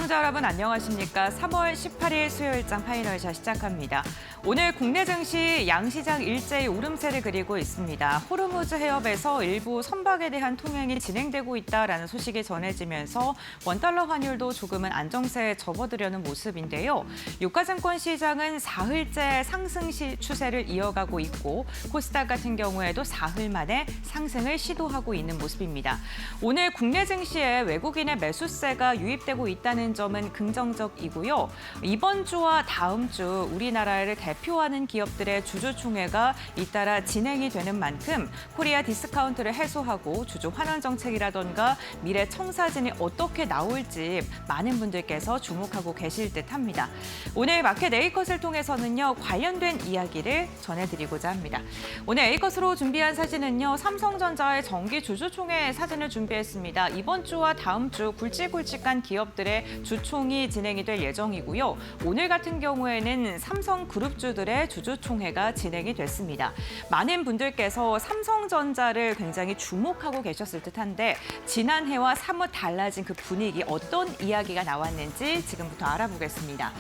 시청자 여러분 안녕하십니까? 3월 18일 수요일장 파이널샷 시작합니다. 오늘 국내 증시 양시장 일제히 오름세를 그리고 있습니다. 호르무즈 해협에서 일부 선박에 대한 통행이 진행되고 있다라는 소식이 전해지면서 원달러 환율도 조금은 안정세에 접어들려는 모습인데요. 유가증권 시장은 사흘째 상승 추세를 이어가고 있고 코스닥 같은 경우에도 사흘 만에 상승을 시도하고 있는 모습입니다. 오늘 국내 증시에 외국인의 매수세가 유입되고 있다는 점은 긍정적이고요. 이번 주와 다음 주 우리나라를 대표하는 기업들의 주주총회가 잇따라 진행이 되는 만큼 코리아 디스카운트를 해소하고 주주 환원 정책이라던가 미래 청사진이 어떻게 나올지 많은 분들께서 주목하고 계실 듯합니다. 오늘 마켓 A컷을 통해서는요, 관련된 이야기를 전해드리고자 합니다. 오늘 A컷으로 준비한 사진은요, 삼성전자의 정기 주주총회 사진을 준비했습니다. 이번 주와 다음 주 굵직굵직한 기업들의 주총이 진행이 될 예정이고요. 오늘 같은 경우에는 삼성그룹주들의 주주총회가 진행이 됐습니다. 많은 분들께서 삼성전자를 굉장히 주목하고 계셨을 듯한데 지난해와 사뭇 달라진 그 분위기, 어떤 이야기가 나왔는지 지금부터 알아보겠습니다.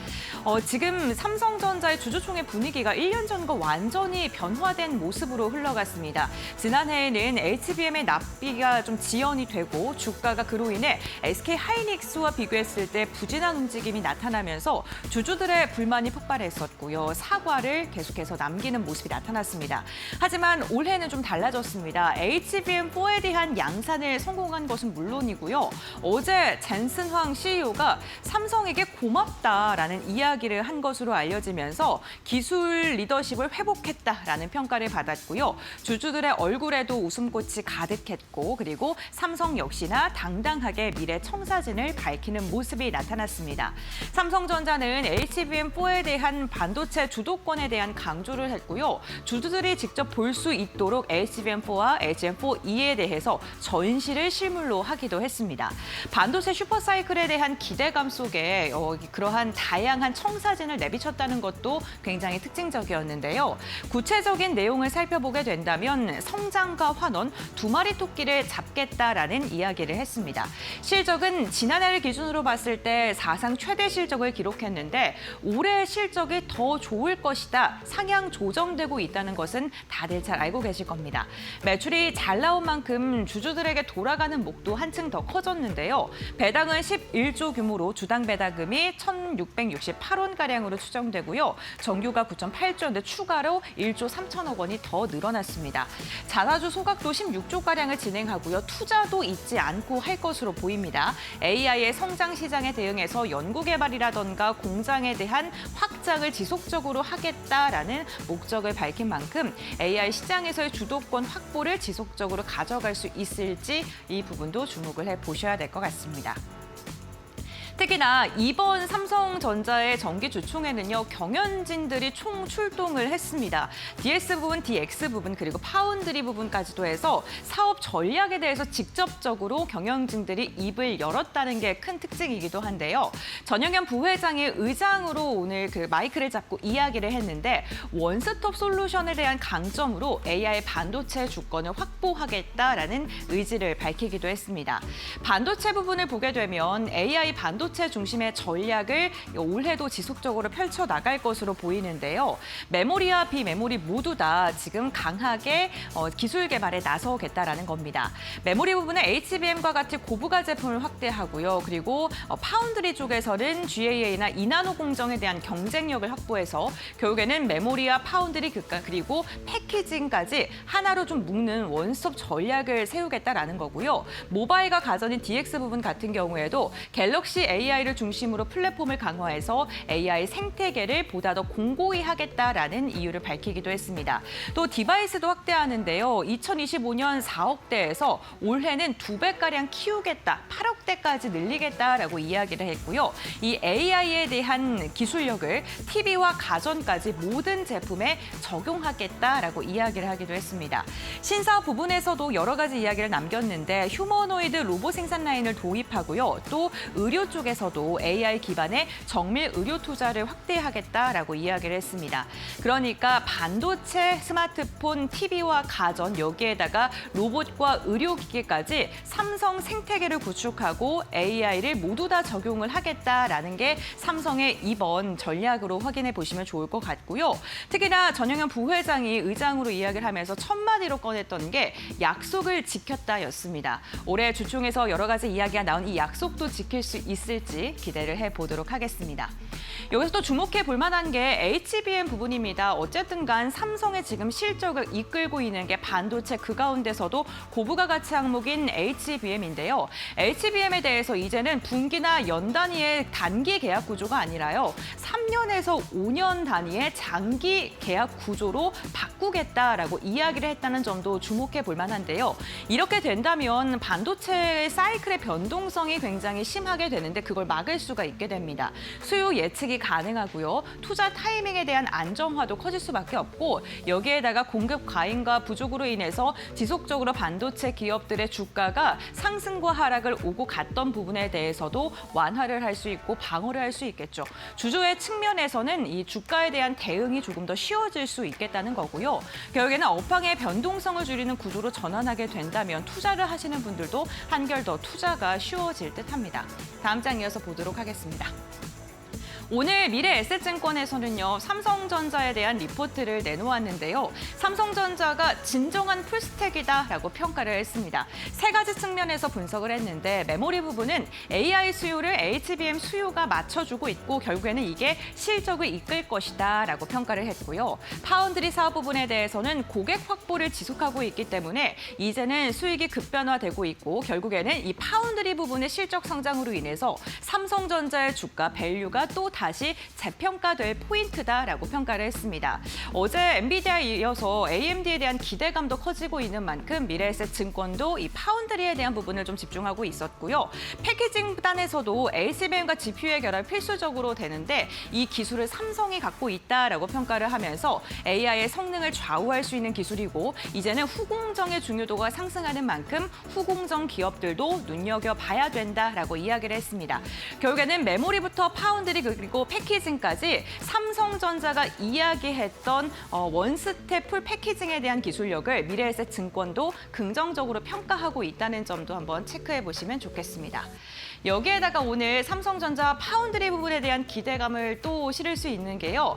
지금 삼성전자의 주주총회 분위기가 1년 전과 완전히 변화된 모습으로 흘러갔습니다. 지난해에는 HBM의 납비가 좀 지연이 되고 주가가 그로 인해 SK하이닉스와 비교했을 때 부진한 움직임이 나타나면서 주주들의 불만이 폭발했었고요. 사과를 계속해서 남기는 모습이 나타났습니다. 하지만 올해는 좀 달라졌습니다. HBM4에 대한 양산을 성공한 것은 물론이고요. 어제 젠슨 황 CEO가 삼성에게 고맙다라는 이야기를 한 것으로 알려지면서 기술 리더십을 회복했다라는 평가를 받았고요. 주주들의 얼굴에도 웃음꽃이 가득했고 그리고 삼성 역시나 당당하게 미래 청사진을 밝히는 모습이 나타났습니다. 삼성전자는 HBM4에 대한 반도체 주도권에 대한 강조를 했고요. 주주들이 직접 볼 수 있도록 HBM4와 HBM4E에 대해서 전시를 실물로 하기도 했습니다. 반도체 슈퍼사이클에 대한 기대감 속에 그러한 다양한 청사진을 내비쳤다는 것도 굉장히 특징적이었는데요. 구체적인 내용을 살펴보게 된다면 성장과 환원 두 마리 토끼를 잡겠다라는 이야기를 했습니다. 실적은 지난해를 기준으로 봤을 때 사상 최대 실적을 기록했는데 올해 실적이 더 좋을 것이다, 상향 조정되고 있다는 것은 다들 잘 알고 계실 겁니다. 매출이 잘 나온 만큼 주주들에게 돌아가는 목도 한층 더 커졌는데요. 배당은 11조 규모로 주당 배당금이 1,668원가량으로 추정되고요. 정규가 9.8조인데 추가로 1조 3천억 원이 더 늘어났습니다. 자사주 소각도 16조가량을 진행하고요. 투자도 잊지 않고 할 것으로 보입니다. AI의 성장 시장에 대응해서 연구개발이라던가 공장에 대한 확장을 지속적으로 하겠다라는 목적을 밝힌 만큼 AI 시장에서의 주도권 확보를 지속적으로 가져갈 수 있을지 이 부분도 주목을 해보셔야 될 것 같습니다. 특히나 이번 삼성전자의 정기 주총에는요, 경연진들이 총 출동을 했습니다. DS 부분, DX 부분, 그리고 파운드리 부분까지도 해서 사업 전략에 대해서 직접적으로 경영진들이 입을 열었다는 게 큰 특징이기도 한데요. 전영현 부회장이 의장으로 오늘 그 마이크를 잡고 이야기를 했는데 원스톱 솔루션에 대한 강점으로 AI 반도체 주권을 확보하겠다라는 의지를 밝히기도 했습니다. 반도체 부분을 보게 되면 AI 반도체 중심의 전략을 올해도 지속적으로 펼쳐나갈 것으로 보이는데요. 메모리와 비메모리 모두 다 지금 강하게 기술 개발에 나서겠다라는 겁니다. 메모리 부분은 HBM과 같이 고부가 제품을 확대하고요. 그리고 파운드리 쪽에서는 GAA나 이나노 공정에 대한 경쟁력을 확보해서 결국에는 메모리와 파운드리 그리고 패키징까지 하나로 좀 묶는 원스톱 전략을 세우겠다라는 거고요. 모바일과 가전인 DX 부분 같은 경우에도 갤럭시 AI를 중심으로 플랫폼을 강화해서 AI 생태계를 보다 더 공고히 하겠다라는 이유를 밝히기도 했습니다. 또 디바이스도 확대하는데요. 2025년 4억대에서 올해는 2배가량 키우겠다, 8억대까지 늘리겠다라고 이야기를 했고요. 이 AI에 대한 기술력을 TV와 가전까지 모든 제품에 적용하겠다라고 이야기를 하기도 했습니다. 신사업 부분에서도 여러 가지 이야기를 남겼는데 휴머노이드 로봇 생산 라인을 도입하고요. 또 의료 쪽에 전략에서도 AI 기반의 정밀 의료 투자를 확대하겠다라고 이야기를 했습니다. 그러니까 반도체, 스마트폰, TV와 가전 여기에다가 로봇과 의료기기까지 삼성 생태계를 구축하고 AI를 모두 다 적용을 하겠다라는 게 삼성의 이번 전략으로 확인해 보시면 좋을 것 같고요. 특히나 전영현 부회장이 의장으로 이야기를 하면서 첫 마디로 꺼냈던 게 약속을 지켰다였습니다. 올해 주총에서 여러 가지 이야기가 나온 이 약속도 지킬 수 있을지 기대를 해보도록 하겠습니다. 여기서 또 주목해 볼 만한 게 HBM 부분입니다. 어쨌든 간 삼성의 지금 실적을 이끌고 있는 게 반도체 그 가운데서도 고부가 가치 항목인 HBM인데요. HBM에 대해서 이제는 분기나 연 단위의 단기 계약 구조가 아니라요. 3년에서 5년 단위의 장기 계약 구조로 바꾸겠다라고 이야기를 했다는 점도 주목해 볼 만한데요. 이렇게 된다면 반도체 사이클의 변동성이 굉장히 심하게 되는데 그걸 막을 수가 있게 됩니다. 수요 예측이 가능하고요. 투자 타이밍에 대한 안정화도 커질 수밖에 없고 여기에다가 공급 과잉과 부족으로 인해서 지속적으로 반도체 기업들의 주가가 상승과 하락을 오고 갔던 부분에 대해서도 완화를 할 수 있고 방어를 할 수 있겠죠. 주주의 측면에서는 이 주가에 대한 대응이 조금 더 쉬워질 수 있겠다는 거고요. 결국에는 업황의 변동성을 줄이는 구조로 전환하게 된다면 투자를 하시는 분들도 한결 더 투자가 쉬워질 듯합니다. 다음 장 이어서 보도록 하겠습니다. 오늘 미래에셋증권에서는요, 삼성전자에 대한 리포트를 내놓았는데요. 삼성전자가 진정한 풀스택이다라고 평가를 했습니다. 세 가지 측면에서 분석을 했는데 메모리 부분은 AI 수요를 HBM 수요가 맞춰주고 있고 결국에는 이게 실적을 이끌 것이다라고 평가를 했고요. 파운드리 사업 부분에 대해서는 고객 확보를 지속하고 있기 때문에 이제는 수익이 급변화되고 있고 결국에는 이 파운드리 부분의 실적 성장으로 인해서 삼성전자의 주가 밸류가 또 다시 재평가될 포인트다라고 평가를 했습니다. 어제 엔비디아에 이어서 AMD에 대한 기대감도 커지고 있는 만큼 미래에셋증권도 이 파운드리에 대한 부분을 좀 집중하고 있었고요. 패키징 단에서도 HBM과 GPU의 결합이 필수적으로 되는데 이 기술을 삼성이 갖고 있다라고 평가를 하면서 AI의 성능을 좌우할 수 있는 기술이고 이제는 후공정의 중요도가 상승하는 만큼 후공정 기업들도 눈여겨봐야 된다라고 이야기를 했습니다. 결국에는 메모리부터 파운드리 그리고 패키징까지 삼성전자가 이야기했던 원스텝 풀 패키징에 대한 기술력을 미래에셋증권도 긍정적으로 평가하고 있다는 점도 한번 체크해 보시면 좋겠습니다. 여기에다가 오늘 삼성전자 파운드리 부분에 대한 기대감을 또 실을 수 있는 게요.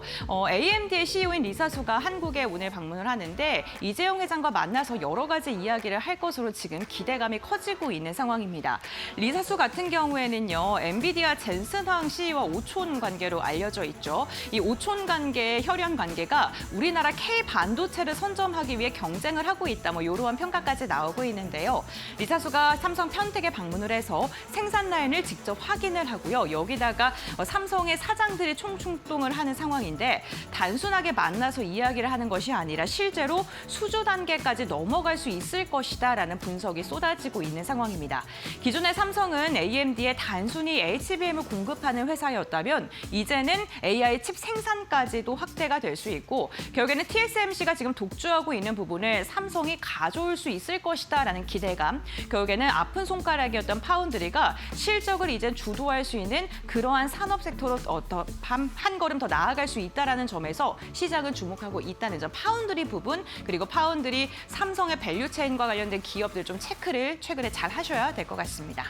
AMD의 CEO인 리사수가 한국에 오늘 방문을 하는데 이재용 회장과 만나서 여러 가지 이야기를 할 것으로 지금 기대감이 커지고 있는 상황입니다. 리사수 같은 경우에는요. 엔비디아 젠슨 황 CEO와 오촌 관계로 알려져 있죠. 이 오촌 관계의 혈연 관계가 우리나라 K 반도체를 선점하기 위해 경쟁을 하고 있다. 뭐 이러한 평가까지 나오고 있는데요. 리사수가 삼성 편택에 방문을 해서 생산 라인을 직접 확인을 하고요. 여기다가 삼성의 사장들이 총출동을 하는 상황인데 단순하게 만나서 이야기를 하는 것이 아니라 실제로 수주 단계까지 넘어갈 수 있을 것이다라는 분석이 쏟아지고 있는 상황입니다. 기존의 삼성은 AMD에 단순히 HBM을 공급하는 회사였다면 이제는 AI 칩 생산까지도 확대가 될 수 있고 결국에는 TSMC가 지금 독주하고 있는 부분을 삼성이 가져올 수 있을 것이다라는 기대감, 결국에는 아픈 손가락이었던 파운드리가 실적을 이제 주도할 수 있는 그러한 산업 섹터로 한 걸음 더 나아갈 수 있다는 점에서 시장은 주목하고 있다는 점. 파운드리 부분 그리고 파운드리 삼성의 밸류체인과 관련된 기업들 좀 체크를 최근에 잘 하셔야 될 것 같습니다.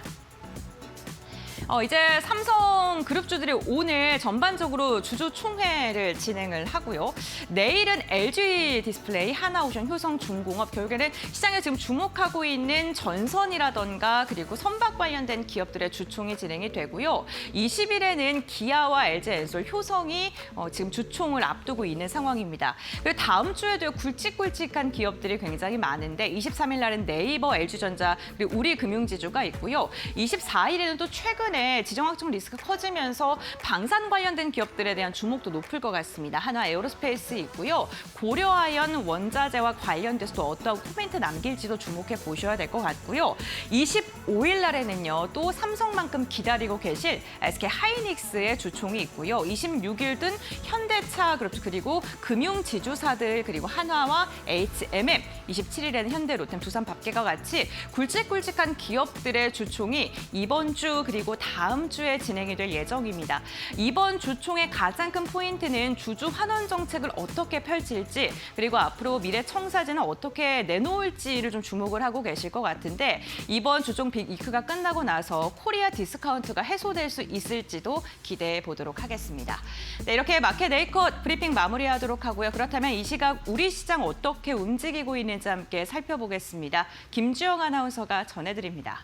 이제 삼성 그룹주들이 오늘 전반적으로 주주총회를 진행을 하고요. 내일은 LG 디스플레이, 하나오션, 효성중공업, 결국에는 시장에 지금 주목하고 있는 전선이라던가 그리고 선박 관련된 기업들의 주총이 진행이 되고요. 20일에는 기아와 LG엔솔, 효성이 지금 주총을 앞두고 있는 상황입니다. 그리고 다음 주에도 굵직굵직한 기업들이 굉장히 많은데 23일 날은 네이버, LG전자, 그리고 우리금융지주가 있고요. 24일에는 또 최근에 지정학적 리스크가 커지면서 방산 관련된 기업들에 대한 주목도 높을 것 같습니다. 하나 에어로스페이스 있고요. 고려아연 원자재와 관련돼서도 어떠한 코멘트 남길지도 주목해 보셔야 될 것 같고요. 25일 날에는요. 또 삼성만큼 기다리고 계실 SK 하이닉스의 주총이 있고요. 26일은 현대차 그리고 금융지주사들 그리고 한화와 HMM 27일에는 현대, 롯데, 두산, 밥개가 같이 굵직굵직한 기업들의 주총이 이번 주 그리고 다음 주에 진행이 될 예정입니다. 이번 주총의 가장 큰 포인트는 주주 환원 정책을 어떻게 펼칠지, 그리고 앞으로 미래 청사진은 어떻게 내놓을지를 좀 주목을 하고 계실 것 같은데, 이번 주총 빅2가 끝나고 나서 코리아 디스카운트가 해소될 수 있을지도 기대해 보도록 하겠습니다. 네, 이렇게 마켓 네이컷 브리핑 마무리하도록 하고요. 그렇다면 이 시각 우리 시장 어떻게 움직이고 있는지 함께 살펴보겠습니다. 김주영 아나운서가 전해드립니다.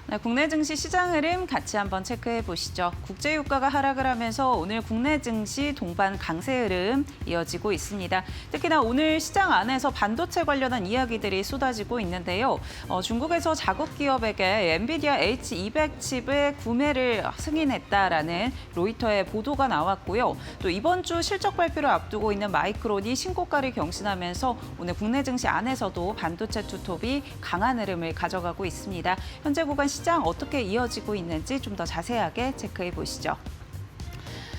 네, 국내 증시 시장 흐름 같이 한번 체크해 보시죠. 국제 유가가 하락을 하면서 오늘 국내 증시 동반 강세 흐름 이어지고 있습니다. 특히나 오늘 시장 안에서 반도체 관련한 이야기들이 쏟아지고 있는데요. 중국에서 자국 기업에게 엔비디아 H200 칩의 구매를 승인했다라는 로이터의 보도가 나왔고요. 또 이번 주 실적 발표를 앞두고 있는 마이크론이 신고가를 경신하면서 오늘 국내 증시 안에서도 반도체 투톱이 강한 흐름을 가져가고 있습니다. 현재 구간 시장 어떻게 이어지고 있는지 좀 더 자세하게 체크해 보시죠.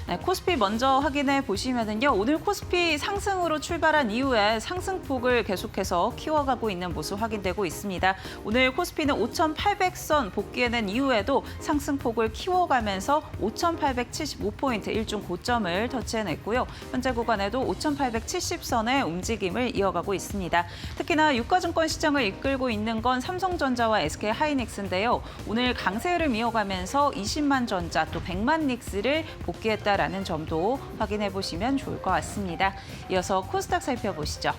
네, 코스피 먼저 확인해 보시면은요. 오늘 코스피 상승으로 출발한 이후에 상승폭을 계속해서 키워가고 있는 모습 확인되고 있습니다. 오늘 코스피는 5,800선 복귀해낸 이후에도 상승폭을 키워가면서 5,875포인트 일중 고점을 터치해냈고요. 현재 구간에도 5,870선의 움직임을 이어가고 있습니다. 특히나 유가증권 시장을 이끌고 있는 건 삼성전자와 SK하이닉스인데요. 오늘 강세 흐름 이어가면서 20만 전자 또 100만 닉스를 복귀했다 라는 점도 확인해 보시면 좋을 것 같습니다. 이어서 코스닥 살펴보시죠.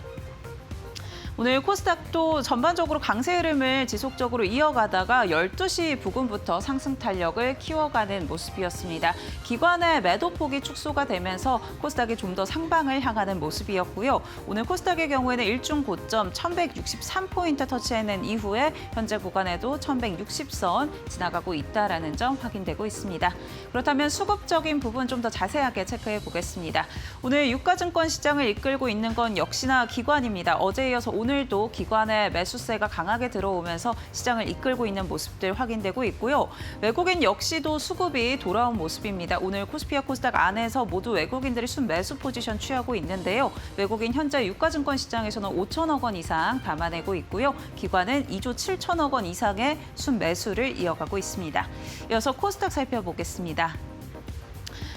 오늘 코스닥도 전반적으로 강세 흐름을 지속적으로 이어가다가 12시 부근부터 상승 탄력을 키워가는 모습이었습니다. 기관의 매도폭이 축소가 되면서 코스닥이 좀 더 상방을 향하는 모습이었고요. 오늘 코스닥의 경우에는 일중 고점 1,163포인트 터치해낸 이후에 현재 구간에도 1,160선 지나가고 있다는 점 확인되고 있습니다. 그렇다면 수급적인 부분 좀 더 자세하게 체크해 보겠습니다. 오늘 유가증권 시장을 이끌고 있는 건 역시나 기관입니다. 어제에 이어서 오늘도 기관의 매수세가 강하게 들어오면서 시장을 이끌고 있는 모습들 확인되고 있고요. 외국인 역시도 수급이 돌아온 모습입니다. 오늘 코스피와 코스닥 안에서 모두 외국인들이 순매수 포지션 취하고 있는데요. 외국인 현재 유가증권 시장에서는 5천억 원 이상 담아내고 있고요. 기관은 2조 7천억 원 이상의 순매수를 이어가고 있습니다. 이어서 코스닥 살펴보겠습니다.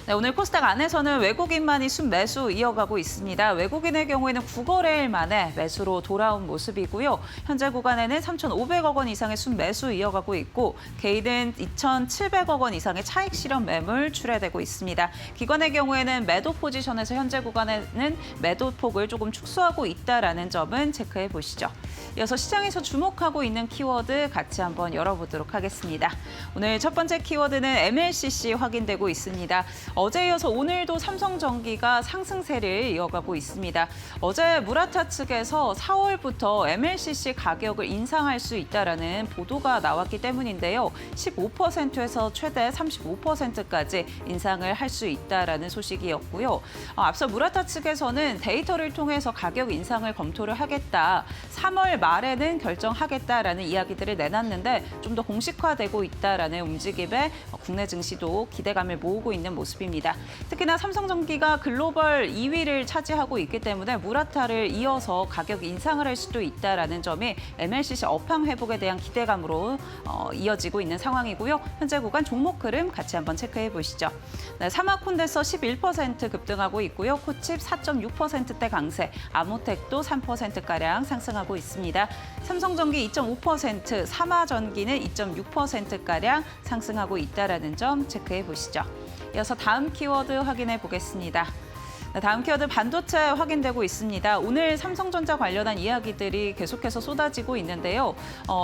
네, 오늘 코스닥 안에서는 외국인만이 순매수 이어가고 있습니다. 외국인의 경우에는 9거래일 만에 매수로 돌아온 모습이고요. 현재 구간에는 3,500억 원 이상의 순매수 이어가고 있고 개인은 2,700억 원 이상의 차익 실현 매물 출회되고 있습니다. 기관의 경우에는 매도 포지션에서 현재 구간에는 매도폭을 조금 축소하고 있다는 점은 체크해 보시죠. 이어서 시장에서 주목하고 있는 키워드 같이 한번 열어보도록 하겠습니다. 오늘 첫 번째 키워드는 MLCC 확인되고 있습니다. 어제에 이어서 오늘도 삼성전기가 상승세를 이어가고 있습니다. 어제 무라타 측에서 4월부터 MLCC 가격을 인상할 수 있다는 보도가 나왔기 때문인데요. 15%에서 최대 35%까지 인상을 할 수 있다는 소식이었고요. 앞서 무라타 측에서는 데이터를 통해서 가격 인상을 검토를 하겠다. 3월 말에는 결정하겠다라는 이야기들을 내놨는데 좀 더 공식화되고 있다라는 움직임에 국내 증시도 기대감을 모으고 있는 모습입니다. 특히나 삼성전기가 글로벌 2위를 차지하고 있기 때문에 무라타를 이어서 가격 인상을 할 수도 있다라는 점이 MLCC 업황 회복에 대한 기대감으로 이어지고 있는 상황이고요. 현재 구간 종목 흐름 같이 한번 체크해 보시죠. 네, 사마콘데서 11% 급등하고 있고요. 코칩 4.6%대 강세, 아모텍도 3%가량 상승하고 있습니다. 삼성전기 2.5%, 사마전기는 2.6%가량 상승하고 있다는 점 체크해 보시죠. 이어서 다음 키워드 확인해 보겠습니다. 다음 키워드 반도체 확인되고 있습니다. 오늘 삼성전자 관련한 이야기들이 계속해서 쏟아지고 있는데요.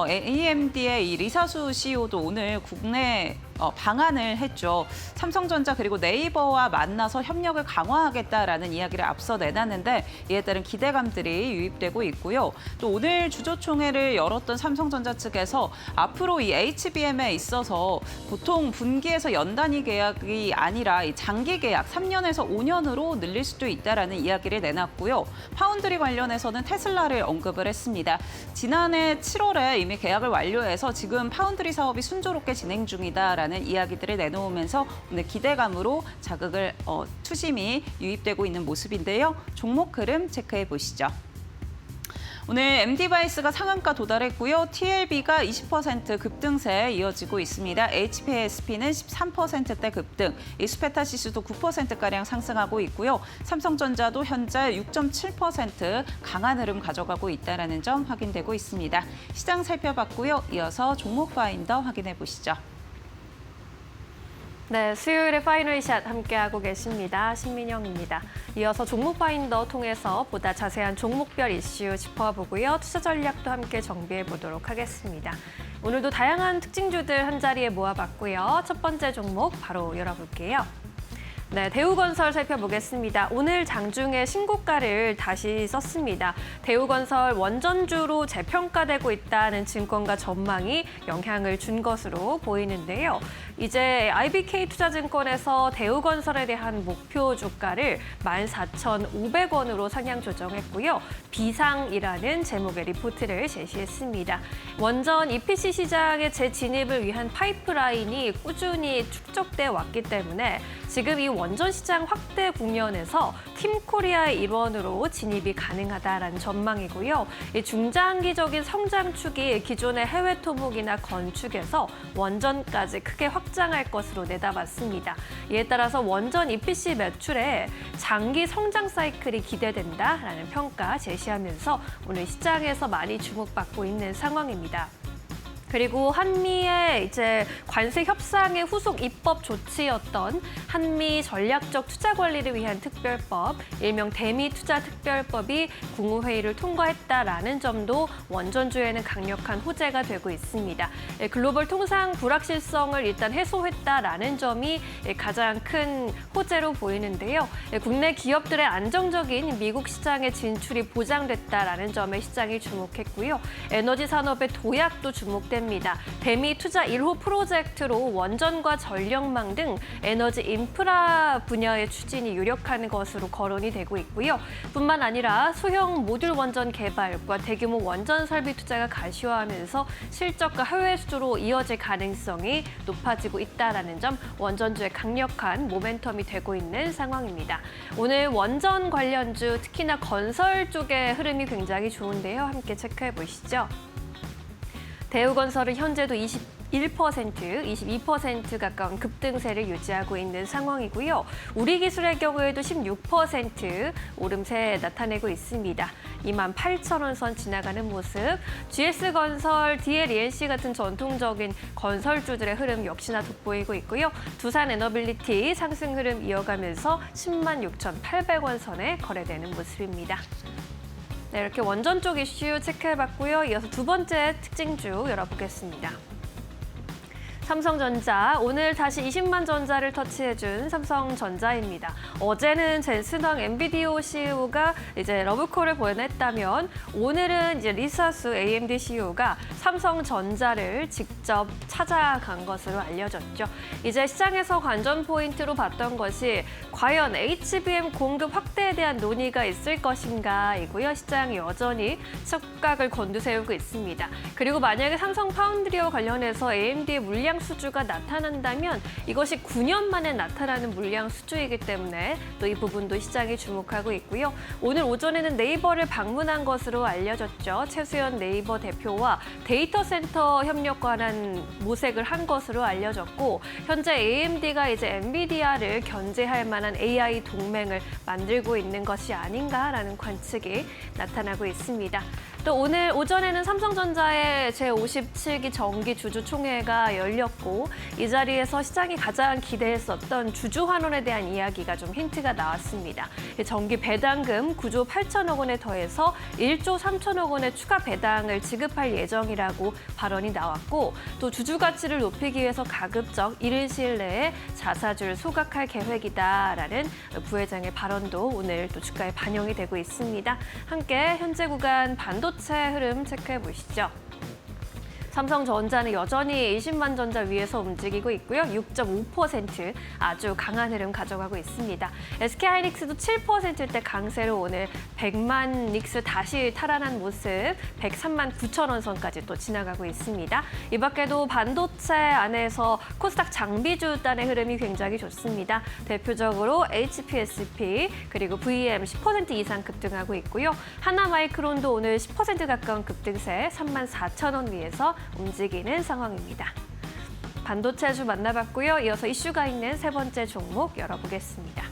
AMD의 이 리사수 CEO도 오늘 국내 방한을 했죠. 삼성전자 그리고 네이버와 만나서 협력을 강화하겠다라는 이야기를 앞서 내놨는데 이에 따른 기대감들이 유입되고 있고요. 또 오늘 주주총회를 열었던 삼성전자 측에서 앞으로 이 HBM에 있어서 보통 분기에서 연단위 계약이 아니라 이 장기 계약 3년에서 5년으로 늘릴 수도 있다라는 이야기를 내놨고요. 파운드리 관련해서는 테슬라를 언급을 했습니다. 지난해 7월에 이미 계약을 완료해서 지금 파운드리 사업이 순조롭게 진행 중이다라는 이야기들을 내놓으면서 오늘 기대감으로 자극을 투심이 유입되고 있는 모습인데요. 종목 흐름 체크해 보시죠. 오늘 MD바이스가 상한가 도달했고요. TLB가 20% 급등세에 이어지고 있습니다. HPSP는 13%대 급등, 스페타시스도 9%가량 상승하고 있고요. 삼성전자도 현재 6.7% 강한 흐름 가져가고 있다는 점 확인되고 있습니다. 시장 살펴봤고요. 이어서 종목 파인더 확인해 보시죠. 네, 수요일에 파이널샷 함께하고 계십니다. 신민영입니다. 이어서 종목 파인더 통해서 보다 자세한 종목별 이슈 짚어보고요. 투자 전략도 함께 정비해 보도록 하겠습니다. 오늘도 다양한 특징주들 한자리에 모아봤고요. 첫 번째 종목 바로 열어볼게요. 네, 대우건설 살펴보겠습니다. 오늘 장중에 신고가를 다시 썼습니다. 대우건설 원전주로 재평가되고 있다는 증권가 전망이 영향을 준 것으로 보이는데요. 이제 IBK투자증권에서 대우건설에 대한 목표 주가를 14,500원으로 상향 조정했고요. 비상이라는 제목의 리포트를 제시했습니다. 원전 EPC 시장의 재진입을 위한 파이프라인이 꾸준히 축적돼 왔기 때문에 지금 이 원전 시장 확대 국면에서 팀코리아의 일원으로 진입이 가능하다라는 전망이고요. 이 중장기적인 성장축이 기존의 해외 토목이나 건축에서 원전까지 크게 확장할 것으로 내다봤습니다. 이에 따라서 원전 EPC 매출에 장기 성장 사이클이 기대된다라는 평가 제시하면서 오늘 시장에서 많이 주목받고 있는 상황입니다. 그리고 한미의 이제 관세 협상의 후속 입법 조치였던 한미 전략적 투자 관리를 위한 특별법, 일명 대미 투자 특별법이 국무회의를 통과했다라는 점도 원전주에는 강력한 호재가 되고 있습니다. 글로벌 통상 불확실성을 일단 해소했다라는 점이 가장 큰 호재로 보이는데요. 국내 기업들의 안정적인 미국 시장의 진출이 보장됐다라는 점에 시장이 주목했고요. 에너지 산업의 도약도 주목됩니다. 대미 투자 1호 프로젝트로 원전과 전력망 등 에너지 인프라 분야의 추진이 유력한 것으로 거론이 되고 있고요. 뿐만 아니라 소형 모듈 원전 개발과 대규모 원전 설비 투자가 가시화하면서 실적과 해외 수주로 이어질 가능성이 높아지고 있다는 점, 원전주의 강력한 모멘텀이 되고 있는 상황입니다. 오늘 원전 관련주, 특히나 건설 쪽의 흐름이 굉장히 좋은데요. 함께 체크해 보시죠. 대우건설은 현재도 22% 가까운 급등세를 유지하고 있는 상황이고요. 우리기술의 경우에도 16% 오름세 나타내고 있습니다. 28,000원 선 지나가는 모습, GS건설, DLENC 같은 전통적인 건설주들의 흐름 역시나 돋보이고 있고요. 두산에너빌리티 상승 흐름 이어가면서 106,800원 선에 거래되는 모습입니다. 네, 이렇게 원전 쪽 이슈 체크해봤고요. 이어서 두 번째 특징주 열어보겠습니다. 삼성전자, 오늘 다시 20만 전자를 터치해준 삼성전자입니다. 어제는 젠슨왕 엔비디오 CEO가 이제 러브콜을 보냈다면 오늘은 이제 리사수 AMD CEO가 삼성전자를 직접 찾아간 것으로 알려졌죠. 이제 시장에서 관전 포인트로 봤던 것이 과연 HBM 공급 확대에 대한 논의가 있을 것인가이고요. 시장이 여전히 촉각을 곤두세우고 있습니다. 그리고 만약에 삼성 파운드리와 관련해서 AMD의 물량 수주가 나타난다면 이것이 9년 만에 나타나는 물량 수주이기 때문에 또 이 부분도 시장이 주목하고 있고요. 오늘 오전에는 네이버를 방문한 것으로 알려졌죠. 최수연 네이버 대표와 데이터 센터 협력 관한 모색을 한 것으로 알려졌고, 현재 AMD가 이제 엔비디아를 견제할 만한 AI 동맹을 만들고 있는 것이 아닌가라는 관측이 나타나고 있습니다. 또 오늘 오전에는 삼성전자의 제57기 정기 주주총회가 열렸고, 이 자리에서 시장이 가장 기대했었던 주주환원에 대한 이야기가 좀 힌트가 나왔습니다. 정기 배당금 9조 8천억 원에 더해서 1조 3천억 원의 추가 배당을 지급할 예정이라고 발언이 나왔고, 또 주주 가치를 높이기 위해서 가급적 이른 시일 내에 자사주를 소각할 계획이다라는 부회장의 발언도 오늘 또 주가에 반영이 되고 있습니다. 함께 현재 구간 반도체 흐름 체크해 보시죠. 삼성전자는 여전히 20만 전자 위에서 움직이고 있고요. 6.5% 아주 강한 흐름 가져가고 있습니다. SK하이닉스도 7%대 강세로 오늘 100만 닉스 다시 탈환한 모습 103만 9천 원 선까지 또 지나가고 있습니다. 이 밖에도 반도체 안에서 코스닥 장비주 단의 흐름이 굉장히 좋습니다. 대표적으로 HPSP 그리고 VM 10% 이상 급등하고 있고요. 하나마이크론도 오늘 10% 가까운 급등세 3만 4천 원 위에서 움직이는 상황입니다. 반도체주 만나봤고요. 이어서 이슈가 있는 세 번째 종목 열어보겠습니다.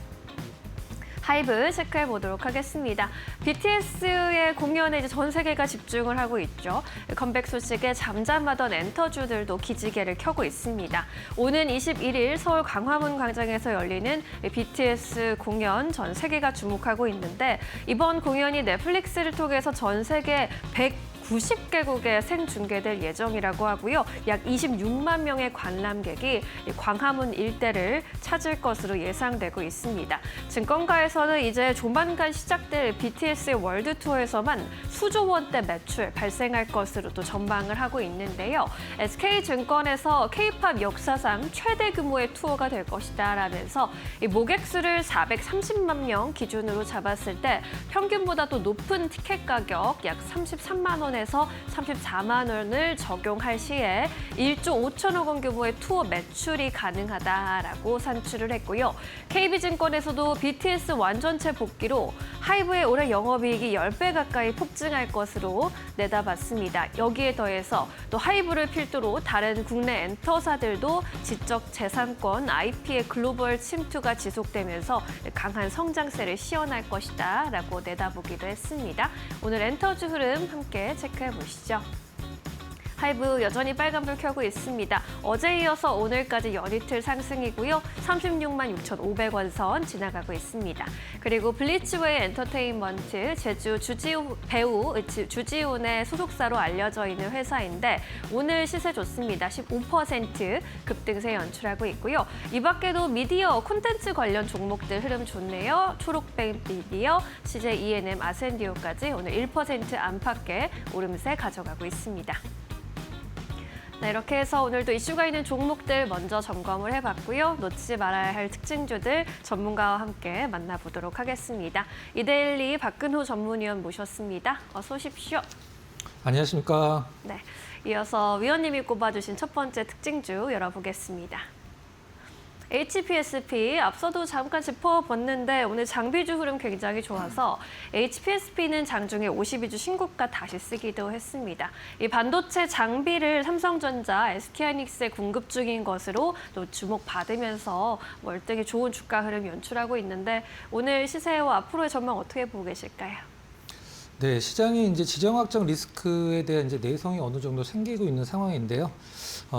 하이브 체크해 보도록 하겠습니다. BTS의 공연에 이제 전 세계가 집중을 하고 있죠. 컴백 소식에 잠잠하던 엔터주들도 기지개를 켜고 있습니다. 오는 21일 서울 광화문 광장에서 열리는 BTS 공연 전 세계가 주목하고 있는데 이번 공연이 넷플릭스를 통해서 전 세계 190개국에 생중계될 예정이라고 하고요. 약 26만 명의 관람객이 광화문 일대를 찾을 것으로 예상되고 있습니다. 증권가에서는 이제 조만간 시작될 BTS의 월드 투어에서만 수조 원대 매출 발생할 것으로 또 전망을 하고 있는데요. SK증권에서 K-팝 역사상 최대 규모의 투어가 될 것이다라면서 이 모객수를 430만 명 기준으로 잡았을 때 평균보다 또 높은 티켓 가격 약 33만 원에서 34만 원을 적용할 시에 1조 5천억 원 규모의 투어 매출이 가능하다라고 산출을 했고요. KB증권에서도 BTS 완전체 복귀로 하이브의 올해 영업이익이 10배 가까이 폭증할 것으로 내다봤습니다. 여기에 더해서 또 하이브를 필두로 다른 국내 엔터사들도 지적 재산권 IP의 글로벌 침투가 지속되면서 강한 성장세를 시현할 것이다라고 내다보기도 했습니다. 오늘 엔터주 흐름 함께 체크해 보시죠. 하이브 여전히 빨간불 켜고 있습니다. 어제 이어서 오늘까지 연이틀 상승이고요. 36만 6,500원 선 지나가고 있습니다. 그리고 블리츠웨이 엔터테인먼트, 제주 배우 주지훈의 소속사로 알려져 있는 회사인데 오늘 시세 좋습니다. 15% 급등세 연출하고 있고요. 이 밖에도 미디어, 콘텐츠 관련 종목들 흐름 좋네요. 초록뱅 미디어, CJ ENM, 아센디오까지 오늘 1% 안팎의 오름세 가져가고 있습니다. 네, 이렇게 해서 오늘도 이슈가 있는 종목들 먼저 점검을 해봤고요. 놓치지 말아야 할 특징주들 전문가와 함께 만나보도록 하겠습니다. 이데일리 박근호 전문위원 모셨습니다. 어서 오십시오. 안녕하십니까. 네, 이어서 위원님이 꼽아주신 첫 번째 특징주 열어보겠습니다. HPSP 앞서도 잠깐 짚어봤는데 오늘 장비주 흐름 굉장히 좋아서 HPSP는 장중에 52주 신고가 다시 쓰기도 했습니다. 이 반도체 장비를 삼성전자, SK하이닉스에 공급 중인 것으로 또 주목받으면서 월등히 좋은 주가 흐름 연출하고 있는데 오늘 시세와 앞으로의 전망 어떻게 보고 계실까요? 네, 시장이 이제 지정 확정 리스크에 대한 이제 내성이 어느 정도 생기고 있는 상황인데요.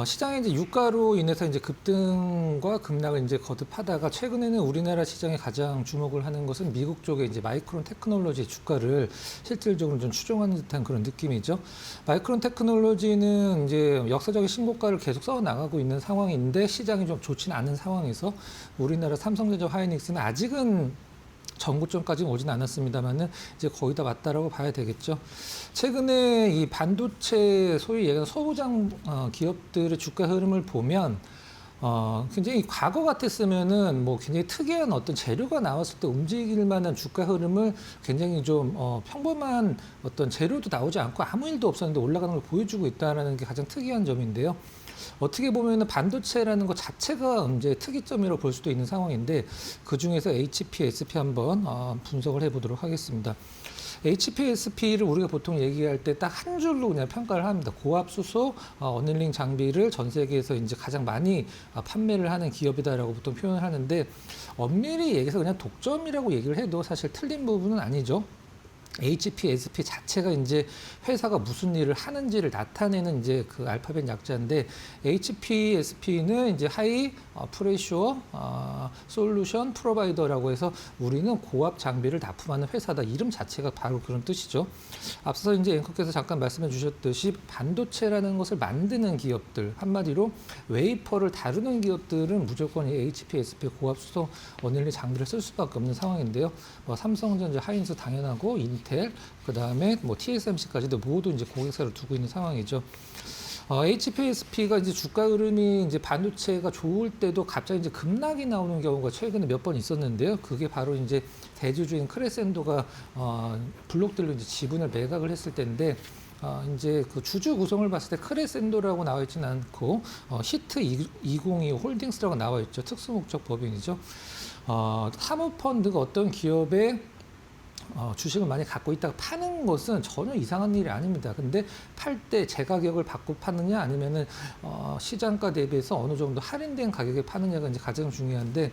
시장의 이제 유가로 인해서 이제 급등과 급락을 이제 거듭하다가 최근에는 우리나라 시장에 가장 주목을 하는 것은 미국 쪽의 이제 마이크론 테크놀로지 주가를 실질적으로 좀 추종하는 듯한 그런 느낌이죠. 마이크론 테크놀로지는 이제 역사적인 신고가를 계속 써 나가고 있는 상황인데 시장이 좀 좋지는 않은 상황에서 우리나라 삼성전자, 하이닉스는 아직은 전고점까지는 오진 않았습니다만은 이제 거의 다 왔다라고 봐야 되겠죠. 최근에 이 반도체 소위 얘기하는 소부장 기업들의 주가 흐름을 보면 굉장히 과거 같았으면은 뭐 굉장히 특이한 어떤 재료가 나왔을 때 움직일 만한 주가 흐름을 굉장히 좀 평범한 어떤 재료도 나오지 않고 아무 일도 없었는데 올라가는 걸 보여주고 있다는 게 가장 특이한 점인데요. 어떻게 보면 반도체라는 것 자체가 이제 특이점이라고 볼 수도 있는 상황인데 그 중에서 HPSP 한번 분석을 해보도록 하겠습니다. HPSP를 우리가 보통 얘기할 때 딱 한 줄로 그냥 평가를 합니다. 고압수소 어닐링 장비를 전 세계에서 이제 가장 많이 판매를 하는 기업이다라고 보통 표현을 하는데 엄밀히 얘기해서 그냥 독점이라고 얘기를 해도 사실 틀린 부분은 아니죠. HPSP 자체가 이제 회사가 무슨 일을 하는지를 나타내는 이제 그 알파벳 약자인데 HPSP는 이제 하이 프레셔 솔루션 프로바이더라고 해서 우리는 고압 장비를 납품하는 회사다. 이름 자체가 바로 그런 뜻이죠. 앞서 이제 앵커께서 잠깐 말씀해 주셨듯이 반도체라는 것을 만드는 기업들, 한마디로 웨이퍼를 다루는 기업들은 무조건 이 HPSP 고압 수소 어닐링 장비를 쓸 수밖에 없는 상황인데요. 삼성전자, 하이닉스 당연하고 인텔, 그 다음에 뭐 TSMC까지도 모두 이제 고객사를 두고 있는 상황이죠. HPSP가 이제 주가 흐름이 이제 반도체가 좋을 때도 갑자기 이제 급락이 나오는 경우가 최근에 몇 번 있었는데요. 그게 바로 이제 대주주인 크레센도가 블록들로 이제 지분을 매각을 했을 때인데 이제 그 주주 구성을 봤을 때 크레센도라고 나와 있지는 않고 히트 2025 홀딩스라고 나와 있죠. 특수목적 법인이죠. 사모펀드가 어떤 기업의 주식을 많이 갖고 있다가 파는 것은 전혀 이상한 일이 아닙니다. 근데 팔 때 제 가격을 받고 파느냐 아니면은 시장가 대비해서 어느 정도 할인된 가격에 파느냐가 이제 가장 중요한데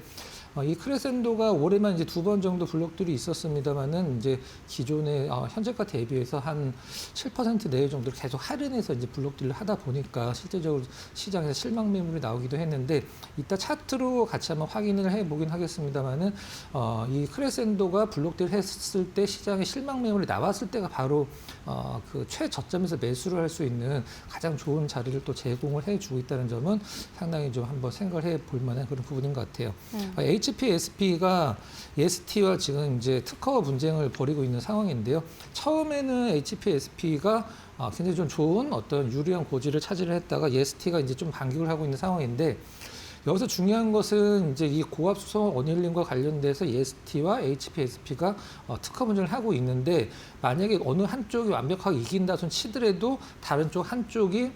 이 크레센도가 올해만 이제 2번 정도 블록들이 있었습니다만은 이제 기존의 현재가 대비해서 한 7% 내외 정도를 계속 할인해서 이제 블록들을 하다 보니까 실제적으로 시장에서 실망 매물이 나오기도 했는데 이따 차트로 같이 한번 확인을 해보긴 하겠습니다만은 이 크레센도가 블록들을 했을 때 시장에 실망 매물이 나왔을 때가 바로 그 최저점에서 매수를 할 수 있는 가장 좋은 자리를 또 제공을 해주고 있다는 점은 상당히 좀 한번 생각을 해볼 만한 그런 부분인 것 같아요. HPSP가 ST와 지금 이제 특허 분쟁을 벌이고 있는 상황인데요. 처음에는 HPSP가 굉장히 좀 좋은 어떤 유리한 고지를 차지를 했다가 ST가 이제 좀 반격을 하고 있는 상황인데 여기서 중요한 것은 이제 이 고압 수소 원일링과 관련돼서 ST와 HPSP가 특허 분쟁을 하고 있는데 만약에 어느 한쪽이 완벽하게 이긴다 손 치더라도 다른 쪽 한쪽이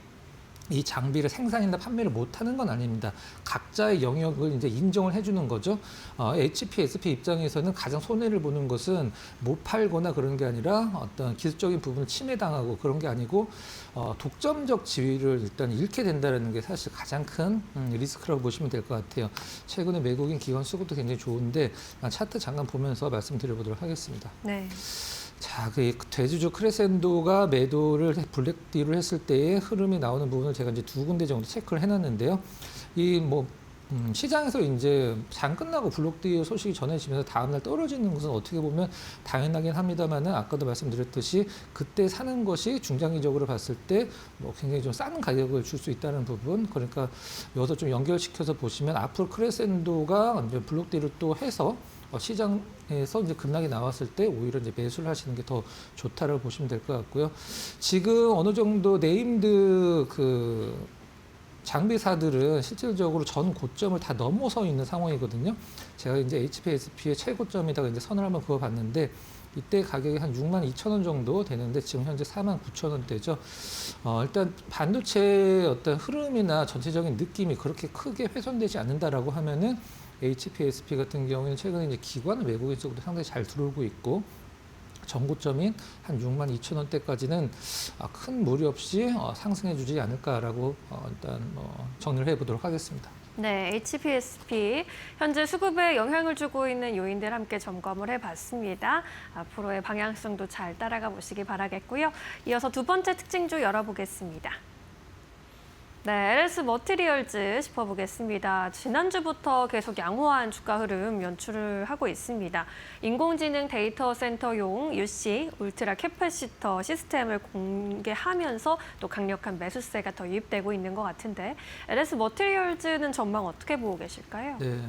이 장비를 생산이나 판매를 못하는 건 아닙니다. 각자의 영역을 이제 인정을 해주는 거죠. HPSP 입장에서는 가장 손해를 보는 것은 못 팔거나 그런 게 아니라 어떤 기술적인 부분을 침해당하고 그런 게 아니고 독점적 지위를 일단 잃게 된다는 게 사실 가장 큰 리스크라고 보시면 될 것 같아요. 최근에 외국인 기관 수급도 굉장히 좋은데 차트 잠깐 보면서 말씀드려보도록 하겠습니다. 네. 자, 그 대주주 크레센도가 매도를 블랙딜을 했을 때의 흐름이 나오는 부분을 제가 이제 2군데 정도 체크를 해놨는데요. 시장에서 이제 장 끝나고 블록딜 소식이 전해지면서 다음날 떨어지는 것은 어떻게 보면 당연하긴 합니다만은 아까도 말씀드렸듯이 그때 사는 것이 중장기적으로 봤을 때 굉장히 좀 싼 가격을 줄 수 있다는 부분. 그러니까 여기서 좀 연결시켜서 보시면 앞으로 크레센도가 이제 블록딜을 또 해서 시장에서 이제 급락이 나왔을 때 오히려 이제 매수를 하시는 게 더 좋다라고 보시면 될 것 같고요. 지금 어느 정도 네임드 장비사들은 실질적으로 전 고점을 다 넘어서 있는 상황이거든요. 제가 이제 HPSP의 최고점에다가 이제 선을 한번 그어봤는데 이때 가격이 한 62,000원 정도 되는데 지금 현재 49,000원대죠. 일단 반도체의 어떤 흐름이나 전체적인 느낌이 그렇게 크게 훼손되지 않는다라고 하면은 HPSP 같은 경우에는 최근에 이제 기관 외국인 쪽으로 상당히 잘 들어오고 있고 전고점인 한 62,000원대까지는 큰 무리 없이 상승해 주지 않을까라고 일단 정리를 해보도록 하겠습니다. 네, HPSP 현재 수급에 영향을 주고 있는 요인들 함께 점검을 해봤습니다. 앞으로의 방향성도 잘 따라가 보시기 바라겠고요. 이어서 두 번째 특징주 열어보겠습니다. 네, LS 머티리얼즈 짚어보겠습니다. 지난주부터 계속 양호한 주가 흐름 연출을 하고 있습니다. 인공지능 데이터 센터용 UC, 울트라 캐퍼시터 시스템을 공개하면서 또 강력한 매수세가 더 유입되고 있는 것 같은데 LS 머티리얼즈는 전망 어떻게 보고 계실까요? 네.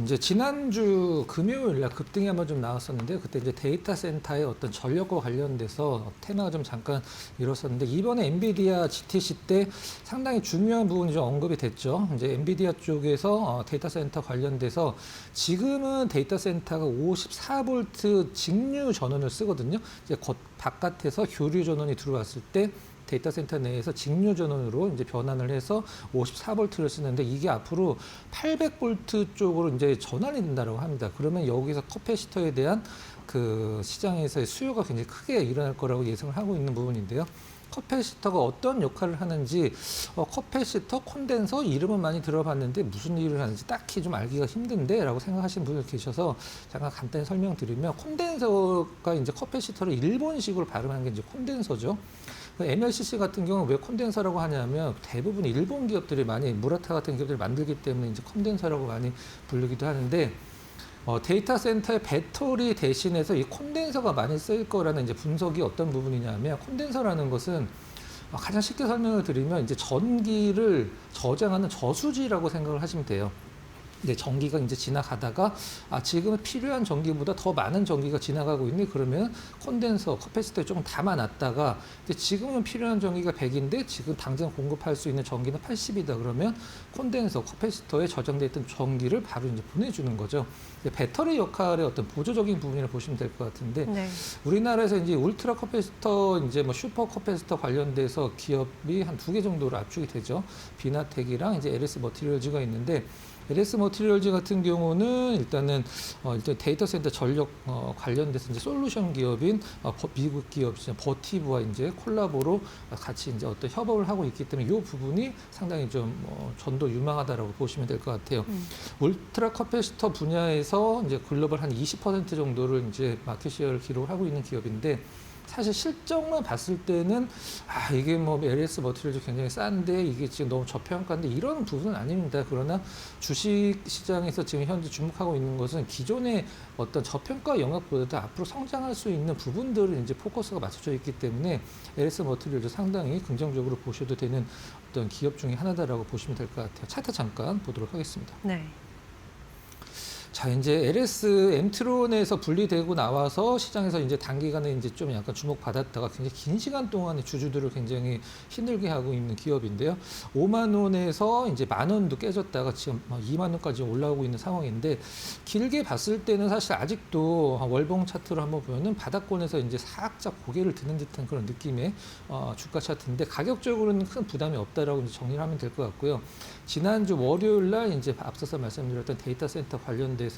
이제 지난주 금요일 날 급등이 한번 좀 나왔었는데 그때 이제 데이터 센터의 어떤 전력과 관련돼서 테마가 좀 잠깐 일었었는데 이번에 엔비디아 GTC 때 상당히 중요한 부분이 좀 언급이 됐죠. 이제 엔비디아 쪽에서 데이터 센터 관련돼서 지금은 데이터 센터가 54V 직류 전원을 쓰거든요. 이제 바깥에서 교류 전원이 들어왔을 때 데이터 센터 내에서 직류 전원으로 이제 변환을 해서 54V를 쓰는데 이게 앞으로 800V 쪽으로 이제 전환이 된다고 합니다. 그러면 여기서 커패시터에 대한 그 시장에서의 수요가 굉장히 크게 일어날 거라고 예상을 하고 있는 부분인데요. 커패시터가 어떤 역할을 하는지 커패시터, 콘덴서 이름은 많이 들어봤는데 무슨 일을 하는지 딱히 좀 알기가 힘든데 라고 생각하시는 분들 계셔서 잠깐 간단히 설명드리면 콘덴서가 이제 커패시터를 일본식으로 발음하는 게 이제 콘덴서죠. MLCC 같은 경우는 왜 콘덴서라고 하냐면 대부분 일본 기업들이 많이 무라타 같은 기업들이 만들기 때문에 이제 콘덴서라고 많이 부르기도 하는데 데이터 센터의 배터리 대신해서 이 콘덴서가 많이 쓰일 거라는 이제 분석이 어떤 부분이냐면 콘덴서라는 것은 가장 쉽게 설명을 드리면 이제 전기를 저장하는 저수지라고 생각을 하시면 돼요. 이제 전기가 이제 지나가다가 지금 필요한 전기보다 더 많은 전기가 지나가고 있네. 그러면 콘덴서, 커패시터에 조금 담아놨다가 근데 지금은 필요한 전기가 100인데 지금 당장 공급할 수 있는 전기는 80이다. 그러면 콘덴서, 커패시터에 저장돼 있던 전기를 바로 이제 보내주는 거죠. 배터리 역할의 어떤 보조적인 부분이라고 보시면 될 것 같은데 네. 우리나라에서 이제 울트라 커패시터, 이제 뭐 슈퍼 커패시터 관련돼서 기업이 한 2개 정도로 압축이 되죠. 비나텍이랑 이제 LS 머티리얼즈가 있는데 LS 머티리얼즈 같은 경우는 일단 데이터 센터 전력 관련돼서 이제 솔루션 기업인 미국 기업 버티브와 이제 콜라보로 같이 이제 어떤 협업을 하고 있기 때문에 이 부분이 상당히 좀 전도 유망하다라고 보시면 될 것 같아요. 울트라 커패시터 분야에서 이제 글로벌 한 20% 정도를 이제 마켓시어를 기록하고 있는 기업인데 사실 실적만 봤을 때는 이게 뭐 LS 머티리얼즈 굉장히 싼데 이게 지금 너무 저평가인데 이런 부분은 아닙니다. 그러나 주식 시장에서 지금 현재 주목하고 있는 것은 기존의 어떤 저평가 영역보다도 앞으로 성장할 수 있는 부분들을 이제 포커스가 맞춰져 있기 때문에 LS 머티리얼즈 상당히 긍정적으로 보셔도 되는 어떤 기업 중에 하나다라고 보시면 될 것 같아요. 차트 잠깐 보도록 하겠습니다. 네. 자, 이제 LS 엠트론에서 분리되고 나와서 시장에서 이제 단기간에 이제 좀 약간 주목받았다가 굉장히 긴 시간 동안에 주주들을 굉장히 힘들게 하고 있는 기업인데요. 5만 원에서 이제 만 원도 깨졌다가 지금 2만 원까지 올라오고 있는 상황인데 길게 봤을 때는 사실 아직도 월봉 차트로 한번 보면은 바닥권에서 이제 살짝 고개를 드는 듯한 그런 느낌의 주가 차트인데 가격적으로는 큰 부담이 없다라고 이제 정리를 하면 될 것 같고요. 지난주 월요일 날 이제 앞서서 말씀드렸던 데이터 센터 관련돼서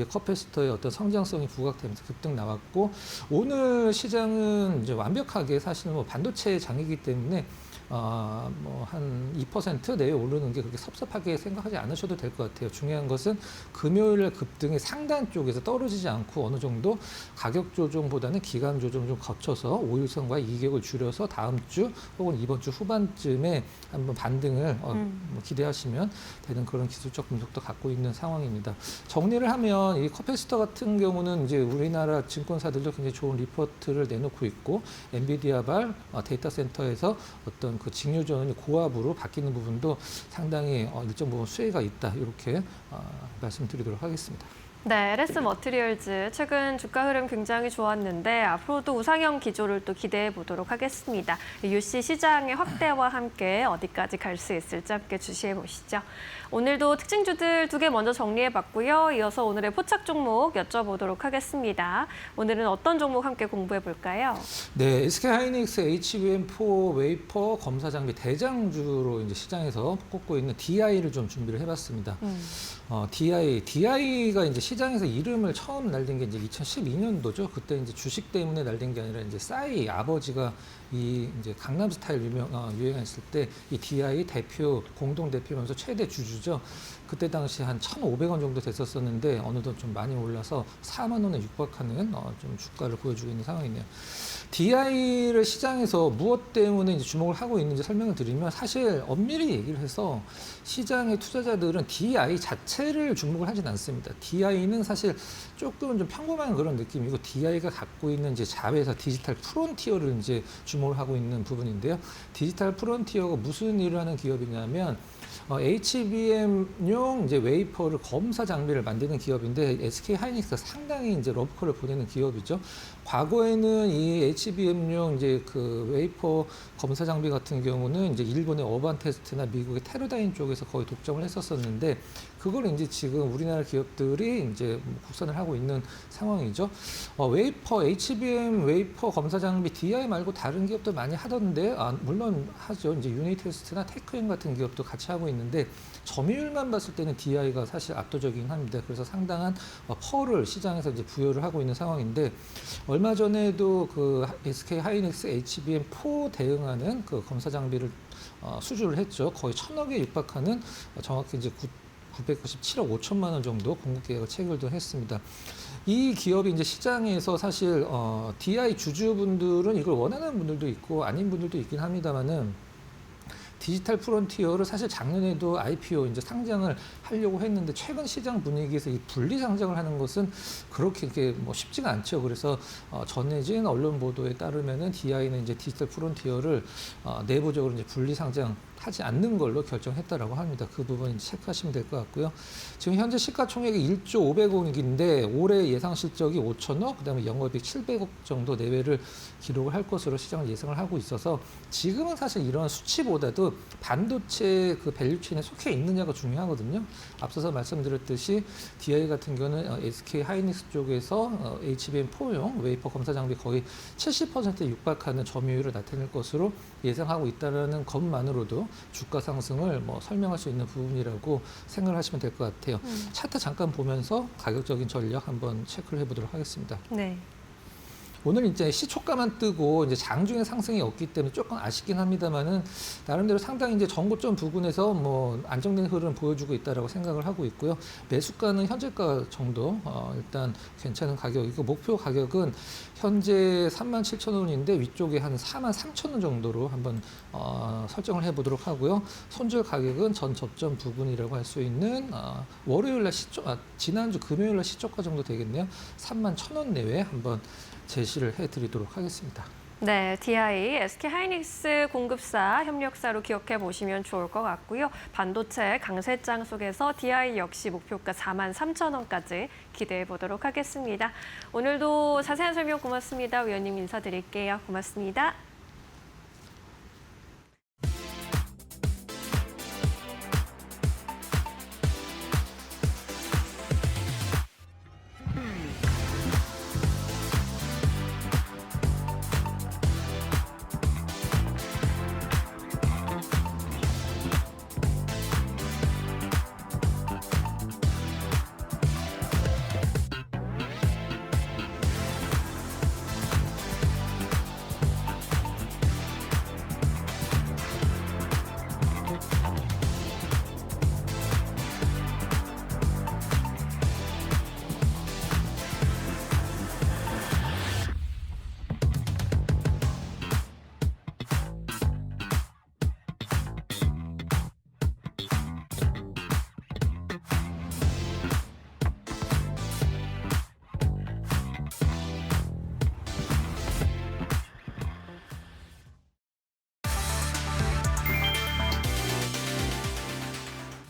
커패시터의 어떤 성장성이 부각되면서 급등 나왔고 오늘 시장은 이제 완벽하게 사실은 뭐 반도체 장이기 때문에 뭐 한 2% 내에 오르는 게 그렇게 섭섭하게 생각하지 않으셔도 될 것 같아요. 중요한 것은 금요일 급등이 상단 쪽에서 떨어지지 않고 어느 정도 가격 조정보다는 기간 조정을 좀 거쳐서 5일선과 이격을 줄여서 다음 주 혹은 이번 주 후반쯤에 한번 반등을 기대하시면 되는 그런 기술적 분석도 갖고 있는 상황입니다. 정리를 하면 이 커패시터 같은 경우는 이제 우리나라 증권사들도 굉장히 좋은 리포트를 내놓고 있고 엔비디아발 데이터 센터에서 어떤 그 직류 전원이 고압으로 바뀌는 부분도 상당히 일정 부분 수혜가 있다. 이렇게 말씀드리도록 하겠습니다. 네, LS 머티리얼즈 최근 주가 흐름 굉장히 좋았는데 앞으로도 우상향 기조를 또 기대해 보도록 하겠습니다. UC 시장의 확대와 함께 어디까지 갈 수 있을지 함께 주시해 보시죠. 오늘도 특징주들 2개 먼저 정리해 봤고요. 이어서 오늘의 포착 종목 여쭤보도록 하겠습니다. 오늘은 어떤 종목 함께 공부해 볼까요? 네, SK하이닉스 HBM4 웨이퍼 검사 장비 대장주로 이제 시장에서 꼽고 있는 DI를 좀 준비를 해봤습니다. DI가 이제 시장에서 이름을 처음 날린 게 이제 2012년도죠. 그때 이제 주식 때문에 날린 게 아니라 이제 싸이 아버지가 이 이제 강남 스타일 유행했을 때 이 DI 대표 공동 대표면서 최대 주주죠. 그때 당시 한 1,500원 정도 됐었었는데 어느덧 좀 많이 올라서 4만 원에 육박하는 좀 주가를 보여주고 있는 상황이네요. DI를 시장에서 무엇 때문에 이제 주목을 하고 있는지 설명을 드리면 사실 엄밀히 얘기를 해서 시장의 투자자들은 DI 자체를 주목을 하진 않습니다. DI는 사실 조금은 좀 평범한 그런 느낌이고 DI가 갖고 있는 이제 자회사 디지털 프론티어를 이제 주목을 하고 있는 부분인데요. 디지털 프론티어가 무슨 일을 하는 기업이냐면 HBM용 이제 웨이퍼를 검사 장비를 만드는 기업인데 SK 하이닉스가 상당히 이제 러브콜을 보내는 기업이죠. 과거에는 이 HBM용 이제 그 웨이퍼 검사 장비 같은 경우는 이제 일본의 어반테스트나 미국의 테러다인 쪽에서 거의 독점을 했었었는데 그걸 이제 지금 우리나라 기업들이 이제 국산을 하고 있는 상황이죠. HBM 웨이퍼 검사 장비 DI 말고 다른 기업도 많이 하던데 물론 하죠. 이제 유니테스트나 테크엠 같은 기업도 같이 하고 있는데 점유율만 봤을 때는 DI가 사실 압도적이긴 합니다. 그래서 상당한 퍼를 시장에서 이제 부여를 하고 있는 상황인데 얼마 전에도 그 SK 하이닉스 HBM4 대응하는 그 검사 장비를 수주를 했죠. 거의 1,000억에 육박하는 정확히 이제 997억 5천만 원 정도 공급 계약을 체결도 했습니다. 이 기업이 이제 시장에서 사실 DI 주주분들은 이걸 원하는 분들도 있고 아닌 분들도 있긴 합니다만은 디지털 프론티어를 사실 작년에도 IPO 이제 상장을 하려고 했는데 최근 시장 분위기에서 이 분리 상장을 하는 것은 그렇게 뭐 쉽지가 않죠. 그래서 전해진 언론 보도에 따르면은 DI는 이제 디지털 프론티어를 내부적으로 이제 분리 상장 하지 않는 걸로 결정했다라고 합니다. 그 부분 체크하시면 될 것 같고요. 지금 현재 시가총액이 1조 500억인데 올해 예상 실적이 5천억, 그다음에 영업이익 700억 정도 내외를 기록을 할 것으로 시장을 예상을 하고 있어서 지금은 사실 이런 수치보다도 반도체 그 밸류체인에 속해 있느냐가 중요하거든요. 앞서서 말씀드렸듯이 DI 같은 경우는 SK 하이닉스 쪽에서 HBM4용 웨이퍼 검사 장비 거의 70%에 육박하는 점유율을 나타낼 것으로 예상하고 있다는 것만으로도 주가 상승을 설명할 수 있는 부분이라고 생각을 하시면 될 것 같아요. 차트 잠깐 보면서 가격적인 전략 한번 체크를 해보도록 하겠습니다. 네. 오늘 이제 시초가만 뜨고 이제 장중에 상승이 없기 때문에 조금 아쉽긴 합니다만은 나름대로 상당히 이제 전고점 부근에서 안정된 흐름을 보여주고 있다라고 생각을 하고 있고요. 매수가는 현재가 정도 일단 괜찮은 가격이고 목표 가격은 현재 37,000원인데 위쪽에 한 43,000원 정도로 한번 설정을 해보도록 하고요. 손절 가격은 전 접점 부근이라고 할 수 있는 월요일날 지난주 금요일날 시초가 정도 되겠네요. 31,000원 내외 한번 제시를 해드리도록 하겠습니다. 네, DI, SK 하이닉스 공급사, 협력사로 기억해 보시면 좋을 것 같고요. 반도체 강세장 속에서 DI 역시 목표가 43,000원까지 기대해 보도록 하겠습니다. 오늘도 자세한 설명 고맙습니다. 위원님 인사드릴게요. 고맙습니다.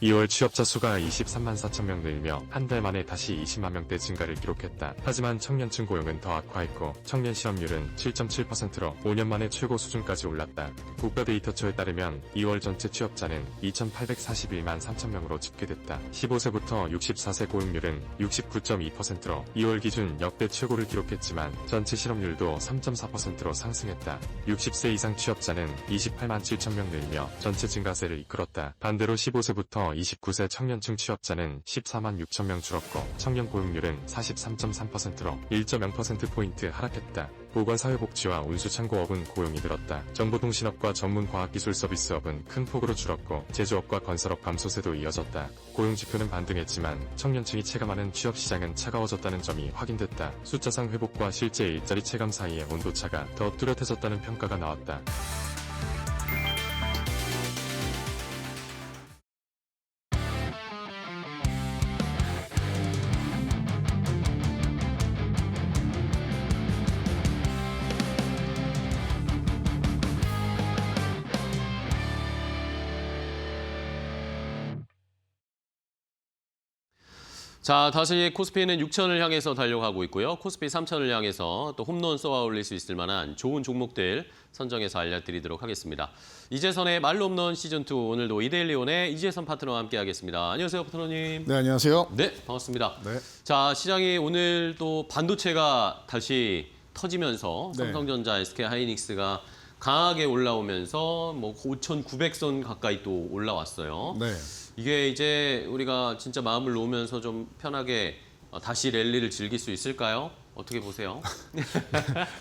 (2월) 취업자 수가 23만 4천 명 늘며 한 달 만에 다시 20만 명대 증가를 기록했다. 하지만 청년층 고용은 더 악화했고 청년 실업률은 7.7%로 5년 만에 최고 수준까지 올랐다. 국가데이터처에 따르면 2월 전체 취업자는 2,841만 3천 명으로 집계됐다. 15세부터 64세 고용률은 69.2%로 2월 기준 역대 최고를 기록했지만 전체 실업률도 3.4%로 상승했다. 60세 이상 취업자는 28만 7천 명 늘며 전체 증가세를 이끌었다. 반대로 15세부터 29세 청년층 취업자는 14만 6천 명 줄었고 청년 고용률은 43.3%로 1.0%포인트 하락했다. 보건사회복지와 운수창고업은 고용이 늘었다. 정보통신업과 전문과학기술서비스업은 큰 폭으로 줄었고 제조업과 건설업 감소세도 이어졌다. 고용지표는 반등했지만 청년층이 체감하는 취업시장은 차가워졌다는 점이 확인됐다. 숫자상 회복과 실제 일자리 체감 사이의 온도차가 더 뚜렷해졌다는 평가가 나왔다. 자, 다시 코스피는 6천을 향해서 달려가고 있고요. 코스피 3천을 향해서 또 홈런 쏘아 올릴 수 있을 만한 좋은 종목들 선정해서 알려드리도록 하겠습니다. 이재선의 말로 홈런 시즌2 오늘도 이데일리온의 이재선 파트너와 함께하겠습니다. 안녕하세요, 파트너님. 네, 안녕하세요. 네, 반갑습니다. 네. 자, 시장이 오늘 또 반도체가 다시 터지면서 네. 삼성전자, SK 하이닉스가 강하게 올라오면서 5,900선 가까이 또 올라왔어요. 네. 이게 이제 우리가 진짜 마음을 놓으면서 좀 편하게 다시 랠리를 즐길 수 있을까요? 어떻게 보세요?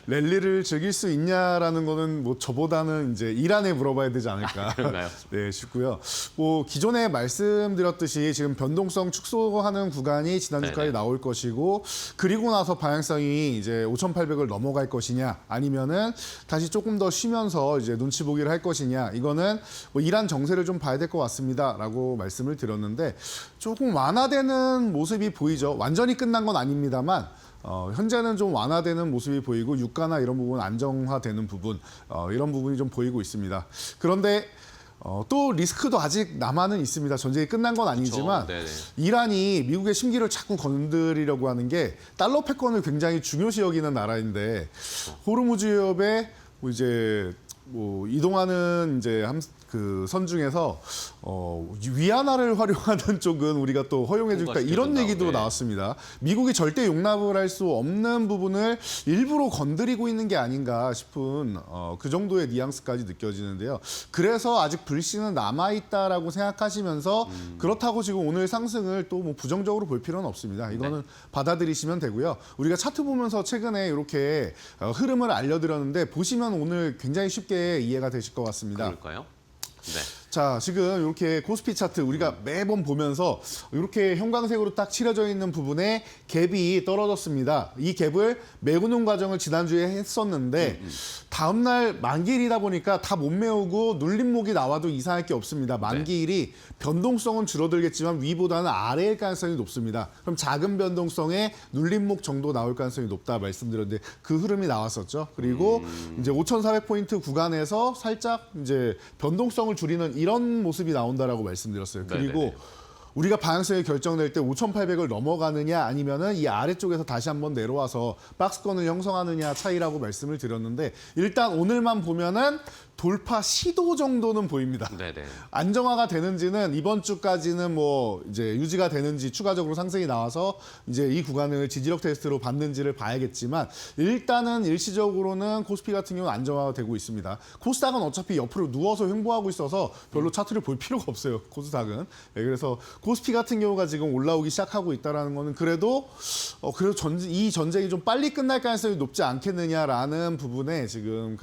랠리를 즐길 수 있냐라는 거는 뭐 저보다는 이제 일 안에 물어봐야 되지 않을까. 그런가요? 네, 싶고요. 뭐 기존에 말씀드렸듯이 지금 변동성 축소하는 구간이 지난주까지 네네. 나올 것이고 그리고 나서 방향성이 이제 5,800을 넘어갈 것이냐 아니면은 다시 조금 더 쉬면서 이제 눈치 보기를 할 것이냐 이거는 뭐 이란 정세를 좀 봐야 될 것 같습니다라고 말씀을 드렸는데 조금 완화되는 모습이 보이죠. 완전히 끝난 건 아닙니다만 현재는 좀 완화되는 모습이 보이고 유가나 이런 부분 안정화되는 부분 이런 부분이 좀 보이고 있습니다. 그런데 또 리스크도 아직 남아는 있습니다. 전쟁이 끝난 건 아니지만 네네. 이란이 미국의 심기를 자꾸 건드리려고 하는 게 달러 패권을 굉장히 중요시 여기는 나라인데 호르무즈 해협에 뭐 이제 뭐 이동하는 이제 그 선 중에서 위안화를 활용하는 쪽은 우리가 또 허용해 줄까 이런 얘기도 네. 나왔습니다. 미국이 절대 용납을 할 수 없는 부분을 일부러 건드리고 있는 게 아닌가 싶은 그 정도의 뉘앙스까지 느껴지는데요. 그래서 아직 불씨는 남아 있다라고 생각하시면서 그렇다고 지금 오늘 상승을 또 뭐 부정적으로 볼 필요는 없습니다. 이거는 받아들이시면 되고요. 우리가 차트 보면서 최근에 이렇게 흐름을 알려드렸는데 보시면 오늘 굉장히 쉽게 이해가 되실 것 같습니다. 그럴까요? 네. 자, 지금 이렇게 코스피 차트 우리가 매번 보면서 이렇게 형광색으로 딱 칠해져 있는 부분에 갭이 떨어졌습니다. 이 갭을 메우는 과정을 지난주에 했었는데 다음날 만기일이다 보니까 다 못 메우고 눌림목이 나와도 이상할 게 없습니다. 만기일이 변동성은 줄어들겠지만 위보다는 아래일 가능성이 높습니다. 그럼 작은 변동성의 눌림목 정도 나올 가능성이 높다 말씀드렸는데 그 흐름이 나왔었죠. 그리고 이제 5,400포인트 구간에서 살짝 이제 변동성을 줄이는 이런 모습이 나온다라고 말씀드렸어요. 그리고 네네네. 우리가 방향성이 결정될 때 5,800을 넘어가느냐 아니면은 이 아래쪽에서 다시 한번 내려와서 박스권을 형성하느냐 차이라고 말씀을 드렸는데 일단 오늘만 보면은 돌파 시도 정도는 보입니다. 네네. 안정화가 되는지는 이번 주까지는 뭐 이제 유지가 되는지 추가적으로 상승이 나와서 이제 이 구간을 지지력 테스트로 받는지를 봐야겠지만 일단은 일시적으로는 코스피 같은 경우는 안정화가 되고 있습니다. 코스닥은 어차피 옆으로 누워서 횡보하고 있어서 별로 차트를 볼 필요가 없어요. 코스닥은. 네, 그래서 코스피 같은 경우가 지금 올라오기 시작하고 있다라는 거는 그래도 이 전쟁이 좀 빨리 끝날 가능성이 높지 않겠느냐라는 부분에 지금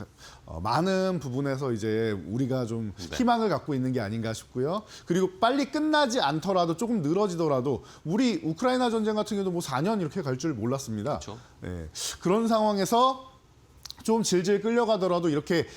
많은 부분에서 이제 우리가 좀 희망을 갖고 있는 게 아닌가 싶고요. 그리고 빨리 끝나지 않더라도 조금 늘어지더라도 우리 우크라이나 전쟁 같은 경우도 뭐 4년 이렇게 갈 줄 몰랐습니다. 그렇죠. 네. 그런 상황에서 좀 질질 끌려가더라도 이렇게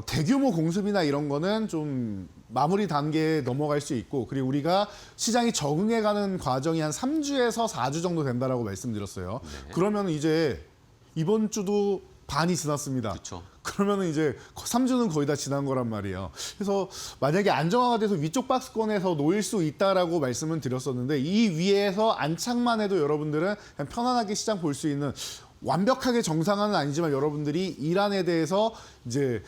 대규모 공습이나 이런 거는 좀 마무리 단계에 넘어갈 수 있고 그리고 우리가 시장이 적응해가는 과정이 한 3주에서 4주 정도 된다라고 말씀드렸어요. 네. 그러면 이제 이번 주도 반이 지났습니다. 그렇죠. 그러면은 이제 3주는 거의 다 지난 거란 말이에요. 그래서 만약에 안정화가 돼서 위쪽 박스권에서 놓일 수 있다라고 말씀을 드렸었는데 이 위에서 안착만 해도 여러분들은 그냥 편안하게 시장 볼 수 있는 완벽하게 정상화는 아니지만 여러분들이 이란에 대해서 이제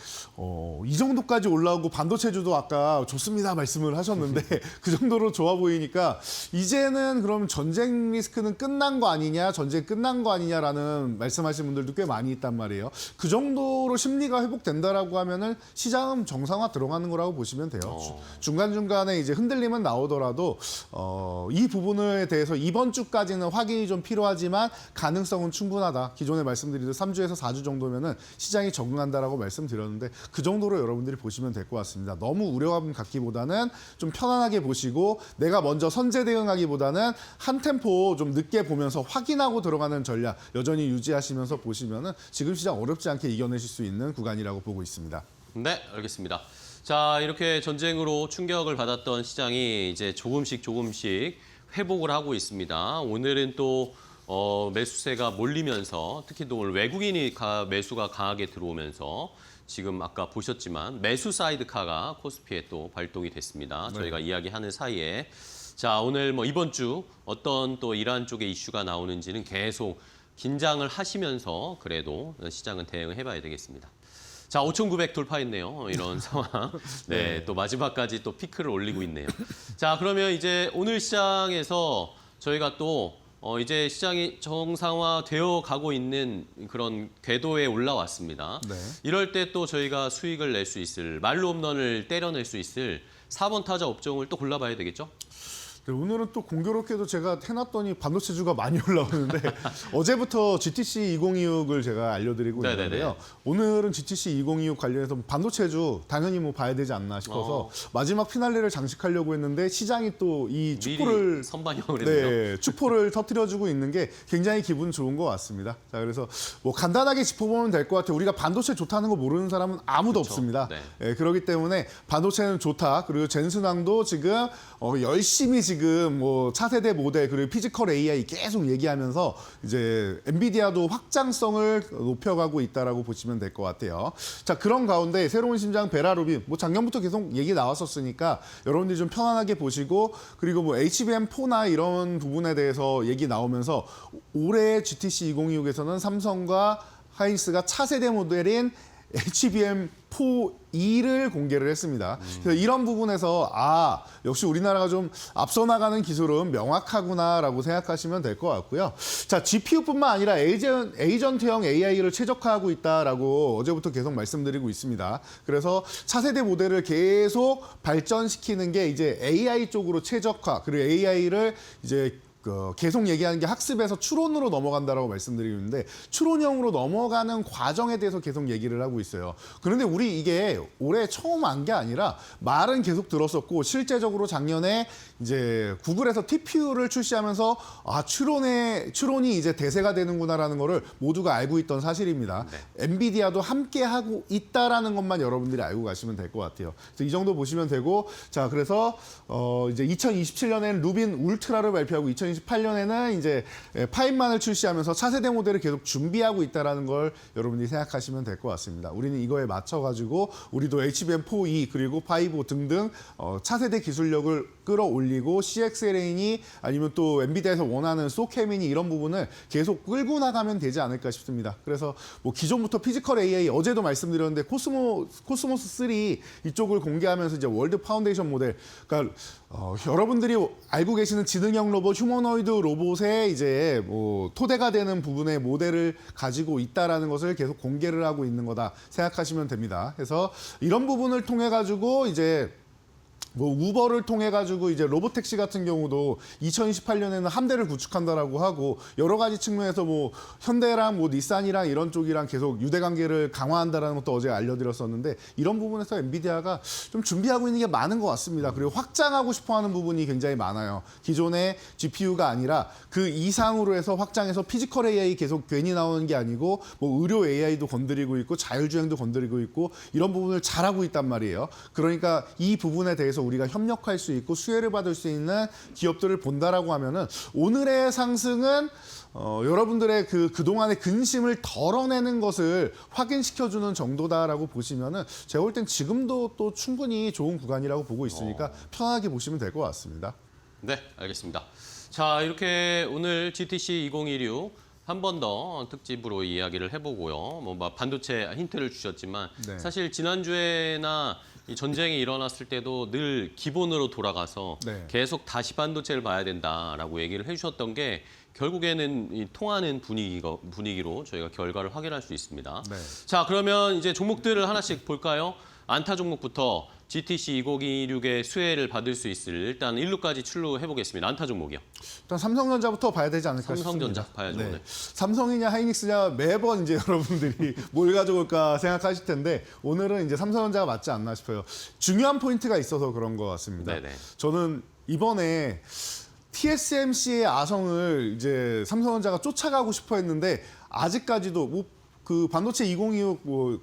이 정도까지 올라오고 반도체주도 아까 좋습니다 말씀을 하셨는데 그 정도로 좋아 보이니까 이제는 그럼 전쟁 리스크는 끝난 거 아니냐, 전쟁 끝난 거 아니냐라는 말씀하시는 분들도 꽤 많이 있단 말이에요. 그 정도로 심리가 회복된다라고 하면은 시장은 정상화 들어가는 거라고 보시면 돼요. 중간중간에 이제 흔들림은 나오더라도 이 부분에 대해서 이번 주까지는 확인이 좀 필요하지만 가능성은 충분하다. 기존에 말씀드린 3주에서 4주 정도면은 시장이 적응한다라고 말씀드렸는데 그 정도로 여러분들이 보시면 될 것 같습니다. 너무 우려감 갖기보다는 좀 편안하게 보시고 내가 먼저 선제 대응하기보다는 한 템포 좀 늦게 보면서 확인하고 들어가는 전략 여전히 유지하시면서 보시면은 지금 시장 어렵지 않게 이겨내실 수 있는 구간이라고 보고 있습니다. 네, 알겠습니다. 자, 이렇게 전쟁으로 충격을 받았던 시장이 이제 조금씩 회복을 하고 있습니다. 오늘은 또 매수세가 몰리면서 특히 또 오늘 외국인이 매수가 강하게 들어오면서 지금 아까 보셨지만 매수 사이드카가 코스피에 또 발동이 됐습니다. 네. 저희가 이야기하는 사이에 자 오늘 뭐 이번 주 어떤 또 이란 쪽의 이슈가 나오는지는 계속 긴장을 하시면서 그래도 시장은 대응해봐야 되겠습니다. 자, 5,900 돌파했네요. 이런 상황. 네, 또 마지막까지 또 피크를 올리고 있네요. 자, 그러면 이제 오늘 시장에서 저희가 또 이제 시장이 정상화 되어 가고 있는 그런 궤도에 올라왔습니다. 네. 이럴 때 또 저희가 수익을 낼 수 있을 말로 홈런을 때려낼 수 있을 4번 타자 업종을 또 골라봐야 되겠죠? 네, 오늘은 또 공교롭게도 제가 해놨더니 반도체주가 많이 올라오는데 어제부터 GTC 2026을 제가 알려드리고 네네네. 있는데요. 오늘은 GTC 2026 관련해서 반도체주 당연히 뭐 봐야 되지 않나 싶어서 마지막 피날레를 장식하려고 했는데 시장이 또 이 축포를 미리 선반영을 했네요. 네, 축포를 터뜨려주고 있는 게 굉장히 기분 좋은 것 같습니다. 자, 그래서 뭐 간단하게 짚어보면 될 것 같아요. 우리가 반도체 좋다는 거 모르는 사람은 아무도 그렇죠. 없습니다. 네. 그렇기 때문에 반도체는 좋다. 그리고 젠슨왕도 지금 열심히 지금 지금 뭐 차세대 모델 그리고 피지컬 AI 계속 얘기하면서 이제 엔비디아도 확장성을 높여가고 있다라고 보시면 될 것 같아요. 자, 그런 가운데 새로운 심장 베라루빈 뭐 작년부터 계속 얘기 나왔었으니까 여러분들이 좀 편안하게 보시고 그리고 뭐 HBM4나 이런 부분에 대해서 얘기 나오면서 올해 GTC 2026에서는 삼성과 하이닉스가 차세대 모델인 HBM4E를 공개를 했습니다. 그래서 이런 부분에서 역시 우리나라가 좀 앞서 나가는 기술은 명확하구나라고 생각하시면 될 것 같고요. 자, GPU뿐만 아니라 에이전트형 AI를 최적화하고 있다라고 어제부터 계속 말씀드리고 있습니다. 그래서 차세대 모델을 계속 발전시키는 게 이제 AI 쪽으로 최적화 그리고 AI를 이제 계속 얘기하는 게 학습에서 추론으로 넘어간다라고 말씀드리고 있는데 추론형으로 넘어가는 과정에 대해서 계속 얘기를 하고 있어요. 그런데 우리 이게 올해 처음 한 게 아니라 말은 계속 들었었고 실제적으로 작년에 이제 구글에서 TPU를 출시하면서 추론이 이제 대세가 되는구나라는 거를 모두가 알고 있던 사실입니다. 엔비디아도 함께 하고 있다라는 것만 여러분들이 알고 가시면 될 것 같아요. 그래서 이 정도 보시면 되고 자, 그래서 이제 2027년에는 루빈 울트라를 발표하고 2028년에는 이제 5만을 출시하면서 차세대 모델을 계속 준비하고 있다라는 걸 여러분들이 생각하시면 될 것 같습니다. 우리는 이거에 맞춰가지고 우리도 HBM4E 그리고 5 등등 차세대 기술력을 끌어올리고 CXLAN이 아니면 또 엔비디아에서 원하는 소케민이 이런 부분을 계속 끌고 나가면 되지 않을까 싶습니다. 그래서 뭐 기존부터 피지컬 AI 어제도 말씀드렸는데 코스모스 3 이쪽을 공개하면서 이제 월드 파운데이션 모델 그러니까 여러분들이 알고 계시는 지능형 로봇, 휴머노이드 로봇의 이제 뭐 토대가 되는 부분의 모델을 가지고 있다라는 것을 계속 공개를 하고 있는 거다 생각하시면 됩니다. 그래서 이런 부분을 통해 가지고 이제 뭐 우버를 통해 가지고 이제 로보택시 같은 경우도 2028년에는 함대를 구축한다라고 하고 여러 가지 측면에서 뭐 현대랑 뭐 닛산이랑 이런 쪽이랑 계속 유대 관계를 강화한다라는 것도 어제 알려드렸었는데 이런 부분에서 엔비디아가 좀 준비하고 있는 게 많은 것 같습니다. 그리고 확장하고 싶어하는 부분이 굉장히 많아요. 기존의 GPU가 아니라 그 이상으로 해서 확장해서 피지컬 AI 계속 괜히 나오는 게 아니고 뭐 의료 AI도 건드리고 있고 자율주행도 건드리고 있고 이런 부분을 잘하고 있단 말이에요. 그러니까 이 부분에 대해서 우리가 협력할 수 있고 수혜를 받을 수 있는 기업들을 본다라고 하면은 오늘의 상승은 여러분들의 그동안의 근심을 덜어내는 것을 확인시켜주는 정도다라고 보시면은 제가 볼 땐 지금도 또 충분히 좋은 구간이라고 보고 있으니까 편하게 보시면 될 것 같습니다. 네, 알겠습니다. 자, 이렇게 오늘 GTC 2026 한 번 더 특집으로 이야기를 해보고요. 뭐 반도체 힌트를 주셨지만 네. 사실 지난주에나 이 전쟁이 일어났을 때도 늘 기본으로 돌아가서 네. 계속 다시 반도체를 봐야 된다라고 얘기를 해주셨던 게 결국에는 이 통하는 분위기로 저희가 결과를 확인할 수 있습니다. 네. 자, 그러면 이제 종목들을 하나씩 볼까요? 안타 종목부터 GTC 2026의 수혜를 받을 수 있을 일단 1루까지 출루해 보겠습니다. 안타 종목이요. 일단 삼성전자부터 봐야 되지 않을까 삼성전자 싶습니다. 봐야죠. 네. 오늘. 삼성이냐 하이닉스냐 매번 이제 여러분들이 뭘 가져올까 생각하실 텐데 오늘은 이제 삼성전자가 맞지 않나 싶어요. 중요한 포인트가 있어서 그런 것 같습니다. 네네. 저는 이번에 TSMC의 아성을 이제 삼성전자가 쫓아가고 싶어 했는데 아직까지도 그 반도체 2026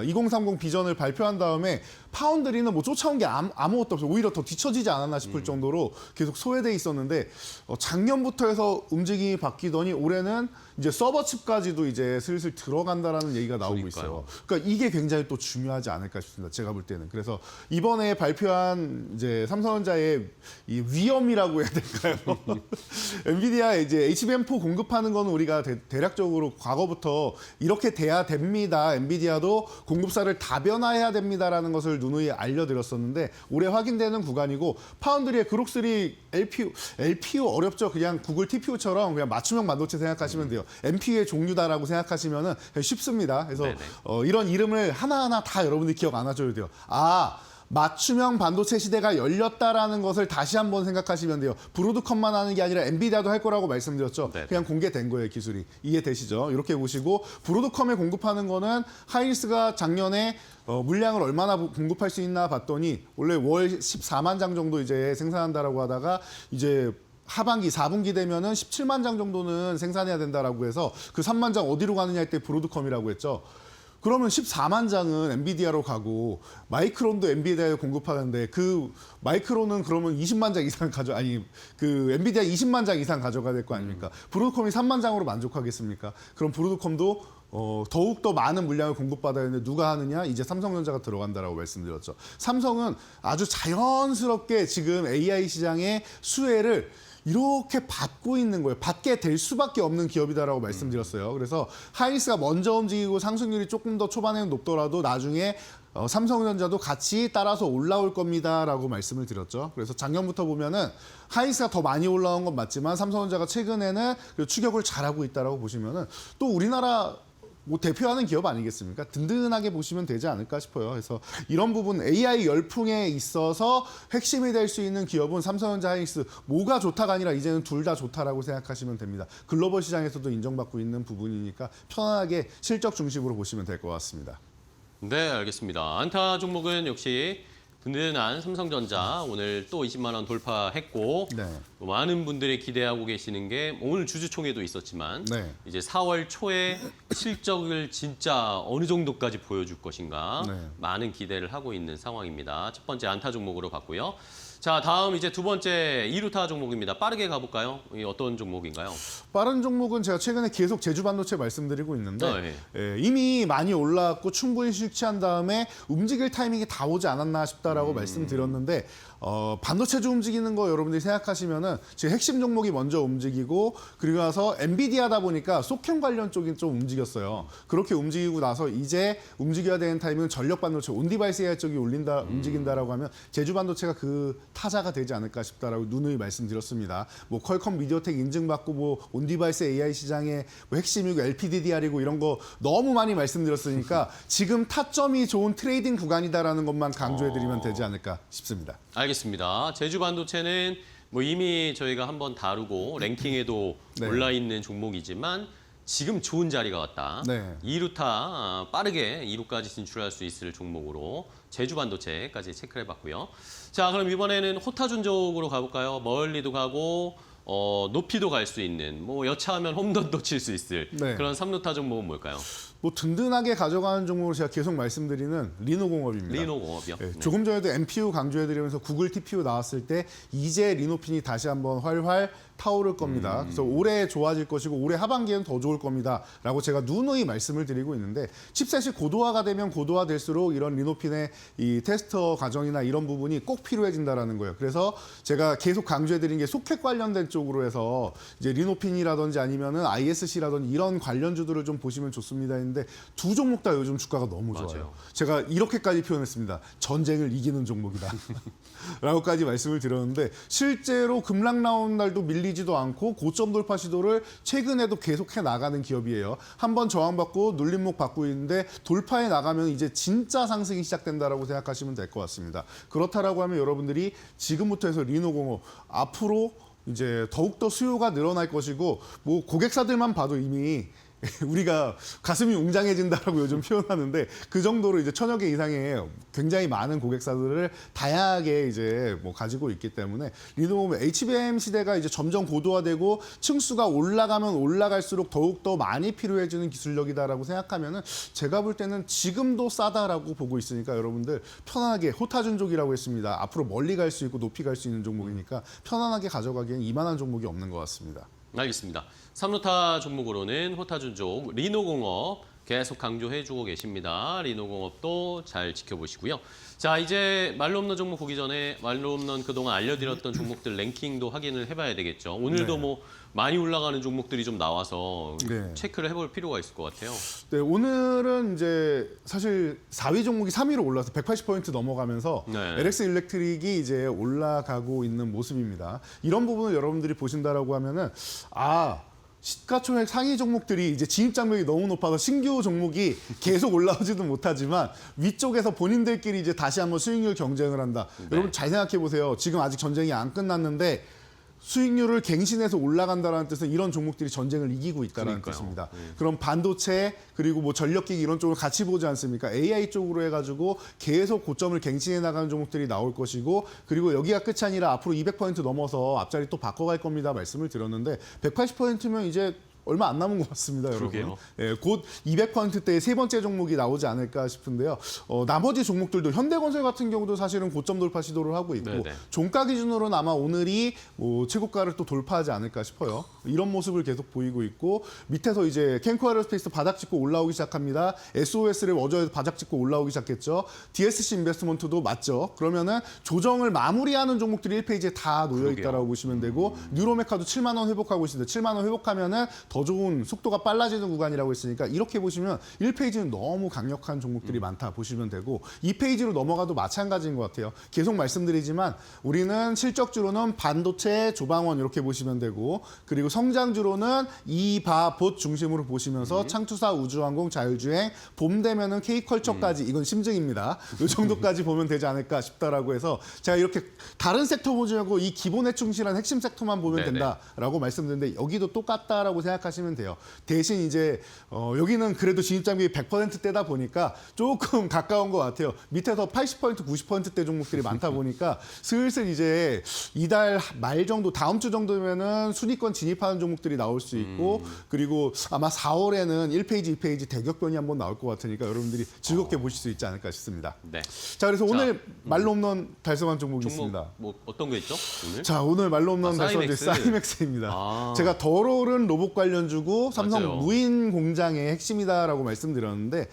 2030 비전을 발표한 다음에 파운드리는 뭐 쫓아온 게 아무것도 없어요. 오히려 더 뒤처지지 않았나 싶을 정도로 계속 소외돼 있었는데 작년부터 해서 움직임이 바뀌더니 올해는 이제 서버칩까지도 이제 슬슬 들어간다라는 얘기가 나오고 있어요. 그러니까 이게 굉장히 또 중요하지 않을까 싶습니다. 제가 볼 때는. 그래서 이번에 발표한 이제 삼성전자의 이 위험이라고 해야 될까요? 엔비디아 이제 HBM4 공급하는 거는 우리가 대략적으로 과거부터 이렇게 돼야 됩니다. 엔비디아도 공급사를 다변화해야 됩니다라는 것을 누누이 알려드렸었는데 올해 확인되는 구간이고 파운드리의 그록3 LPU 어렵죠. 그냥 구글 TPU처럼 그냥 맞춤형 반도체 생각하시면 돼요. NPU의 종류다라고 생각하시면은 쉽습니다. 그래서 이런 이름을 하나하나 다 여러분들이 기억 안 하셔도 돼요. 맞춤형 반도체 시대가 열렸다라는 것을 다시 한번 생각하시면 돼요. 브로드컴만 하는 게 아니라 엔비디아도 할 거라고 말씀드렸죠. 네네. 그냥 공개된 거예요, 기술이. 이해되시죠? 이렇게 보시고 브로드컴에 공급하는 거는 하이닉스가 작년에 물량을 얼마나 공급할 수 있나 봤더니 원래 월 14만 장 정도 이제 생산한다라고 하다가 이제 하반기 4분기 되면은 17만 장 정도는 생산해야 된다라고 해서 그 3만 장 어디로 가느냐 할 때 브로드컴이라고 했죠. 그러면 14만 장은 엔비디아로 가고 마이크론도 엔비디아에 공급하는데 그 마이크론은 그러면 20만 장 이상 그 엔비디아 20만 장 이상 가져가야 될 거 아닙니까? 브로드컴이 3만 장으로 만족하겠습니까? 그럼 브로드컴도 더욱 더 많은 물량을 공급받아야 되는데 누가 하느냐? 이제 삼성전자가 들어간다라고 말씀드렸죠. 삼성은 아주 자연스럽게 지금 AI 시장의 수혜를 이렇게 받고 있는 거예요. 받게 될 수밖에 없는 기업이다라고 말씀드렸어요. 그래서 하이닉스가 먼저 움직이고 상승률이 조금 더 초반에는 높더라도 나중에 삼성전자도 같이 따라서 올라올 겁니다라고 말씀을 드렸죠. 그래서 작년부터 보면은 하이닉스가 더 많이 올라온 건 맞지만 삼성전자가 최근에는 추격을 잘하고 있다라고 보시면은 또 우리나라 뭐 대표하는 기업 아니겠습니까? 든든하게 보시면 되지 않을까 싶어요. 그래서 이런 부분 AI 열풍에 있어서 핵심이 될 수 있는 기업은 삼성전자, 하이닉스 뭐가 좋다가 아니라 이제는 둘 다 좋다라고 생각하시면 됩니다. 글로벌 시장에서도 인정받고 있는 부분이니까 편안하게 실적 중심으로 보시면 될 것 같습니다. 네, 알겠습니다. 안타 종목은 역시 든든한 삼성전자 오늘 또 20만 원 돌파했고 네. 많은 분들이 기대하고 계시는 게 오늘 주주총회도 있었지만 네. 이제 4월 초에 실적을 진짜 어느 정도까지 보여줄 것인가 네. 많은 기대를 하고 있는 상황입니다. 첫 번째 안타 종목으로 봤고요. 자, 다음 이제 두 번째 2루타 종목입니다. 빠르게 가볼까요? 이 어떤 종목인가요? 빠른 종목은 제가 최근에 계속 제주반도체 말씀드리고 있는데 네. 이미 많이 올라왔고 충분히 수익 취한 다음에 움직일 타이밍이 다 오지 않았나 싶다라고 말씀드렸는데 반도체주 움직이는 거 여러분들이 생각하시면은 지금 핵심 종목이 먼저 움직이고 그리고 나서 엔비디아다 보니까 속형 관련 쪽이 좀 움직였어요. 그렇게 움직이고 나서 이제 움직여야 되는 타이밍은 전력 반도체, 온디바이스 AI 쪽이 움직인다라고 하면 제주 반도체가 그 타자가 되지 않을까 싶다라고 누누이 말씀드렸습니다. 뭐 퀄컴 미디어텍 인증받고 뭐 온디바이스 AI 시장의 뭐 핵심이고 LPDDR이고 이런 거 너무 많이 말씀드렸으니까 지금 타점이 좋은 트레이딩 구간이다라는 것만 강조해드리면 되지 않을까 싶습니다. 알겠습니다. 제주 반도체는 뭐 이미 저희가 한번 다루고 랭킹에도 네. 올라 있는 종목이지만 지금 좋은 자리가 왔다. 네. 2루타 빠르게 2루까지 진출할 수 있을 종목으로 제주 반도체까지 체크를 해봤고요. 자, 그럼 이번에는 호타준 쪽으로 가볼까요? 멀리도 가고 높이도 갈 수 있는 뭐 여차하면 홈런도 칠 수 있을 네. 그런 3루타 종목은 뭘까요? 뭐 든든하게 가져가는 종목으로 제가 계속 말씀드리는 리노공업입니다. 리노공업이요. 네, 조금 전에도 NPU 강조해드리면서 구글 TPU 나왔을 때 이제 리노핀이 다시 한번 활활 타오를 겁니다. 그래서 올해 좋아질 것이고 올해 하반기에는 더 좋을 겁니다라고 제가 누누이 말씀을 드리고 있는데 칩셋이 고도화가 되면 고도화될수록 이런 리노핀의 이 테스터 과정이나 이런 부분이 꼭 필요해진다라는 거예요. 그래서 제가 계속 강조해드린 게 소켓 관련된 쪽으로 해서 이제 리노핀이라든지 아니면은 ISC라든지 이런 관련주들을 좀 보시면 좋습니다. 했는데 두 종목 다 요즘 주가가 너무 좋아요. 맞아요. 제가 이렇게까지 표현했습니다. 전쟁을 이기는 종목이다. 라고까지 말씀을 드렸는데 실제로 급락 나온 날도 밀리지도 않고 고점 돌파 시도를 최근에도 계속해 나가는 기업이에요. 한번 저항받고 눌림목 받고 있는데 돌파해 나가면 이제 진짜 상승이 시작된다라고 생각하시면 될 것 같습니다. 그렇다라고 하면 여러분들이 지금부터 해서 리노공업 앞으로 이제 더욱더 수요가 늘어날 것이고 뭐 고객사들만 봐도 이미 우리가 가슴이 웅장해진다라고 요즘 표현하는데 그 정도로 이제 1000여 개 이상의 굉장히 많은 고객사들을 다양하게 이제 뭐 가지고 있기 때문에 리노공업 HBM 시대가 이제 점점 고도화되고 층수가 올라가면 올라갈수록 더욱 더 많이 필요해지는 기술력이다라고 생각하면은 제가 볼 때는 지금도 싸다라고 보고 있으니까 여러분들 편안하게 호타준족이라고 했습니다. 앞으로 멀리 갈 수 있고 높이 갈 수 있는 종목이니까 편안하게 가져가기엔 이만한 종목이 없는 것 같습니다. 알겠습니다. 3루타 종목으로는 호타준족 리노공업 계속 강조해주고 계십니다. 리노공업도 잘 지켜보시고요. 자, 이제 말로 없는 종목 보기 전에 말로 없는 그동안 알려드렸던 종목들 랭킹도 확인을 해봐야 되겠죠. 오늘도 네. 뭐 많이 올라가는 종목들이 좀 나와서 네. 체크를 해볼 필요가 있을 것 같아요. 네, 오늘은 이제 사실 4위 종목이 3위로 올라서 180포인트 넘어가면서 네. LX 일렉트릭이 이제 올라가고 있는 모습입니다. 이런 부분을 여러분들이 보신다라고 하면은 시가총액 상위 종목들이 이제 진입 장벽이 너무 높아서 신규 종목이 계속 올라오지도 못하지만 위쪽에서 본인들끼리 이제 다시 한번 수익률 경쟁을 한다. 네. 여러분 잘 생각해 보세요. 지금 아직 전쟁이 안 끝났는데 수익률을 갱신해서 올라간다는 뜻은 이런 종목들이 전쟁을 이기고 있다는 그러니까요. 뜻입니다. 네. 그럼 반도체 그리고 뭐 전력기기 이런 쪽을 같이 보지 않습니까? AI 쪽으로 해가지고 계속 고점을 갱신해 나가는 종목들이 나올 것이고 그리고 여기가 끝이 아니라 앞으로 200포인트 넘어서 앞자리 또 바꿔갈 겁니다. 말씀을 드렸는데 180포인트면 이제 얼마 안 남은 것 같습니다, 여러분. 그러게요. 예, 곧 200%대의 세 번째 종목이 나오지 않을까 싶은데요. 나머지 종목들도 현대건설 같은 경우도 사실은 고점 돌파 시도를 하고 있고 네네. 종가 기준으로는 아마 오늘이 최고가를 또 돌파하지 않을까 싶어요. 이런 모습을 계속 보이고 있고 밑에서 이제 캠코 에어로스페이스 바닥 찍고 올라오기 시작합니다. SOS를 어제 바닥 찍고 올라오기 시작했죠. DSC 인베스트먼트도 맞죠. 그러면은 조정을 마무리하는 종목들이 1페이지에 다 놓여 있다라고 보시면 되고 뉴로메카도 7만 원 회복하고 있습니다. 7만 원 회복하면은 더 좋은 속도가 빨라지는 구간이라고 했으니까 이렇게 보시면 1페이지는 너무 강력한 종목들이 많다 보시면 되고 2페이지로 넘어가도 마찬가지인 것 같아요. 계속 말씀드리지만 우리는 실적주로는 반도체, 조방원 이렇게 보시면 되고 그리고 성장주로는 이바봇 중심으로 보시면서 창투사, 우주항공, 자율주행, 봄 되면은 K컬처까지 이건 심증입니다. 이 정도까지 보면 되지 않을까 싶다라고 해서 제가 이렇게 다른 섹터 보지 말고 이 기본에 충실한 핵심 섹터만 보면 네네. 된다라고 말씀드렸는데 여기도 똑같다라고 생각하시면 돼요. 대신 이제 여기는 그래도 진입장벽이 100%대다 보니까 조금 가까운 것 같아요. 밑에서 80%, 90%대 종목들이 많다 보니까 슬슬 이제 이달 말 정도, 다음 주 정도면은 순위권 진입하는 종목들이 나올 수 있고 그리고 아마 4월에는 1페이지, 2페이지 대격변이 한번 나올 것 같으니까 여러분들이 즐겁게 보실 수 있지 않을까 싶습니다. 네. 자, 그래서 자, 오늘 말로 홈런 달성한 종목이 종목 있습니다. 뭐 어떤 거 있죠? 오늘? 자, 오늘 말로 홈런 달성한 사이맥스. 사이맥스입니다. 아. 제가 더 오른 로봇 관련주고 삼성 맞아요. 무인 공장의 핵심이다라고 말씀드렸는데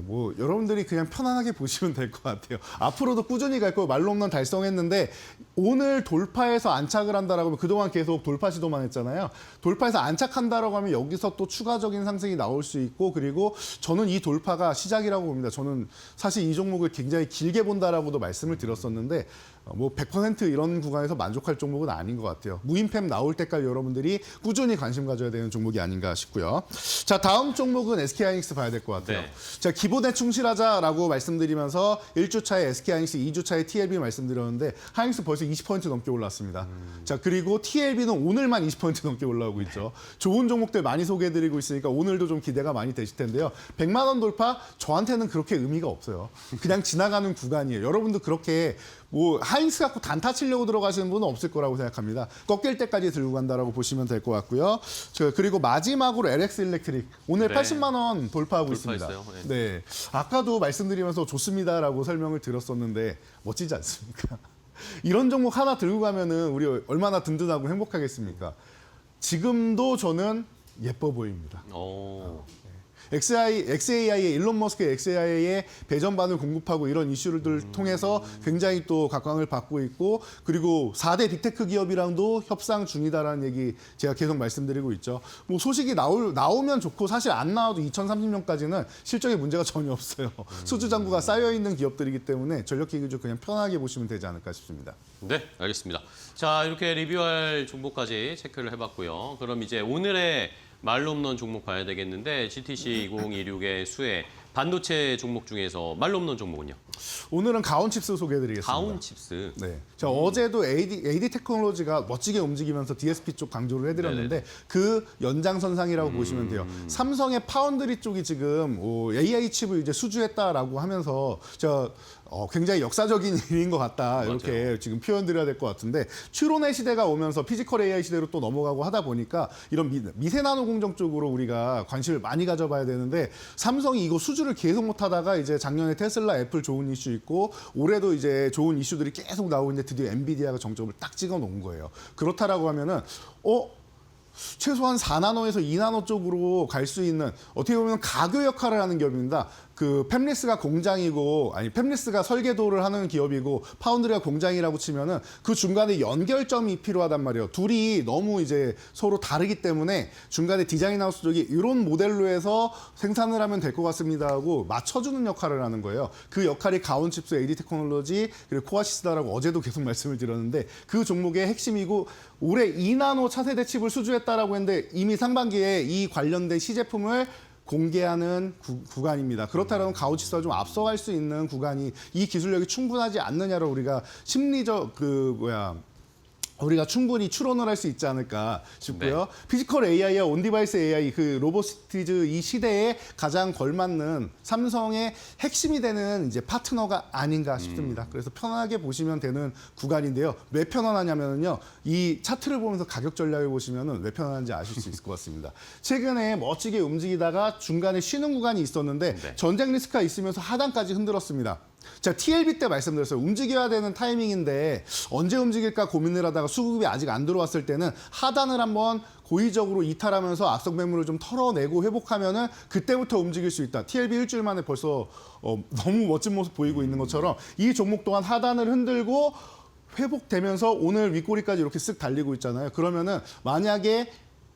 뭐 여러분들이 그냥 편안하게 보시면 될 것 같아요. 앞으로도 꾸준히 갈 거고 말로 홈런 달성했는데 오늘 돌파해서 안착을 한다라고 하면 그동안 계속 돌파 시도만 했잖아요. 돌파해서 안착한다라고 하면 여기서 또 추가적인 상승이 나올 수 있고 그리고 저는 이 돌파가 시작이라고 봅니다. 저는 사실 이 종목을 굉장히 길게 본다라고도 말씀을 드렸었는데 뭐 100% 이런 구간에서 만족할 종목은 아닌 것 같아요. 무인팸 나올 때까지 여러분들이 꾸준히 관심 가져야 되는 종목이 아닌가 싶고요. 자, 다음 종목은 SK하이닉스 봐야 될 것 같아요. 네. 자, 기본에 충실하자라고 말씀드리면서 1주차에 SK하이닉스, 2주차에 TLB 말씀드렸는데 하이닉스 벌써 20% 넘게 올랐습니다. 자, 그리고 TLB는 오늘만 20% 넘게 올라오고 있죠. 좋은 종목들 많이 소개해드리고 있으니까 오늘도 좀 기대가 많이 되실 텐데요. 100만 원 돌파 저한테는 그렇게 의미가 없어요. 그냥 지나가는 구간이에요. 여러분도 그렇게 뭐 하이닉스 갖고 단타 치려고 들어가시는 분은 없을 거라고 생각합니다. 꺾일 때까지 들고 간다라고 보시면 될 것 같고요. 그리고 마지막으로 LX 일렉트릭 오늘 네. 80만 원 돌파하고 있습니다. 돌파했어요. 네, 아까도 말씀드리면서 좋습니다라고 설명을 드렸었는데 멋지지 않습니까? 이런 종목 하나 들고 가면은 우리 얼마나 든든하고 행복하겠습니까? 지금도 저는 예뻐 보입니다. XAI의 일론 머스크의 XAI의 배전반을 공급하고 이런 이슈를 통해서 굉장히 또 각광을 받고 있고 그리고 4대 빅테크 기업이랑도 협상 중이다라는 얘기 제가 계속 말씀드리고 있죠. 뭐 소식이 나오면 좋고 사실 안 나와도 2030년까지는 실적에 문제가 전혀 없어요. 수주 잔고가 쌓여 있는 기업들이기 때문에 전력기기주 그냥 편하게 보시면 되지 않을까 싶습니다. 네, 알겠습니다. 자, 이렇게 리뷰할 종목까지 체크를 해봤고요. 그럼 이제 오늘의 말로 홈런 종목 봐야 되겠는데 GTC 2026의 수혜 반도체 종목 중에서 말로 홈런 종목은요? 오늘은 가온칩스 소개해드리겠습니다. 가온칩스. 네. 자, 어제도 AD 테크놀로지가 멋지게 움직이면서 DSP 쪽 강조를 해드렸는데 네네. 그 연장선상이라고 보시면 돼요. 삼성의 파운드리 쪽이 지금 AI 칩을 이제 수주했다라고 하면서 굉장히 역사적인 일인 것 같다. 이렇게 맞아요. 지금 표현드려야 될 것 같은데 추론의 시대가 오면서 피지컬 AI 시대로 또 넘어가고 하다 보니까 이런 미세 나노 공정 쪽으로 우리가 관심을 많이 가져봐야 되는데 삼성이 이거 수주를 계속 못하다가 이제 작년에 테슬라, 애플 좋은 이슈 있고 올해도 이제 좋은 이슈들이 계속 나오고 있는데 드디어 엔비디아가 정점을 딱 찍어 놓은 거예요. 그렇다라고 하면은 최소한 4나노에서 2나노 쪽으로 갈 수 있는 어떻게 보면 가교 역할을 하는 기업입니다. 그 팹리스가 공장이고 팹리스가 설계도를 하는 기업이고 파운드리가 공장이라고 치면은 그 중간에 연결점이 필요하단 말이에요. 둘이 너무 이제 서로 다르기 때문에 중간에 디자인 하우스 쪽이 이런 모델로 해서 생산을 하면 될 것 같습니다 하고 맞춰주는 역할을 하는 거예요. 그 역할이 가온칩스, AD 테크놀로지 그리고 코아시스다라고 어제도 계속 말씀을 드렸는데 그 종목의 핵심이고 올해 2나노 차세대 칩을 수주했다라고 했는데 이미 상반기에 이 관련된 시제품을 공개하는 구간입니다. 그렇다면 가오치스가 좀 앞서갈 수 있는 구간이 이 기술력이 충분하지 않느냐로 우리가 심리적 우리가 충분히 추론을 할 수 있지 않을까 싶고요. 피지컬 AI와 온디바이스 AI, 그 로보티즈 이 시대에 가장 걸맞는 삼성의 핵심이 되는 이제 파트너가 아닌가 싶습니다. 그래서 편하게 보시면 되는 구간인데요. 왜 편안하냐면요. 이 차트를 보면서 가격 전략을 보시면은 왜 편안한지 아실 수 있을 것 같습니다. 최근에 멋지게 움직이다가 중간에 쉬는 구간이 있었는데 전쟁 리스크가 있으면서 하단까지 흔들었습니다. 제가 TLB 때 말씀드렸어요. 움직여야 되는 타이밍인데 언제 움직일까 고민을 하다가 수급이 아직 안 들어왔을 때는 하단을 한번 고의적으로 이탈하면서 악성 매물을 좀 털어내고 회복하면은 그때부터 움직일 수 있다. TLB 일주일 만에 벌써 너무 멋진 모습 보이고 있는 것처럼 이 종목 또한 하단을 흔들고 회복되면서 오늘 윗꼬리까지 이렇게 쓱 달리고 있잖아요. 그러면은 만약에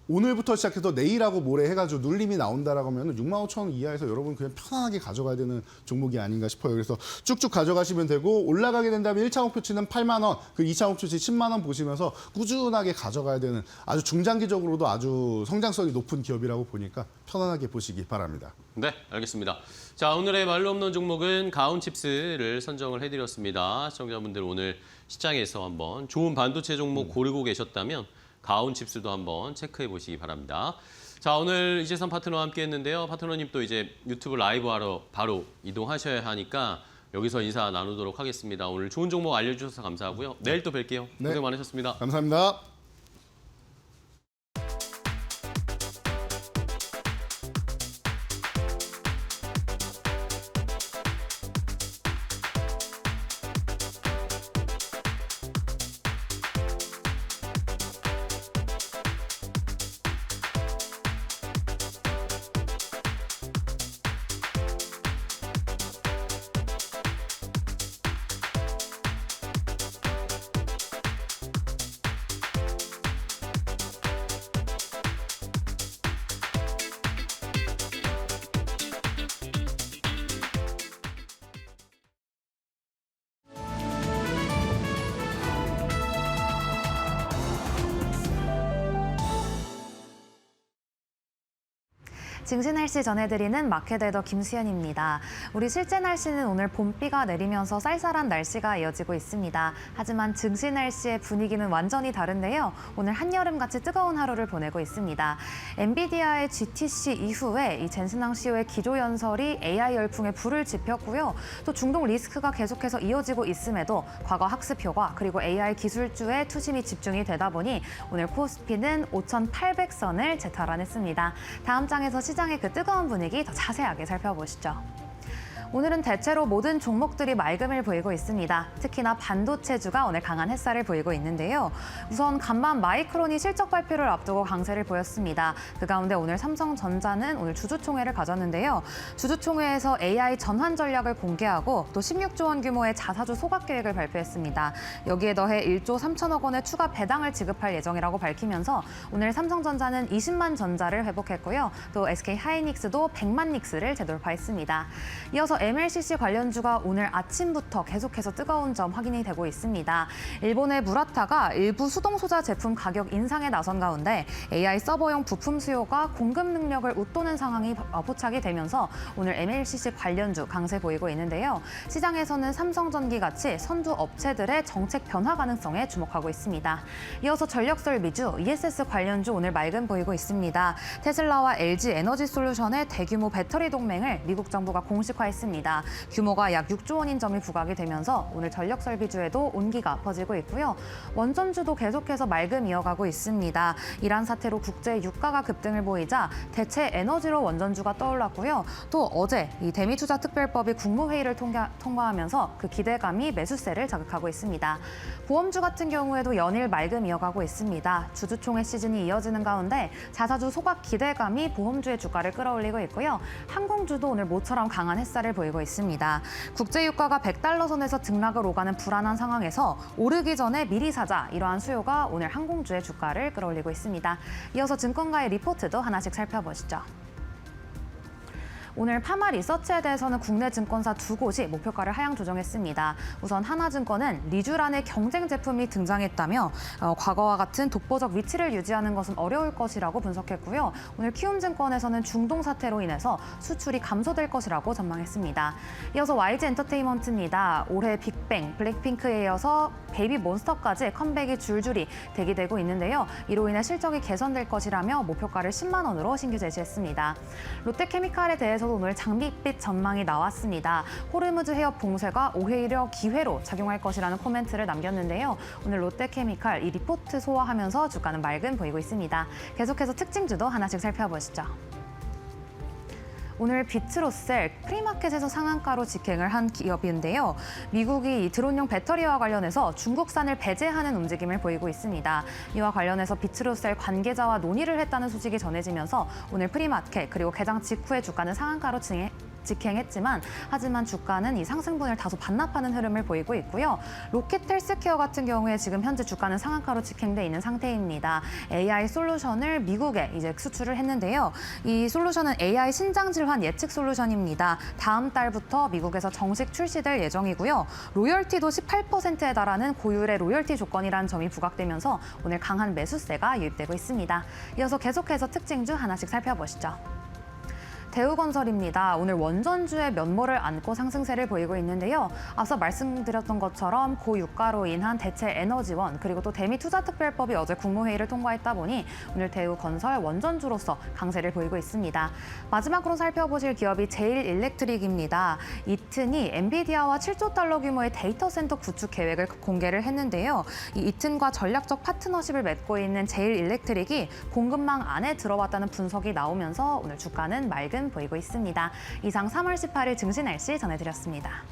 오늘부터 시작해서 내일하고 모레 해가지고 눌림이 나온다라고 하면 65,000원 이하에서 여러분 그냥 편안하게 가져가야 되는 종목이 아닌가 싶어요. 그래서 쭉쭉 가져가시면 되고 올라가게 된다면 1차 목표치는 8만 원, 그 2차 목표치 10만 원 보시면서 꾸준하게 가져가야 되는 아주 중장기적으로도 아주 성장성이 높은 기업이라고 보니까 편안하게 보시기 바랍니다. 네, 알겠습니다. 자, 오늘의 말로 없는 종목은 가온칩스를 선정을 해드렸습니다. 시청자분들 오늘 시장에서 한번 좋은 반도체 종목 고르고 계셨다면 가온칩스도 한번 체크해 보시기 바랍니다. 자, 오늘 이재선 파트너와 함께 했는데요. 파트너님 또 이제 유튜브 라이브 하러 바로 이동하셔야 하니까 여기서 인사 나누도록 하겠습니다. 오늘 좋은 종목 알려주셔서 감사하고요. 내일 또 뵐게요. 네. 고생 많으셨습니다. 감사합니다. 증시 날씨 전해드리는 마켓웨더 김수현입니다. 우리 실제 날씨는 오늘 봄비가 내리면서 쌀쌀한 날씨가 이어지고 있습니다. 하지만 증시 날씨의 분위기는 완전히 다른데요. 오늘 한여름같이 뜨거운 하루를 보내고 있습니다. 엔비디아의 GTC 이후에 이 젠슨항 CEO의 기조연설이 AI 열풍에 불을 지폈고요. 또 중동 리스크가 계속해서 이어지고 있음에도 과거 학습 효과 그리고 AI 기술주에 투심이 집중이 되다 보니 오늘 코스피는 5,800선을 재탈환했습니다. 다음 장에서 시장의 그 뜨거운 분위기 더 자세하게 살펴보시죠. 오늘은 대체로 모든 종목들이 맑음을 보이고 있습니다. 특히나 반도체주가 오늘 강한 햇살을 보이고 있는데요. 우선 간만 마이크론이 실적 발표를 앞두고 강세를 보였습니다. 그 가운데 오늘 삼성전자는 오늘 주주총회를 가졌는데요. 주주총회에서 AI 전환 전략을 공개하고 또 16조 원 규모의 자사주 소각 계획을 발표했습니다. 여기에 더해 1조 3천억 원의 추가 배당을 지급할 예정이라고 밝히면서 오늘 삼성전자는 20만 전자를 회복했고요. 또 SK하이닉스도 100만 닉스를 재돌파했습니다. 이어서 MLCC 관련주가 오늘 아침부터 계속해서 뜨거운 점 확인이 되고 있습니다. 일본의 무라타가 일부 수동소자 제품 가격 인상에 나선 가운데 AI 서버용 부품 수요가 공급 능력을 웃도는 상황이 포착이 되면서 오늘 MLCC 관련주 강세 보이고 있는데요. 시장에서는 삼성전기 같이 선두 업체들의 정책 변화 가능성에 주목하고 있습니다. 이어서 전력설 미주 ESS 관련주 오늘 맑음 보이고 있습니다. 테슬라와 LG 에너지솔루션의 대규모 배터리 동맹을 미국 정부가 공식화했습니다. 규모가 약 6조 원인 점이 부각이 되면서 오늘 전력 설비주에도 온기가 퍼지고 있고요. 원전주도 계속해서 맑음 이어가고 있습니다. 이란 사태로 국제 유가가 급등을 보이자 대체 에너지로 원전주가 떠올랐고요. 또 어제 이 대미투자특별법이 국무회의를 통과하면서 그 기대감이 매수세를 자극하고 있습니다. 보험주 같은 경우에도 연일 맑음 이어가고 있습니다. 주주총회 시즌이 이어지는 가운데 자사주 소각 기대감이 보험주의 주가를 끌어올리고 있고요. 항공주도 오늘 모처럼 강한 햇살을 보이고 있습니다. 국제유가가 100달러 선에서 등락을 오가는 불안한 상황에서 오르기 전에 미리 사자 이러한 수요가 오늘 항공주의 주가를 끌어올리고 있습니다. 이어서 증권가의 리포트도 하나씩 살펴보시죠. 오늘 파마 리서치에 대해서는 국내 증권사 2곳이 목표가를 하향 조정했습니다. 우선 하나증권은 리쥬란의 경쟁 제품이 등장했다며 과거와 같은 독보적 위치를 유지하는 것은 어려울 것이라고 분석했고요. 오늘 키움증권에서는 중동 사태로 인해서 수출이 감소될 것이라고 전망했습니다. 이어서 YG엔터테인먼트입니다. 올해 빅뱅, 블랙핑크에 이어서 베이비몬스터까지 컴백이 줄줄이 대기되고 있는데요. 이로 인해 실적이 개선될 것이라며 목표가를 10만 원으로 신규 제시했습니다. 롯데케미칼에 대해서도 오늘 장밋빛 전망이 나왔습니다. 호르무즈 해협 봉쇄가 오히려 기회로 작용할 것이라는 코멘트를 남겼는데요. 오늘 롯데케미칼 이 리포트 소화하면서 주가는 맑은 보이고 있습니다. 계속해서 특징주도 하나씩 살펴보시죠. 오늘 비트로셀 프리마켓에서 상한가로 직행을 한 기업인데요. 미국이 이 드론용 배터리와 관련해서 중국산을 배제하는 움직임을 보이고 있습니다. 이와 관련해서 비트로셀 관계자와 논의를 했다는 소식이 전해지면서 오늘 프리마켓 그리고 개장 직후에 주가는 상한가로 직행했지만 하지만 주가는 이 상승분을 다소 반납하는 흐름을 보이고 있고요. 로켓 헬스케어 같은 경우에 지금 현재 주가는 상한가로 직행돼 있는 상태입니다. AI 솔루션을 미국에 이제 수출을 했는데요. 이 솔루션은 AI 신장 질환 예측 솔루션입니다. 다음 달부터 미국에서 정식 출시될 예정이고요. 로열티도 18%에 달하는 고율의 로열티 조건이라는 점이 부각되면서 오늘 강한 매수세가 유입되고 있습니다. 이어서 계속해서 특징주 하나씩 살펴보시죠. 대우건설입니다. 오늘 원전주의 면모를 안고 상승세를 보이고 있는데요. 앞서 말씀드렸던 것처럼 고유가로 인한 대체 에너지원 그리고 또 대미투자특별법이 어제 국무회의를 통과했다 보니 오늘 대우건설 원전주로서 강세를 보이고 있습니다. 마지막으로 살펴보실 기업이 제일일렉트릭입니다. 이튼이 엔비디아와 7조 달러 규모의 데이터 센터 구축 계획을 공개를 했는데요. 이 이튼과 전략적 파트너십을 맺고 있는 제일일렉트릭이 공급망 안에 들어왔다는 분석이 나오면서 오늘 주가는 맑은 보이고 있습니다. 이상 3월 18일 증시 날씨 전해드렸습니다.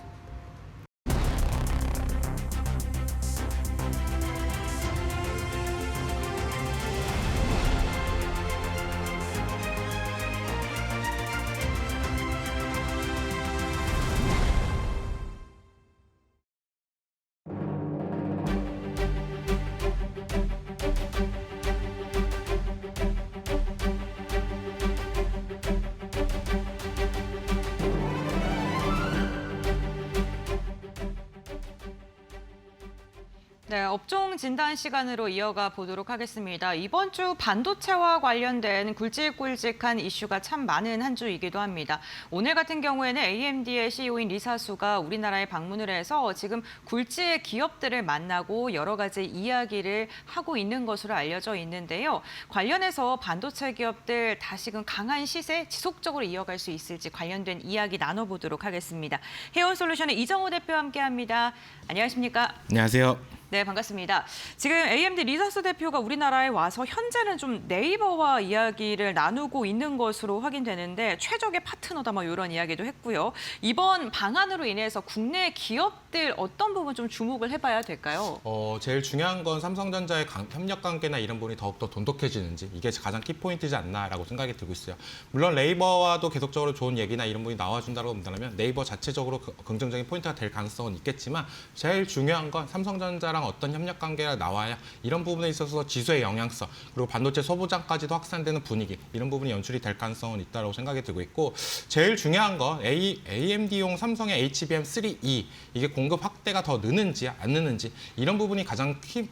네, 업종 진단 시간으로 이어가 보도록 하겠습니다. 이번 주 반도체와 관련된 굵직굵직한 이슈가 참 많은 한 주이기도 합니다. 오늘 같은 경우에는 AMD의 CEO인 리사수가 우리나라에 방문을 해서 지금 굴지의 기업들을 만나고 여러 가지 이야기를 하고 있는 것으로 알려져 있는데요. 관련해서 반도체 기업들 다시금 강한 시세 지속적으로 이어갈 수 있을지 관련된 이야기 나눠보도록 하겠습니다. 해온솔루션의 이정호 대표와 함께합니다. 안녕하십니까? 안녕하세요. 네, 반갑습니다. 지금 AMD 리사수 대표가 우리나라에 와서 현재는 좀 네이버와 이야기를 나누고 있는 것으로 확인되는데 최적의 파트너다 뭐 이런 이야기도 했고요. 이번 방안으로 인해서 국내 기업들 어떤 부분 좀 주목을 해봐야 될까요? 제일 중요한 건 삼성전자의 협력 관계나 이런 부분이 더욱더 돈독해지는지 이게 가장 키포인트지 않나라고 생각이 들고 있어요. 물론 네이버와도 계속적으로 좋은 얘기나 이런 부분이 나와준다고 본다면 네이버 자체적으로 긍정적인 포인트가 될 가능성은 있겠지만 제일 중요한 건 삼성전자랑 어떤 협력 관계가 나와야 이런 부분에 있어서 지수의 영향성 그리고 반도체 소부장까지도 확산되는 분위기 이런 부분이 연출이 될 가능성은 있다고 생각이 들고 있고 제일 중요한 건 AMD용 삼성의 HBM3E 이게 공급 확대가 더 느는지 안 느는지 이런 부분이 가장 큰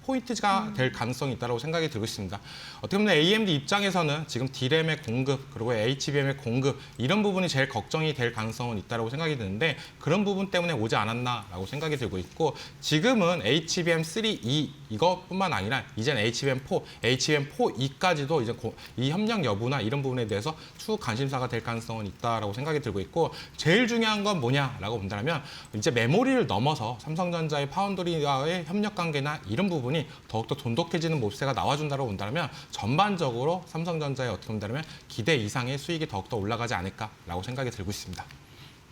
포인트가 될 가능성이 있다고 생각이 들고 있습니다. 어떻게 보면 AMD 입장에서는 지금 D램의 공급 그리고 HBM의 공급 이런 부분이 제일 걱정이 될 가능성은 있다고 생각이 드는데 그런 부분 때문에 오지 않았나라고 생각이 들고 있고 지금은 HBM3E 이것뿐만 아니라 이젠 HBM4, HBM4E까지도 이제 이 협력 여부나 이런 부분에 대해서 추후 관심사가 될 가능성은 있다고 생각이 들고 있고 제일 중요한 건 뭐냐라고 본다면 이제 메모리를 넘어서 삼성전자의 파운드리와의 협력 관계나 이런 부분이 더욱더 돈독해지는 모습세가 나와준다고 본다면 전반적으로 삼성전자의 어떻게 본다면 기대 이상의 수익이 더욱더 올라가지 않을까라고 생각이 들고 있습니다.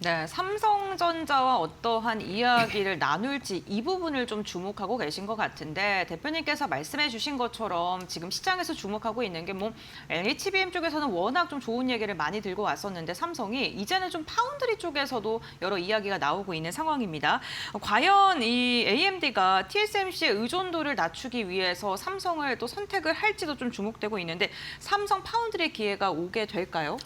네, 삼성전자와 어떠한 이야기를 나눌지 이 부분을 좀 주목하고 계신 것 같은데 대표님께서 말씀해 주신 것처럼 지금 시장에서 주목하고 있는 게 뭐 HBM 쪽에서는 워낙 좀 좋은 얘기를 많이 들고 왔었는데 삼성이 이제는 좀 파운드리 쪽에서도 여러 이야기가 나오고 있는 상황입니다. 과연 이 AMD가 TSMC의 의존도를 낮추기 위해서 삼성을 또 선택을 할지도 좀 주목되고 있는데 삼성 파운드리 기회가 오게 될까요?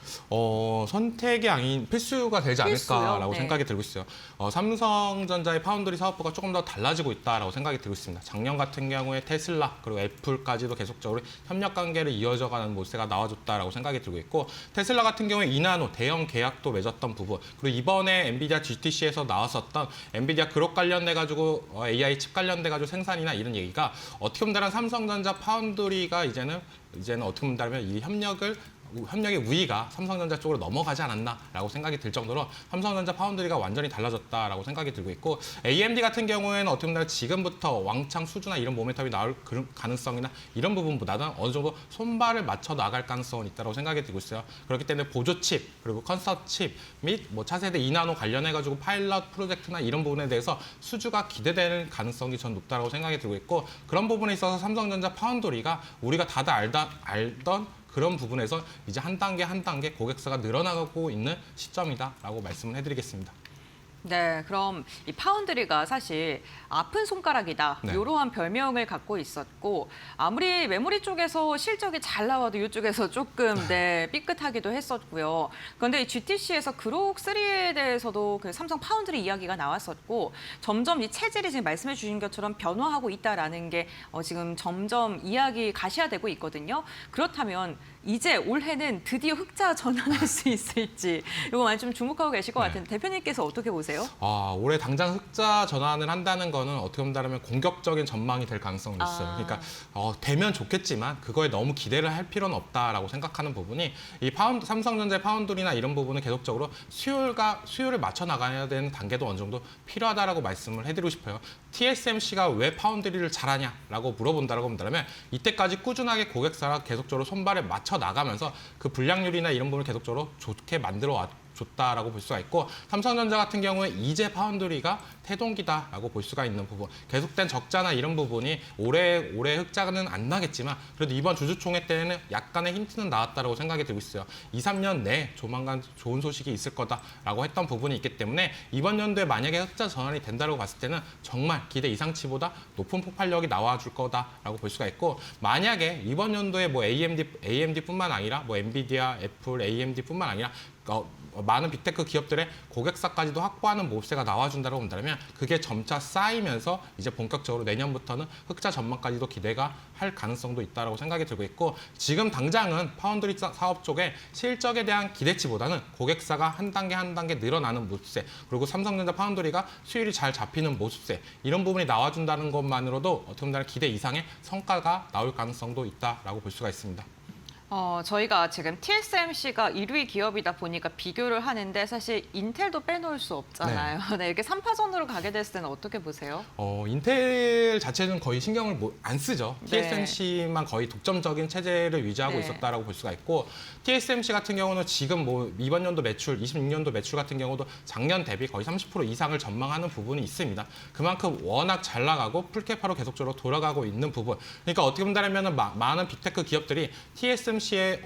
선택이 아닌 필수가 되지 않을까라고 네. 생각이 들고 있어요. 삼성전자의 파운드리 사업부가 조금 더 달라지고 있다라고 생각이 들고 있습니다. 작년 같은 경우에 테슬라 그리고 애플까지도 계속적으로 협력 관계를 이어져가는 모습가 나와줬다라고 생각이 들고 있고 테슬라 같은 경우에 이나노 대형 계약도 맺었던 부분 그리고 이번에 엔비디아 GTC에서 나왔었던 엔비디아 그룹 관련돼가지고 AI 칩 관련돼가지고 생산이나 이런 얘기가 어떻게 보면 삼성전자 파운드리가 이제는 어떻게 본다면 이 협력의 우위가 삼성전자 쪽으로 넘어가지 않았나라고 생각이 들 정도로 삼성전자 파운드리가 완전히 달라졌다라고 생각이 들고 있고 AMD 같은 경우에는 어떻게 보면 지금부터 왕창 수주나 이런 모멘텀이 나올 가능성이나 이런 부분보다는 어느 정도 손발을 맞춰 나갈 가능성은 있다고 생각이 들고 있어요. 그렇기 때문에 보조 칩 그리고 컨서 칩 및 뭐 차세대 이나노 관련해가지고 파일럿 프로젝트나 이런 부분에 대해서 수주가 기대되는 가능성이 전 높다고 생각이 들고 있고 그런 부분에 있어서 삼성전자 파운드리가 우리가 다들 알던 그런 부분에서 이제 한 단계 고객사가 늘어나고 있는 시점이다라고 말씀을 해드리겠습니다. 네, 그럼 이 파운드리가 사실 아픈 손가락이다 네. 이러한 별명을 갖고 있었고 아무리 메모리 쪽에서 실적이 잘 나와도 이쪽에서 조금 삐끗하기도 했었고요. 그런데 이 GTC에서 그록3에 대해서도 그 삼성 파운드리 이야기가 나왔었고 점점 이 체질이 지금 말씀해 주신 것처럼 변화하고 있다라는 게 지금 점점 이야기 가시화되고 있거든요. 그렇다면 이제 올해는 드디어 흑자 전환할 수 있을지 이거 많이 좀 주목하고 계실 것 같은데 대표님께서 어떻게 보세요? 올해 당장 흑자 전환을 한다는 거는 어떻게 본다면 공격적인 전망이 될 가능성이 있어요. 그러니까 되면 좋겠지만 그거에 너무 기대를 할 필요는 없다라고 생각하는 부분이 이 삼성전자의 파운드리나 이런 부분은 계속적으로 수요를 맞춰 나가야 되는 단계도 어느 정도 필요하다라고 말씀을 해드리고 싶어요. TSMC가 왜 파운드리를 잘하냐라고 물어본다라고 한다면 이때까지 꾸준하게 고객사랑 계속적으로 손발을 맞춰 나가면서 그 불량률이나 이런 부분을 계속적으로 좋게 만들어 줬다라고 볼 수가 있고 삼성전자 같은 경우에 이제 파운드리가 태동기다라고 볼 수가 있는 부분 계속된 적자나 이런 부분이 올해 흑자는 안 나겠지만 그래도 이번 주주총회 때는 약간의 힌트는 나왔다라고 생각이 들고 있어요. 2, 3년 내에 조만간 좋은 소식이 있을 거다라고 했던 부분이 있기 때문에 이번 연도에 만약에 흑자 전환이 된다고 봤을 때는 정말 기대 이상치보다 높은 폭발력이 나와줄 거다라고 볼 수가 있고 만약에 이번 연도에 뭐 AMD뿐만 아니라 뭐 엔비디아, 애플, AMD뿐만 아니라 많은 빅테크 기업들의 고객사까지도 확보하는 모습세가 나와준다고 본다면 그게 점차 쌓이면서 이제 본격적으로 내년부터는 흑자 전망까지도 기대가 할 가능성도 있다고 생각이 들고 있고 지금 당장은 파운드리 사업 쪽에 실적에 대한 기대치보다는 고객사가 한 단계 늘어나는 모습세 그리고 삼성전자 파운드리가 수율이 잘 잡히는 모습세 이런 부분이 나와준다는 것만으로도 어떻게 보면 기대 이상의 성과가 나올 가능성도 있다라고 볼 수가 있습니다. 저희가 지금 TSMC가 1위 기업이다 보니까 비교를 하는데 사실 인텔도 빼놓을 수 없잖아요. 네. 이렇게 3파전으로 가게 됐을 때는 어떻게 보세요? 인텔 자체는 거의 신경을 안 쓰죠. 네. TSMC만 거의 독점적인 체제를 유지하고 있었다라고 볼 수가 있고 TSMC 같은 경우는 지금 뭐 이번 연도 매출, 26년도 매출 같은 경우도 작년 대비 거의 30% 이상을 전망하는 부분이 있습니다. 그만큼 워낙 잘 나가고 풀캐파로 계속적으로 돌아가고 있는 부분. 그러니까 어떻게 본다면 많은 빅테크 기업들이 TSMC에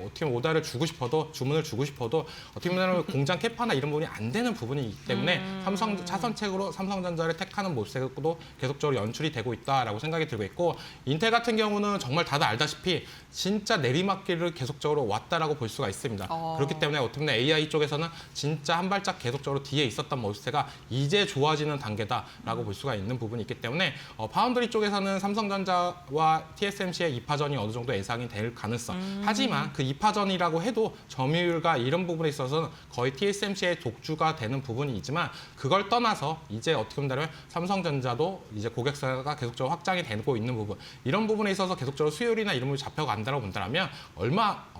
어떻게 오다를 주고 싶어도 주문을 주고 싶어도 어떻게 보면 공장 캐파나 이런 부분이 안 되는 부분이기 때문에 삼성 차선책으로 삼성전자를 택하는 모습도 계속적으로 연출이 되고 있다라고 생각이 들고 있고 인텔 같은 경우는 정말 다들 알다시피 진짜 내리막길을 계속적으로 왔다라고 볼 수가 있습니다. 그렇기 때문에 어떻게 보면 AI 쪽에서는 진짜 한 발짝 계속적으로 뒤에 있었던 모습세가 이제 좋아지는 단계다라고 볼 수가 있는 부분이 있기 때문에 파운드리 쪽에서는 삼성전자와 TSMC의 2파전이 어느 정도 예상이 될 가능성. 하지만 그 2파전이라고 해도 점유율과 이런 부분에 있어서는 거의 TSMC의 독주가 되는 부분이 있지만 그걸 떠나서 이제 어떻게 보면 삼성전자도 이제 고객사가 계속적으로 확장이 되고 있는 부분 이런 부분에 있어서 계속적으로 수율이나 이런 부분이 잡혀간다고 본다면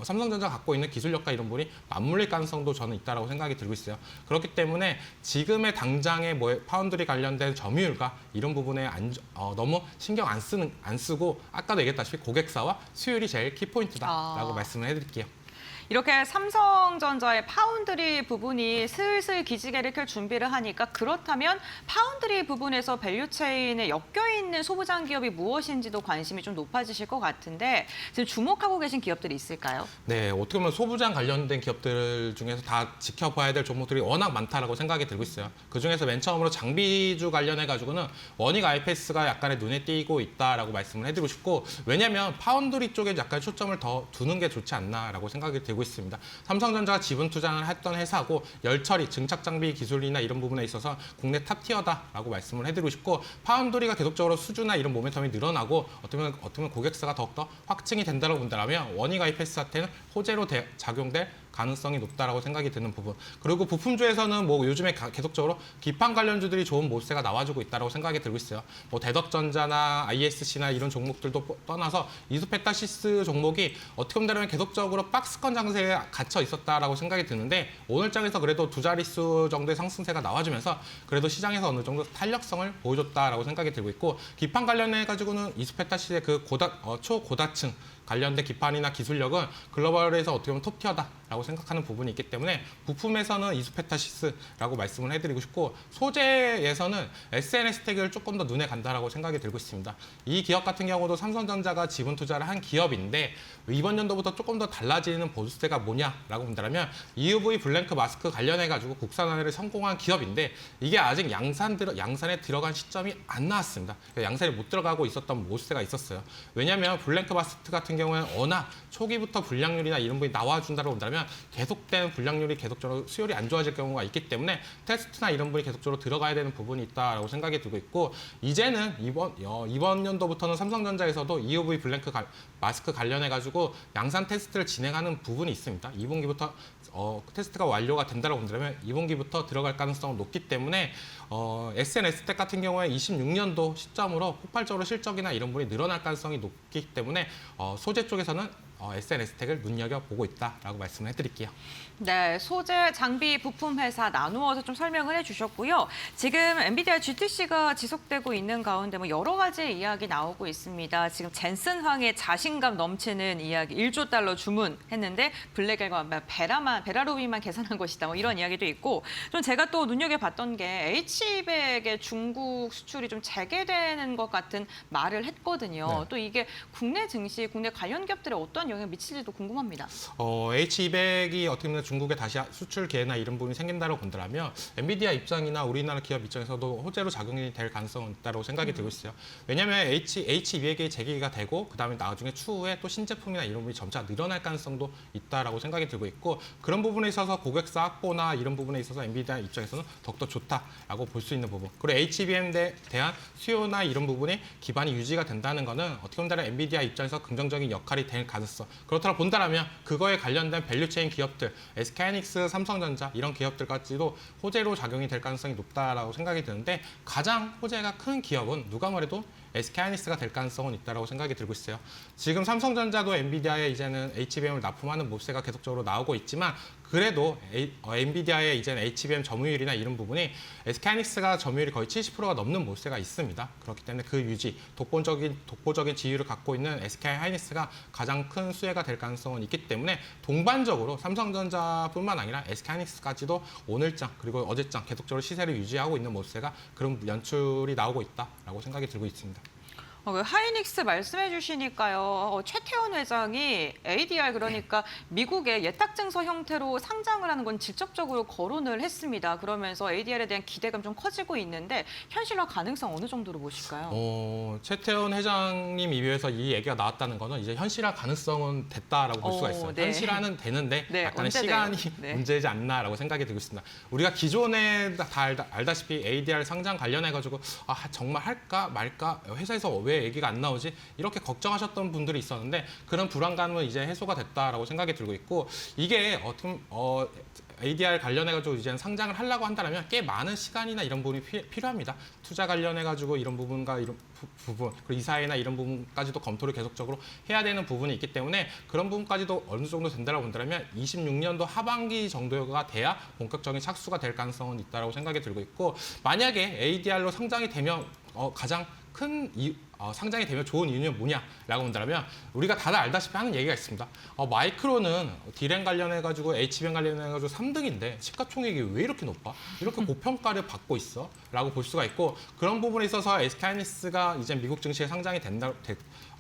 삼성전자가 갖고 있는 기술력과 이런 부분이 맞물릴 가능성도 저는 있다고 생각이 들고 있어요. 그렇기 때문에 지금의 당장의 파운드리 관련된 점유율과 이런 부분에 너무 신경 안 쓰고 아까도 얘기했다시피 고객사와 수율이 제일 키포인트다라고 말씀을 해드릴게요. 이렇게 삼성전자의 파운드리 부분이 슬슬 기지개를 켤 준비를 하니까 그렇다면 파운드리 부분에서 밸류체인에 엮여있는 소부장 기업이 무엇인지도 관심이 좀 높아지실 것 같은데 지금 주목하고 계신 기업들이 있을까요? 네, 어떻게 보면 소부장 관련된 기업들 중에서 다 지켜봐야 될 종목들이 워낙 많다라고 생각이 들고 있어요. 그중에서 맨 처음으로 장비주 관련해가지고는 원익 IPS가 약간의 눈에 띄고 있다라고 말씀을 해드리고 싶고 왜냐하면 파운드리 쪽에 약간 초점을 더 두는 게 좋지 않나라고 생각이 들고 있습니다. 삼성전자가 지분 투자를 했던 회사고 열처리, 증착장비 기술이나 이런 부분에 있어서 국내 탑티어다라고 말씀을 해드리고 싶고 파운드리가 계속적으로 수주나 이런 모멘텀이 늘어나고 어떻게 보면 고객사가 더욱더 확증이 된다고 본다면 원익 IPS한테는 호재로 작용될 가능성이 높다라고 생각이 드는 부분. 그리고 부품주에서는 뭐 요즘에 계속적으로 기판 관련주들이 좋은 모세가 나와주고 있다라고 생각이 들고 있어요. 뭐 대덕전자나 ISC나 이런 종목들도 떠나서 이수페타시스 종목이 어떻게 보면 계속적으로 박스권 장세에 갇혀 있었다라고 생각이 드는데 오늘 장에서 그래도 두 자릿수 정도의 상승세가 나와주면서 그래도 시장에서 어느 정도 탄력성을 보여줬다라고 생각이 들고 있고 기판 관련해 가지고는 이수페타시스의 그 초고다층 관련된 기판이나 기술력은 글로벌에서 어떻게 보면 톱티어다라고 생각하는 부분이 있기 때문에 부품에서는 이수페타시스라고 말씀을 해드리고 싶고 소재에서는 SNS텍을 조금 더 눈에 간다라고 생각이 들고 있습니다. 이 기업 같은 경우도 삼성전자가 지분 투자를 한 기업인데 이번 연도부터 조금 더 달라지는 보수세가 뭐냐라고 본다면 EUV 블랭크 마스크 관련해가지고 국산화를 성공한 기업인데 이게 아직 양산에 들어간 시점이 안 나왔습니다. 양산에 못 들어가고 있었던 보수세가 있었어요. 왜냐하면 블랭크 마스크 같은 경우에는 워낙 초기부터 불량률이나 이런 부분이 나와준다고 본다면 계속된 불량률이 계속적으로 수율이 안 좋아질 경우가 있기 때문에 테스트나 이런 부분이 계속적으로 들어가야 되는 부분이 있다라고 생각이 들고 있고 이제는 이번 연도부터는 삼성전자에서도 EUV 블랭크 마스크 관련해가지고 양산 테스트를 진행하는 부분이 있습니다. 2분기부터 테스트가 완료가 된다고 본다면 2분기부터 들어갈 가능성은 높기 때문에 SNS텍 같은 경우에 26년도 시점으로 폭발적으로 실적이나 이런 부분이 늘어날 가능성이 높기 때문에 소재 쪽에서는 SNS텍을 눈여겨보고 있다라고 말씀을 해드릴게요. 네, 소재, 장비, 부품 회사 나누어서 좀 설명을 해주셨고요. 지금 엔비디아 GTC가 지속되고 있는 가운데 뭐 여러 가지 이야기 나오고 있습니다. 지금 젠슨 황의 자신감 넘치는 이야기, 1조 달러 주문했는데 블랙엘과 베라루비만 계산한 것이다. 뭐 이런 이야기도 있고 좀 제가 또 눈여겨봤던 게 H백의 중국 수출이 좀 재개되는 것 같은 말을 했거든요. 네. 또 이게 국내 증시, 국내 관련 기업들에 어떤 영향을 미칠지도 궁금합니다. H200이 어떻게 보면 중국에 다시 수출 기회나 이런 부분이 생긴다고 본다면 엔비디아 입장이나 우리나라 기업 입장에서도 호재로 작용이 될 가능성은 있다고 생각이 들고 있어요. 왜냐하면 H200이 재개가 되고 그다음에 나중에 추후에 또 신제품이나 이런 부분이 점차 늘어날 가능성도 있다라고 생각이 들고 있고 그런 부분에 있어서 고객사 확보나 이런 부분에 있어서 엔비디아 입장에서는 더욱더 좋다라고 볼 수 있는 부분. 그리고 HBM에 대한 수요나 이런 부분이 기반이 유지가 된다는 거는 어떻게 보면 엔비디아 입장에서 긍정적인 역할이 될 가능성. 그렇다고 본다면 그거에 관련된 밸류체인 기업들, SK하이닉스, 삼성전자 이런 기업들까지도 호재로 작용이 될 가능성이 높다라고 생각이 드는데 가장 호재가 큰 기업은 누가 뭐래도 SK하이닉스가 될 가능성은 있다고 생각이 들고 있어요. 지금 삼성전자도 엔비디아에 이제는 HBM을 납품하는 모세가 계속적으로 나오고 있지만 그래도 엔비디아의 이제는 HBM 점유율이나 이런 부분이 SK하이닉스가 점유율이 거의 70%가 넘는 모세가 있습니다. 그렇기 때문에 그 유지, 독보적인 지위를 갖고 있는 SK하이닉스가 가장 큰 수혜가 될 가능성은 있기 때문에 동반적으로 삼성전자뿐만 아니라 SK하이닉스까지도 오늘장 그리고 어제장 계속적으로 시세를 유지하고 있는 모세가 그런 연출이 나오고 있다라고 생각이 들고 있습니다. 하이닉스 말씀해 주시니까요. 최태원 회장이 ADR 그러니까 미국의 예탁증서 형태로 상장을 하는 건 직접적으로 거론을 했습니다. 그러면서 ADR에 대한 기대감 좀 커지고 있는데 현실화 가능성 어느 정도로 보실까요? 최태원 회장님 입에서 이 얘기가 나왔다는 거는 이제 현실화 가능성은 됐다라고 볼 수가 있어요. 네. 현실화는 되는데 네, 약간의 언제 시간이 돼요? 네. 문제지 않나라고 생각이 들고 있습니다. 우리가 기존에 다 알다시피 ADR 상장 관련해가지고 정말 할까 말까 회사에서 왜 얘기가 안 나오지? 이렇게 걱정하셨던 분들이 있었는데 그런 불안감은 이제 해소가 됐다라고 생각이 들고 있고 이게 ADR 관련해가지고 이제 상장을 하려고 한다면 꽤 많은 시간이나 이런 부분이 필요합니다. 투자 관련해가지고 이런 부분과 이런 부분 그리고 이사회나 이런 부분까지도 검토를 계속적으로 해야 되는 부분이 있기 때문에 그런 부분까지도 어느 정도 된다고 본다면 26년도 하반기 정도가 돼야 본격적인 착수가 될 가능성은 있다고 생각이 들고 있고 만약에 ADR로 상장이 되면 가장 큰 상장이 되면 좋은 이유는 뭐냐라고 본다면 우리가 다들 알다시피 하는 얘기가 있습니다. 마이크론은 D램 관련해가지고 HBM 관련해가지고 3등인데 시가총액이 왜 이렇게 높아? 이렇게 고평가를 받고 있어? 라고 볼 수가 있고 그런 부분에 있어서 SK하이닉스가 이제 미국 증시에 상장이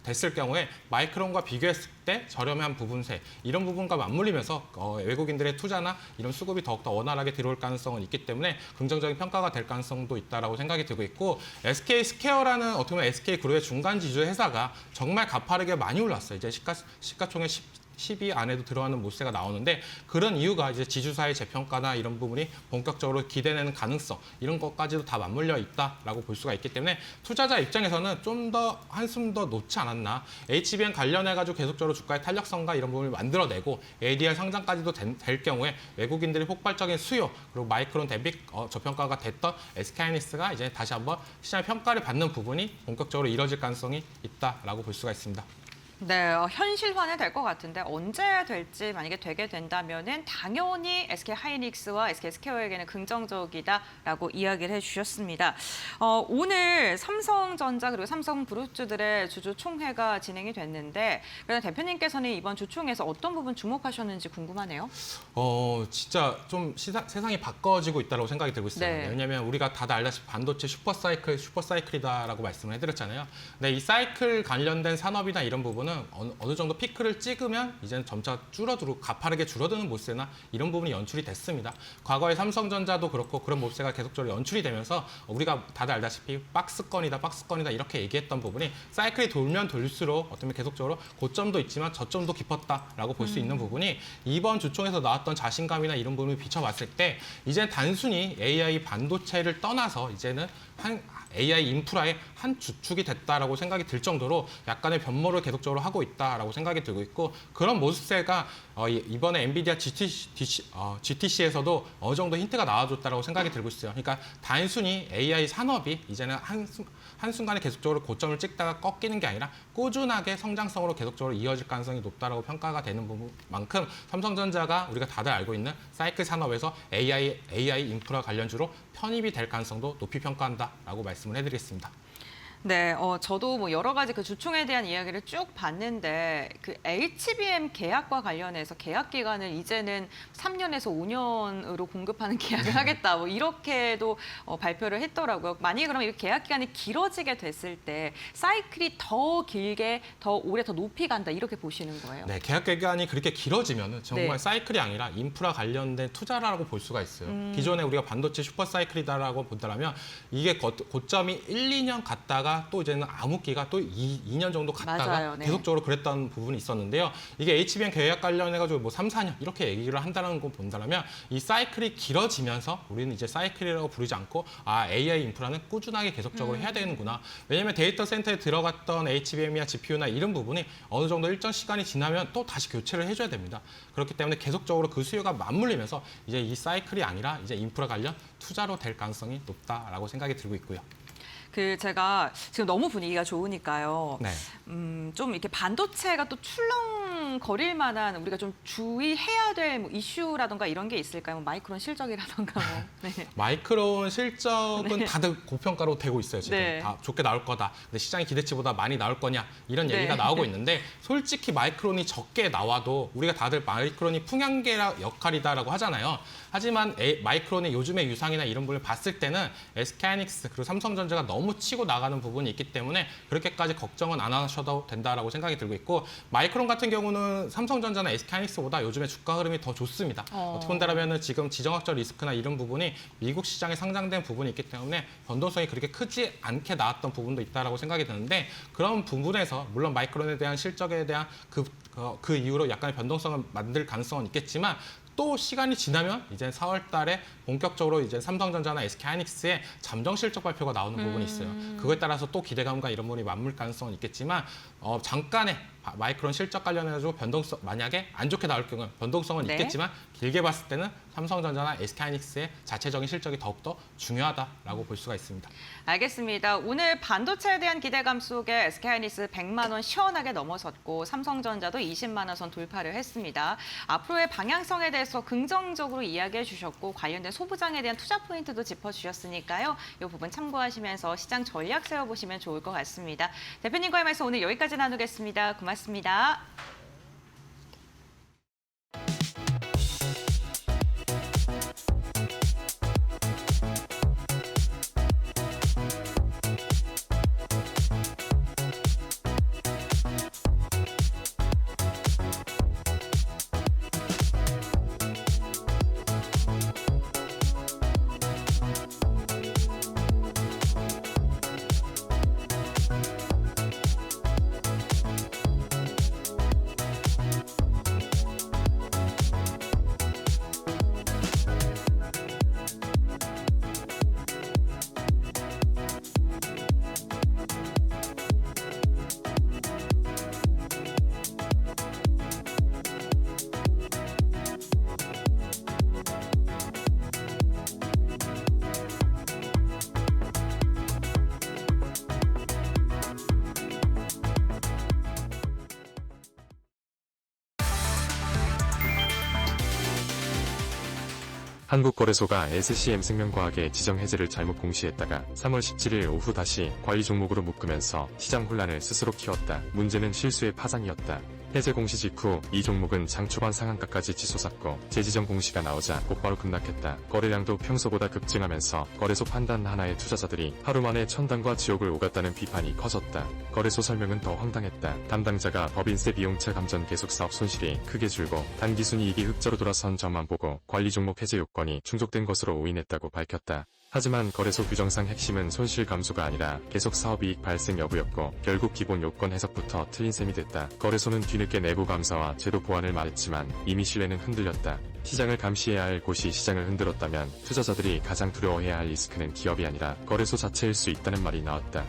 됐을 경우에 마이크론과 비교했을 때 저렴한 부분세 이런 부분과 맞물리면서 외국인들의 투자나 이런 수급이 더욱더 원활하게 들어올 가능성은 있기 때문에 긍정적인 평가가 될 가능성도 있다라고 생각이 들고 있고 SK 스퀘어라는 어떻게 보면 SK 그룹의 중간 지주 회사가 정말 가파르게 많이 올랐어요. 이제 시가총액 10위 안에도 들어가는 모세가 나오는데 그런 이유가 이제 지주사의 재평가나 이런 부분이 본격적으로 기대되는 가능성 이런 것까지도 다 맞물려 있다라고 볼 수가 있기 때문에 투자자 입장에서는 좀 더 한숨 더 놓지 않았나 HBM 관련해가지고 계속적으로 주가의 탄력성과 이런 부분을 만들어내고 ADR 상장까지도 될 경우에 외국인들의 폭발적인 수요 그리고 마이크론 대비 저평가가 됐던 SK하이닉스가 이제 다시 한번 시장의 평가를 받는 부분이 본격적으로 이뤄질 가능성이 있다라고 볼 수가 있습니다. 네, 현실화는 될 것 같은데 언제 될지 만약에 되게 된다면은 당연히 SK 하이닉스와 SK 스퀘어에게는 긍정적이다라고 이야기를 해주셨습니다. 오늘 삼성전자 그리고 삼성그룹주들의 주주 총회가 진행이 됐는데 그럼 대표님께서는 이번 주총에서 어떤 부분 주목하셨는지 궁금하네요. 진짜 좀 세상이 바꿔지고 있다고 생각이 들고 있어요. 네. 왜냐하면 우리가 다들 알다시피 반도체 슈퍼사이클이다라고 말씀을 해드렸잖아요. 근데 이 사이클 관련된 산업이나 이런 부분은 어느 정도 피크를 찍으면 이제는 점차 가파르게 줄어드는 모세나 이런 부분이 연출이 됐습니다. 과거에 삼성전자도 그렇고 그런 모세가 계속적으로 연출이 되면서 우리가 다들 알다시피 박스권이다 이렇게 얘기했던 부분이 사이클이 돌면 돌수록 어떻게 보면 계속적으로 고점도 있지만 저점도 깊었다라고 볼 수 있는 부분이 이번 주총에서 나왔던 자신감이나 이런 부분을 비춰봤을 때 이제 단순히 AI 반도체를 떠나서 이제는 AI 인프라의 한 주축이 됐다라고 생각이 들 정도로 약간의 변모를 계속적으로 하고 있다라고 생각이 들고 있고 그런 모습세가 이번에 엔비디아 GTC에서도 어느 정도 힌트가 나와줬다라고 생각이 들고 있어요. 그러니까 단순히 AI 산업이 이제는 한순간에 계속적으로 고점을 찍다가 꺾이는 게 아니라 꾸준하게 성장성으로 계속적으로 이어질 가능성이 높다라고 평가가 되는 부분만큼 삼성전자가 우리가 다들 알고 있는 사이클 산업에서 AI 인프라 관련주로 편입이 될 가능성도 높이 평가한다라고 말씀을 해드리겠습니다. 네, 저도 뭐 여러 가지 그 주총에 대한 이야기를 쭉 봤는데 그 HBM 계약과 관련해서 계약 기간을 이제는 3년에서 5년으로 공급하는 계약을 하겠다. 뭐 이렇게도 발표를 했더라고요. 만약에 그러면 이렇게 계약 기간이 길어지게 됐을 때 사이클이 더 길게 더 오래 더 높이 간다 이렇게 보시는 거예요? 네, 계약 기간이 그렇게 길어지면은 정말 네. 사이클이 아니라 인프라 관련된 투자라고 볼 수가 있어요. 기존에 우리가 반도체 슈퍼 사이클이다라고 본다면 이게 고점이 1, 2년 갔다가 또 이제는 암흑기가 또 2년 정도 갔다가 맞아요, 네. 계속적으로 그랬던 부분이 있었는데요. 이게 HBM 계약 관련해가지고 뭐 3, 4년 이렇게 얘기를 한다는 거 본다면 이 사이클이 길어지면서 우리는 이제 사이클이라고 부르지 않고 AI 인프라는 꾸준하게 계속적으로 해야 되는구나. 왜냐하면 데이터 센터에 들어갔던 HBM이나 GPU나 이런 부분이 어느 정도 일정 시간이 지나면 또 다시 교체를 해줘야 됩니다. 그렇기 때문에 계속적으로 그 수요가 맞물리면서 이제 이 사이클이 아니라 이제 인프라 관련 투자로 될 가능성이 높다라고 생각이 들고 있고요. 그 제가 지금 너무 분위기가 좋으니까요. 네. 좀 이렇게 반도체가 또 출렁거릴 만한 우리가 좀 주의해야 될 뭐 이슈라던가 이런 게 있을까요? 뭐 마이크론 실적이라던가 뭐. 네. 마이크론 실적은 다들 고평가로 되고 있어요. 지금 네. 다 좋게 나올 거다. 근데 시장의 기대치보다 많이 나올 거냐 이런 네. 얘기가 나오고 있는데 솔직히 마이크론이 적게 나와도 우리가 다들 마이크론이 풍향계 역할이다라고 하잖아요. 하지만 마이크론의 요즘의 유상이나 이런 부분을 봤을 때는 SK하이닉스 그리고 삼성전자가 너무 치고 나가는 부분이 있기 때문에 그렇게까지 걱정은 안 하셔도 된다라고 생각이 들고 있고 마이크론 같은 경우는 삼성전자나 SK하이닉스보다 요즘에 주가 흐름이 더 좋습니다. 어떻게 본다면 지금 지정학적 리스크나 이런 부분이 미국 시장에 상장된 부분이 있기 때문에 변동성이 그렇게 크지 않게 나왔던 부분도 있다라고 생각이 드는데 그런 부분에서 물론 마이크론에 대한 실적에 대한 그 이후로 약간의 변동성을 만들 가능성은 있겠지만 또 시간이 지나면 이제 4월 달에 본격적으로 이제 삼성전자나 SK하이닉스의 잠정 실적 발표가 나오는 부분이 있어요. 그거에 따라서 또 기대감과 이런 부분이 맞물 가능성은 있겠지만 잠깐의 마이크론 실적 관련해가지고 변동성 만약에 안 좋게 나올 경우 변동성은 네. 있겠지만 길게 봤을 때는 삼성전자나 SK하이닉스의 자체적인 실적이 더욱더 중요하다라고 볼 수가 있습니다. 알겠습니다. 오늘 반도체에 대한 기대감 속에 SK하이닉스 100만 원 시원하게 넘어섰고 삼성전자도 20만 원 선 돌파를 했습니다. 앞으로의 방향성에 대해서 긍정적으로 이야기해 주셨고 관련된 소부장에 대한 투자 포인트도 짚어주셨으니까요. 이 부분 참고하시면서 시장 전략 세워보시면 좋을 것 같습니다. 대표님과의 말씀 오늘 여기까지 나누겠습니다. 고맙습니다. 한국거래소가 SCM생명과학의 지정 해제를 잘못 공시했다가 3월 17일 오후 다시 관리 종목으로 묶으면서 시장 혼란을 스스로 키웠다. 문제는 실수의 파장이었다. 해제 공시 직후 이 종목은 장 초반 상한가까지 치솟았고 재지정 공시가 나오자 곧바로 급락했다. 거래량도 평소보다 급증하면서 거래소 판단 하나에 투자자들이 하루 만에 천당과 지옥을 오갔다는 비판이 커졌다. 거래소 설명은 더 황당했다. 담당자가 법인세 비용차 감전 계속 사업 손실이 크게 줄고 단기순이익이 흑자로 돌아선 점만 보고 관리 종목 해제 요건이 충족된 것으로 오인했다고 밝혔다. 하지만 거래소 규정상 핵심은 손실 감소가 아니라 계속 사업이익 발생 여부였고 결국 기본 요건 해석부터 틀린 셈이 됐다. 거래소는 뒤늦게 내부 감사와 제도 보완을 말했지만 이미 신뢰는 흔들렸다. 시장을 감시해야 할 곳이 시장을 흔들었다면 투자자들이 가장 두려워해야 할 리스크는 기업이 아니라 거래소 자체일 수 있다는 말이 나왔다.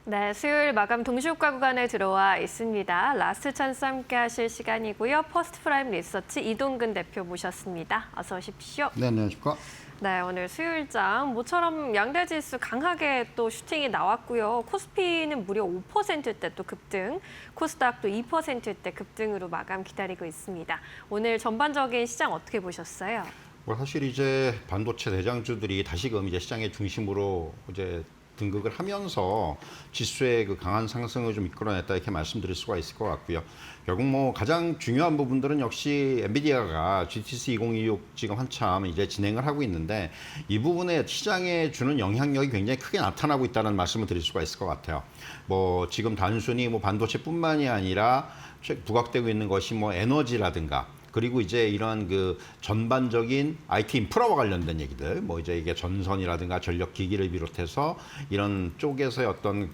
네, 수요일 마감 동시효과 구간에 들어와 있습니다. 라스트 찬스 함께 하실 시간이고요. 퍼스트 프라임 리서치 이동근 대표 모셨습니다. 어서 오십시오. 네, 안녕하십니까. 네, 오늘 수요일장 모처럼 양대 지수 강하게 또 슈팅이 나왔고요. 코스피는 무려 5%대 또 급등, 코스닥도 2%대 급등으로 마감 기다리고 있습니다. 오늘 전반적인 시장 어떻게 보셨어요? 사실 이제 반도체 대장주들이 다시금 이제 시장의 중심으로 이제 등극을 하면서 지수의 그 강한 상승을 좀 이끌어냈다 이렇게 말씀드릴 수가 있을 것 같고요. 결국 뭐 가장 중요한 부분들은 역시 엔비디아가 GTC 2026 지금 한참 이제 진행을 하고 있는데 이 부분에 시장에 주는 영향력이 굉장히 크게 나타나고 있다는 말씀을 드릴 수가 있을 것 같아요. 뭐 지금 단순히 뭐 반도체뿐만이 아니라 부각되고 있는 것이 뭐 에너지라든가 그리고 이제 이런 그 전반적인 IT 인프라와 관련된 얘기들, 뭐 이제 이게 전선이라든가 전력 기기를 비롯해서 이런 쪽에서의 어떤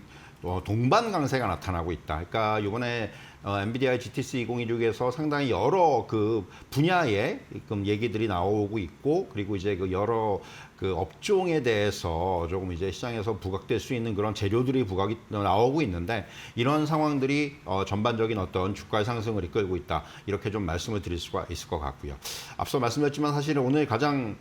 동반 강세가 나타나고 있다. 그러니까 이번에 엔비디아 GTC 2026에서 상당히 여러 그 분야의 얘기들이 나오고 있고, 그리고 이제 그 여러 그 업종에 대해서 조금 이제 시장에서 부각될 수 있는 그런 재료들이 부각이 나오고 있는데, 이런 상황들이 전반적인 어떤 주가의 상승을 이끌고 있다. 이렇게 좀 말씀을 드릴 수가 있을 것 같고요. 앞서 말씀드렸지만 사실은 오늘 가장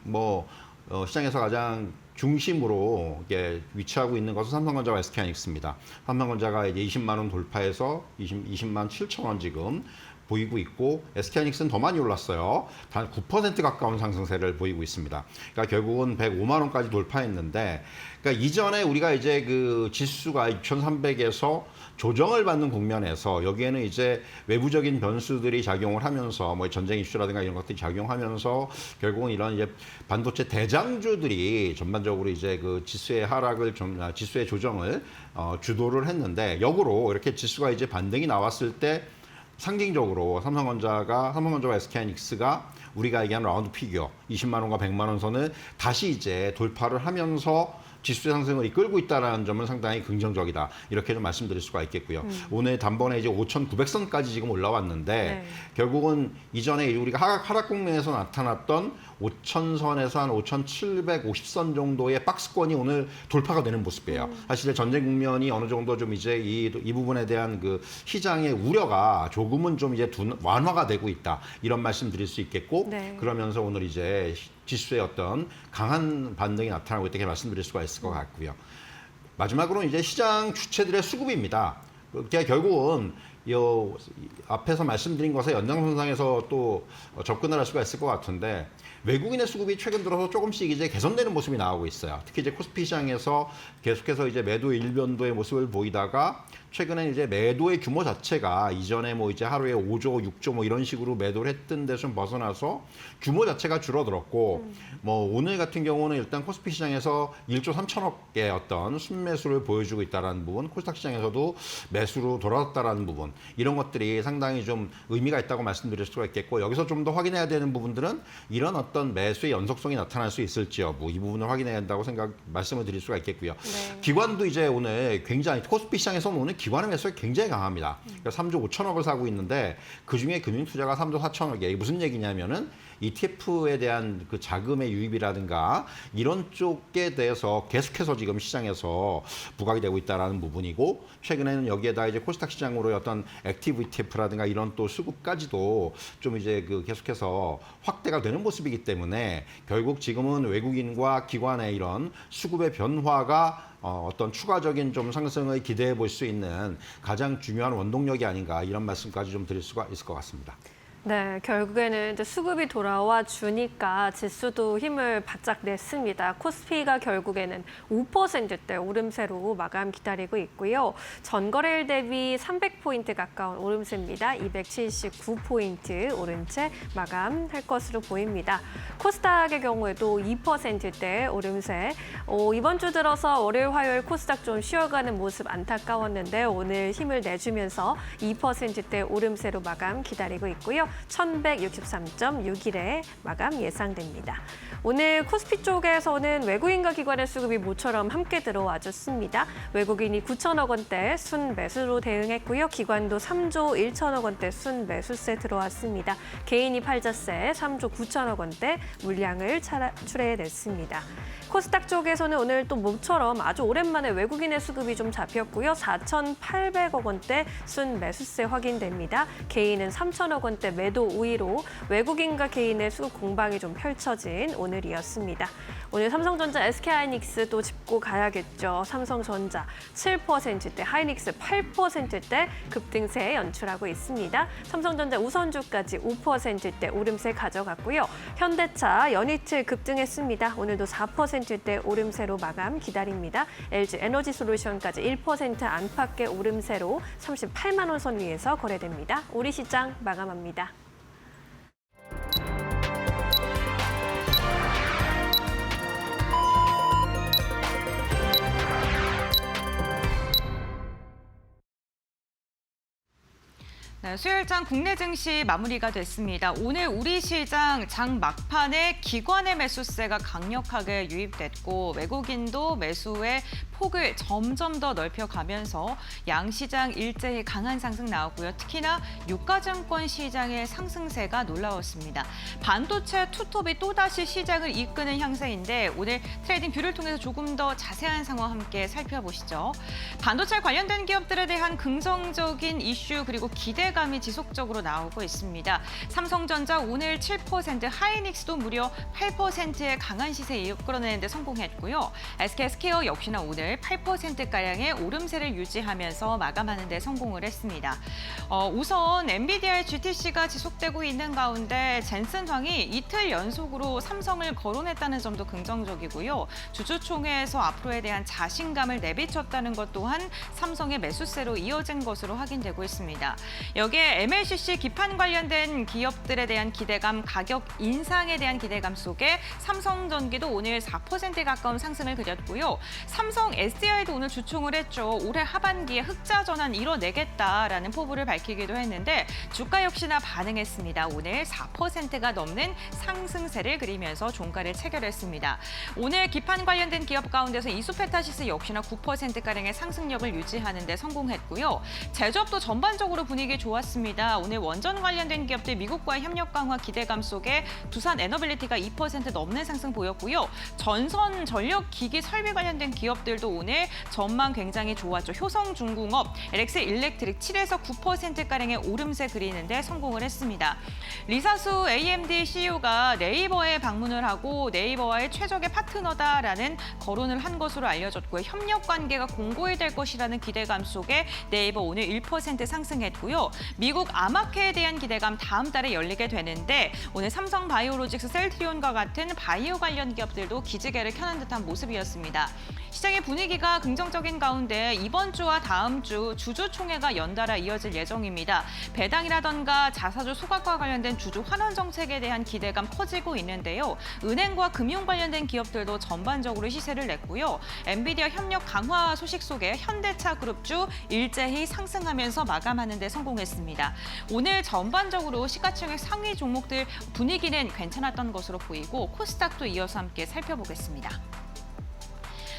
시장에서 가장 중심으로 이게 위치하고 있는 것은 삼성전자와 SK하이닉스입니다. 삼성전자가 이제 20만 원 돌파해서 20만 7천 원 지금 보이고 있고, SK하이닉스는 더 많이 올랐어요. 단 9% 가까운 상승세를 보이고 있습니다. 그러니까 결국은 105만 원까지 돌파했는데, 그러니까 이전에 우리가 이제 그 지수가 6,300에서 조정을 받는 국면에서 여기에는 이제 외부적인 변수들이 작용을 하면서 뭐 전쟁 이슈라든가 이런 것들이 작용하면서 결국은 이런 이제 반도체 대장주들이 전반적으로 이제 그 지수의 하락을 지수의 조정을 주도를 했는데, 역으로 이렇게 지수가 이제 반등이 나왔을 때 상징적으로 삼성전자와 SK하이닉스가 우리가 얘기하는 라운드 피규어 20만 원과 100만 원 선을 다시 이제 돌파를 하면서 지수 상승을 이끌고 있다는 점은 상당히 긍정적이다. 이렇게 좀 말씀드릴 수가 있겠고요. 오늘 단번에 이제 5,900선까지 지금 올라왔는데 네. 결국은 이전에 우리가 하락 국면에서 나타났던 5,000선에서 한 5,750선 정도의 박스권이 오늘 돌파가 되는 모습이에요. 사실 전쟁 국면이 어느 정도 좀 이제 이 부분에 대한 그 시장의 우려가 조금은 좀 이제 완화가 되고 있다. 이런 말씀 드릴 수 있겠고 네. 그러면서 오늘 이제 지수의 어떤 강한 반등이 나타나고 있다고 말씀드릴 수가 있을 것 같고요. 마지막으로 이제 시장 주체들의 수급입니다. 그게 결국은 앞에서 말씀드린 것에 연장선상에서 또 접근을 할 수가 있을 것 같은데 외국인의 수급이 최근 들어서 조금씩 이제 개선되는 모습이 나오고 있어요. 특히 이제 코스피 시장에서 계속해서 이제 매도 일변도의 모습을 보이다가 최근에 이제 매도의 규모 자체가 이전에 뭐 이제 하루에 5조, 6조 뭐 이런 식으로 매도를 했던 데서 좀 벗어나서 규모 자체가 줄어들었고 뭐 오늘 같은 경우는 일단 코스피 시장에서 1조 3천억의 어떤 순매수를 보여주고 있다는 부분, 코스닥 시장에서도 매수로 돌아왔다는 부분 이런 것들이 상당히 좀 의미가 있다고 말씀드릴 수가 있겠고 여기서 좀 더 확인해야 되는 부분들은 이런 어떤 매수의 연속성이 나타날 수 있을지 여부 이 부분을 확인해야 한다고 말씀을 드릴 수가 있겠고요. 네. 기관도 이제 오늘 굉장히 코스피 시장에서는 오늘 기관의 매수가 굉장히 강합니다. 그러니까 3조 5천억을 사고 있는데 그중에 금융투자가 3조 4천억이에요. 이게 무슨 얘기냐면은 ETF에 대한 그 자금의 유입이라든가 이런 쪽에 대해서 계속해서 지금 시장에서 부각이 되고 있다는 부분이고 최근에는 여기에다 이제 코스닥 시장으로의 어떤 액티브 ETF라든가 이런 또 수급까지도 좀 이제 그 계속해서 확대가 되는 모습이기 때문에 결국 지금은 외국인과 기관의 이런 수급의 변화가 어떤 추가적인 좀 상승을 기대해 볼 수 있는 가장 중요한 원동력이 아닌가 이런 말씀까지 좀 드릴 수가 있을 것 같습니다. 네, 결국에는 이제 수급이 돌아와 주니까 지수도 힘을 바짝 냈습니다. 코스피가 결국에는 5%대 오름세로 마감 기다리고 있고요. 전거래일 대비 300포인트 가까운 오름세입니다. 279포인트 오른 채 마감할 것으로 보입니다. 코스닥의 경우에도 2%대 오름세. 이번 주 들어서 월요일, 화요일 코스닥 좀 쉬어가는 모습 안타까웠는데 오늘 힘을 내주면서 2%대 오름세로 마감 기다리고 있고요. 1163.61에 마감 예상됩니다. 오늘 코스피 쪽에서는 외국인과 기관의 수급이 모처럼 함께 들어와 줬습니다. 외국인이 9천억 원대 순매수로 대응했고요. 기관도 3조 1천억 원대 순매수세 들어왔습니다. 개인이 팔자세 3조 9천억 원대 물량을 출해냈습니다. 코스닥 쪽에서는 오늘 또 모처럼 아주 오랜만에 외국인의 수급이 좀 잡혔고요. 4,800억 원대 순매수세 확인됩니다. 개인은 3천억 원대 매도 우위로 외국인과 개인의 수급 공방이 좀 펼쳐진 오늘이었습니다. 오늘 삼성전자, SK하이닉스도 짚고 가야겠죠. 삼성전자 7%대, 하이닉스 8%대 급등세 연출하고 있습니다. 삼성전자 우선주까지 5%대 오름세 가져갔고요. 현대차, 연이틀 급등했습니다. 오늘도 4%대 오름세로 마감 기다립니다. LG 에너지솔루션까지 1% 안팎의 오름세로 38만 원 선 위에서 거래됩니다. 우리 시장 마감합니다. 네, 수요일장 국내 증시 마무리가 됐습니다. 오늘 우리 시장 장 막판에 기관의 매수세가 강력하게 유입됐고 외국인도 매수의 폭을 점점 더 넓혀가면서 양시장 일제히 강한 상승 나왔고요. 특히나 유가증권 시장의 상승세가 놀라웠습니다. 반도체 투톱이 또다시 시장을 이끄는 향세인데 오늘 트레이딩 뷰를 통해서 조금 더 자세한 상황 함께 살펴보시죠. 반도체 관련된 기업들에 대한 긍정적인 이슈 그리고 기대감이 지속적으로 나오고 있습니다. 삼성전자 오늘 7%, 하이닉스도 무려 8%의 강한 시세 이끌어내는 데 성공했고요. SK스퀘어 역시나 오늘 8%가량의 오름세를 유지하면서 마감하는 데 성공을 했습니다. 우선 엔비디아의 GTC가 지속되고 있는 가운데 젠슨 황이 이틀 연속으로 삼성을 거론했다는 점도 긍정적이고요. 주주총회에서 앞으로에 대한 자신감을 내비쳤다는 것 또한 삼성의 매수세로 이어진 것으로 확인되고 있습니다. 여기에 MLCC 기판 관련된 기업들에 대한 기대감, 가격 인상에 대한 기대감 속에 삼성전기도 오늘 4% 가까운 상승을 그렸고요. 삼성 SDI도 오늘 주총을 했죠. 올해 하반기에 흑자 전환 이뤄내겠다라는 포부를 밝히기도 했는데 주가 역시나 반응했습니다. 오늘 4%가 넘는 상승세를 그리면서 종가를 체결했습니다. 오늘 기판 관련된 기업 가운데서 이수페타시스 역시나 9%가량의 상승력을 유지하는 데 성공했고요. 제조업도 전반적으로 분위기 좋았습니다. 오늘 원전 관련된 기업들 미국과의 협력 강화 기대감 속에 두산 에너빌리티가 2% 넘는 상승 보였고요. 전선 전력 기기 설비 관련된 기업들도 오늘 전망 굉장히 좋았죠. 효성중공업, LX 일렉트릭 7에서 9%가량의 오름세 그리는데 성공을 했습니다. 리사수 AMD CEO가 네이버에 방문을 하고 네이버와의 최적의 파트너다라는 거론을 한 것으로 알려졌고요. 협력 관계가 공고히 될 것이라는 기대감 속에 네이버 오늘 1% 상승했고요. 미국 아마케에 대한 기대감 다음 달에 열리게 되는데 오늘 삼성 바이오로직스, 셀트리온과 같은 바이오 관련 기업들도 기지개를 켜는 듯한 모습이었습니다. 시장의 분위기가 긍정적인 가운데 이번 주와 다음 주 주주총회가 연달아 이어질 예정입니다. 배당이라던가 자사주 소각과 관련된 주주 환원 정책에 대한 기대감 커지고 있는데요. 은행과 금융 관련된 기업들도 전반적으로 시세를 냈고요. 엔비디아 협력 강화 소식 속에 현대차 그룹주 일제히 상승하면서 마감하는 데 성공했습니다. 오늘 전반적으로 시가총액 상위 종목들 분위기는 괜찮았던 것으로 보이고 코스닥도 이어서 함께 살펴보겠습니다.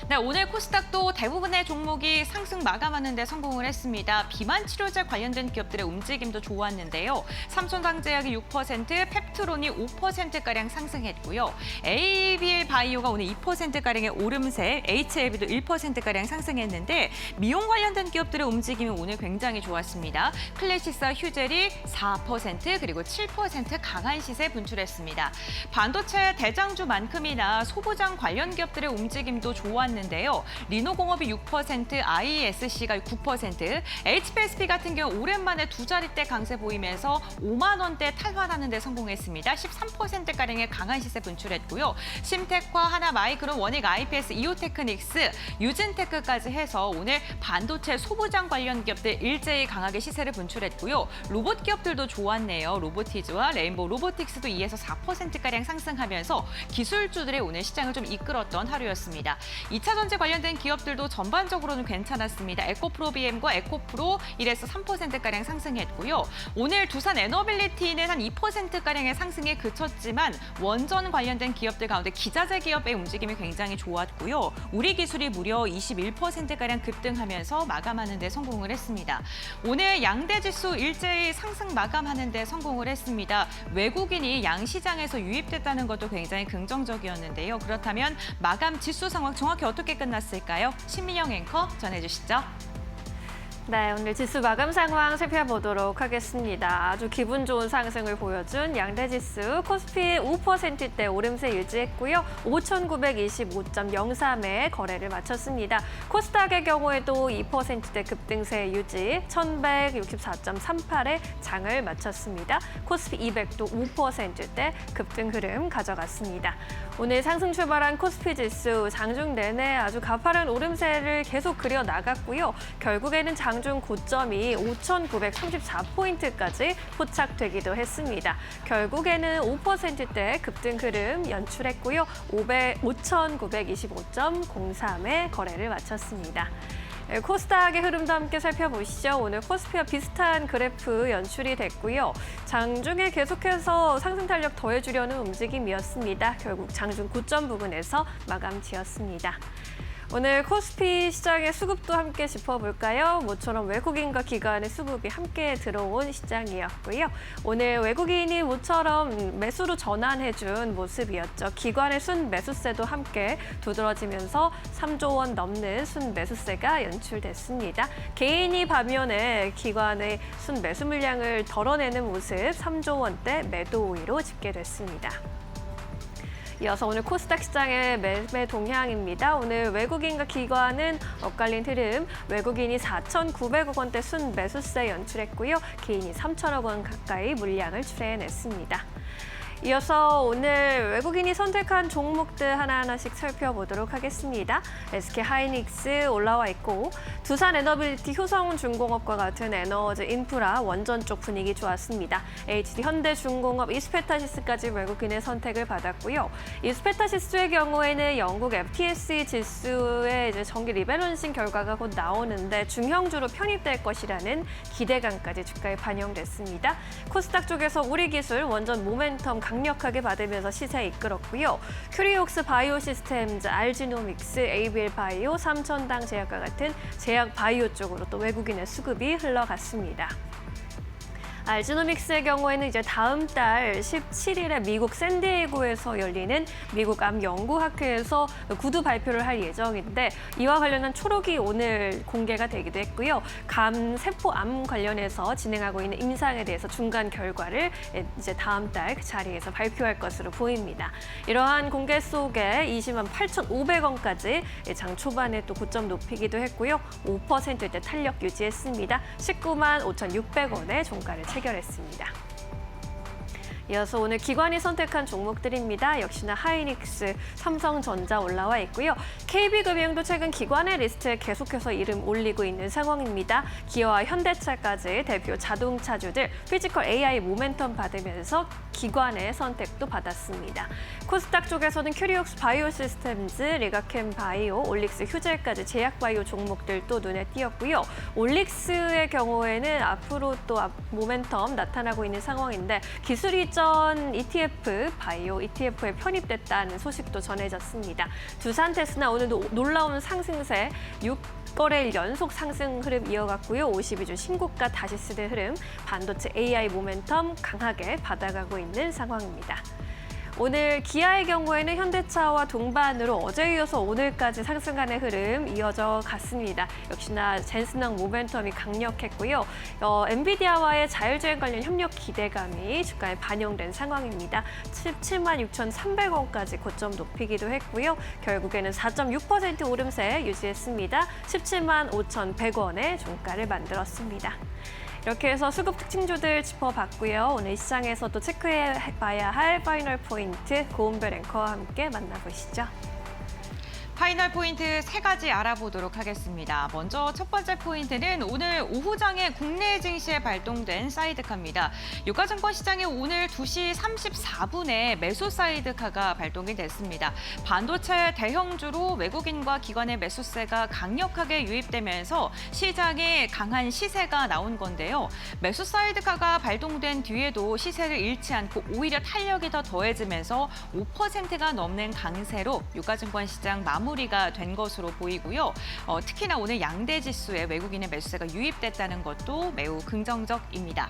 네, 오늘 코스닥도 대부분의 종목이 상승 마감하는 데 성공을 했습니다. 비만 치료제 관련된 기업들의 움직임도 좋았는데요. 삼천상제약이 6%, 펩트론이 5%가량 상승했고요. ABL 바이오가 오늘 2%가량의 오름세, HLB도 1%가량 상승했는데 미용 관련된 기업들의 움직임이 오늘 굉장히 좋았습니다. 클래시사 휴젤이 4% 그리고 7% 강한 시세 분출했습니다. 반도체 대장주만큼이나 소부장 관련 기업들의 움직임도 좋았는데요. 리노공업이 6%, ISC가 9%, HPSP 같은 경우 오랜만에 두 자릿대 강세 보이면서 5만 원대 탈환하는 데 성공했습니다. 13%가량의 강한 시세 분출했고요. 심텍과 하나마이크론, 원익 IPS, 이오테크닉스, 유진테크까지 해서 오늘 반도체 소부장 관련 기업들 일제히 강하게 시세를 분출했고요. 로봇 기업들도 좋았네요. 로보티즈와 레인보우 로보틱스도 2에서 4%가량 상승하면서 기술주들의 오늘 시장을 좀 이끌었던 하루였습니다. 2차전지 관련된 기업들도 전반적으로는 괜찮았습니다. 에코프로비엠과 에코프로 1에서 3%가량 상승했고요. 오늘 두산 에너빌리티는 한 2%가량의 상승에 그쳤지만 원전 관련된 기업들 가운데 기자재 기업의 움직임이 굉장히 좋았고요. 우리 기술이 무려 21%가량 급등하면서 마감하는 데 성공을 했습니다. 오늘 양대 지수 일제히 상승 마감하는 데 성공을 했습니다. 외국인이 양시장에서 유입됐다는 것도 굉장히 긍정적이었는데요. 그렇다면 마감 지수 상황 정확히 어떻게 끝났을까요? 신민영 앵커 전해주시죠. 네, 오늘 지수 마감 상황 살펴보도록 하겠습니다. 아주 기분 좋은 상승을 보여준 양대지수 코스피 5%대 오름세 유지했고요. 5,925.03에 거래를 마쳤습니다. 코스닥의 경우에도 2%대 급등세 유지, 1,164.38에 장을 마쳤습니다. 코스피 200도 5%대 급등 흐름 가져갔습니다. 오늘 상승 출발한 코스피 지수 장중 내내 아주 가파른 오름세를 계속 그려 나갔고요. 결국에는 장중 고점이 5,934포인트까지 포착되기도 했습니다. 결국에는 5%대 급등 흐름 연출했고요. 5,925.03에 거래를 마쳤습니다. 코스닥의 흐름도 함께 살펴보시죠. 오늘 코스피와 비슷한 그래프 연출이 됐고요. 장중에 계속해서 상승 탄력 더해주려는 움직임이었습니다. 결국 장중 고점 부근에서 마감 지었습니다. 오늘 코스피 시장의 수급도 함께 짚어볼까요? 모처럼 외국인과 기관의 수급이 함께 들어온 시장이었고요. 오늘 외국인이 모처럼 매수로 전환해준 모습이었죠. 기관의 순매수세도 함께 두드러지면서 3조 원 넘는 순매수세가 연출됐습니다. 개인이 반면에 기관의 순매수 물량을 덜어내는 모습 3조 원대 매도 우위로 집계됐습니다. 이어서 오늘 코스닥 시장의 매매 동향입니다. 오늘 외국인과 기관은 엇갈린 흐름, 외국인이 4,900억 원대 순매수세 연출했고요. 개인이 3,000억 원 가까이 물량을 출해냈습니다. 이어서 오늘 외국인이 선택한 종목들 하나하나씩 살펴보도록 하겠습니다. SK 하이닉스 올라와 있고 두산 에너빌리티, 효성중공업과 같은 에너지 인프라 원전 쪽 분위기 좋았습니다. HD 현대중공업, 이스페타시스까지 외국인의 선택을 받았고요. 이스페타시스의 경우에는 영국 FTSE 지수의 이제 정기 리밸런싱 결과가 곧 나오는데 중형주로 편입될 것이라는 기대감까지 주가에 반영됐습니다. 코스닥 쪽에서 우리 기술 원전 모멘텀 강력하게 받으면서 시세 이끌었고요. 큐리옥스 바이오시스템즈, 알지노믹스, ABL 바이오, 삼천당 제약과 같은 제약 바이오 쪽으로 또 외국인의 수급이 흘러갔습니다. 알지노믹스의 경우에는 이제 다음 달 17일에 미국 샌디에이고에서 열리는 미국 암 연구학회에서 구두 발표를 할 예정인데 이와 관련한 초록이 오늘 공개가 되기도 했고요. 감 세포암 관련해서 진행하고 있는 임상에 대해서 중간 결과를 이제 다음 달 그 자리에서 발표할 것으로 보입니다. 이러한 공개 속에 20만 8,500원까지 장 초반에 또 고점 높이기도 했고요. 5%대 탄력 유지했습니다. 19만 5,600원에 종가를 체결했습니다. 이어서 오늘 기관이 선택한 종목들입니다. 역시나 하이닉스, 삼성전자 올라와 있고요. KB금융도 최근 기관의 리스트에 계속해서 이름 올리고 있는 상황입니다. 기아와 현대차까지 대표 자동차주들 피지컬 AI 모멘텀 받으면서 기관의 선택도 받았습니다. 코스닥 쪽에서는 큐리옥스 바이오시스템즈, 리가캠 바이오, 올릭스 휴젤까지 제약 바이오 종목들도 눈에 띄었고요. 올릭스의 경우에는 앞으로 또 모멘텀 나타나고 있는 상황인데 기술 이전 ETF, 바이오 ETF에 편입됐다는 소식도 전해졌습니다. 두산테스나 오늘도 놀라운 상승세 6거래일 연속 상승 흐름 이어갔고요. 52주 신고가 다시 쓰는 흐름, 반도체 AI 모멘텀 강하게 받아가고 있는 상황입니다. 오늘 기아의 경우에는 현대차와 동반으로 어제 이어서 오늘까지 상승하는 흐름 이어져 갔습니다. 역시나 젠슨항 모멘텀이 강력했고요. 엔비디아와의 자율주행 관련 협력 기대감이 주가에 반영된 상황입니다. 17만 6,300원까지 고점 높이기도 했고요. 결국에는 4.6% 오름세 유지했습니다. 17만 5,100원의 종가를 만들었습니다. 이렇게 해서 수급 특징주들 짚어봤고요. 오늘 시장에서도 체크해봐야 할 파이널 포인트 고은별 앵커와 함께 만나보시죠. 파이널 포인트 3가지 알아보도록 하겠습니다. 먼저 첫 번째 포인트는 오늘 오후장에 국내 증시에 발동된 사이드카입니다. 유가증권 시장에 오늘 2시 34분에 매수 사이드카가 발동이 됐습니다. 반도체 대형주로 외국인과 기관의 매수세가 강력하게 유입되면서 시장에 강한 시세가 나온 건데요. 매수 사이드카가 발동된 뒤에도 시세를 잃지 않고 오히려 탄력이 더 더해지면서 5%가 넘는 강세로 유가증권 시장 마무리가 된 것으로 보이고요. 특히나 오늘 양대 지수에 외국인의 매수세가 유입됐다는 것도 매우 긍정적입니다.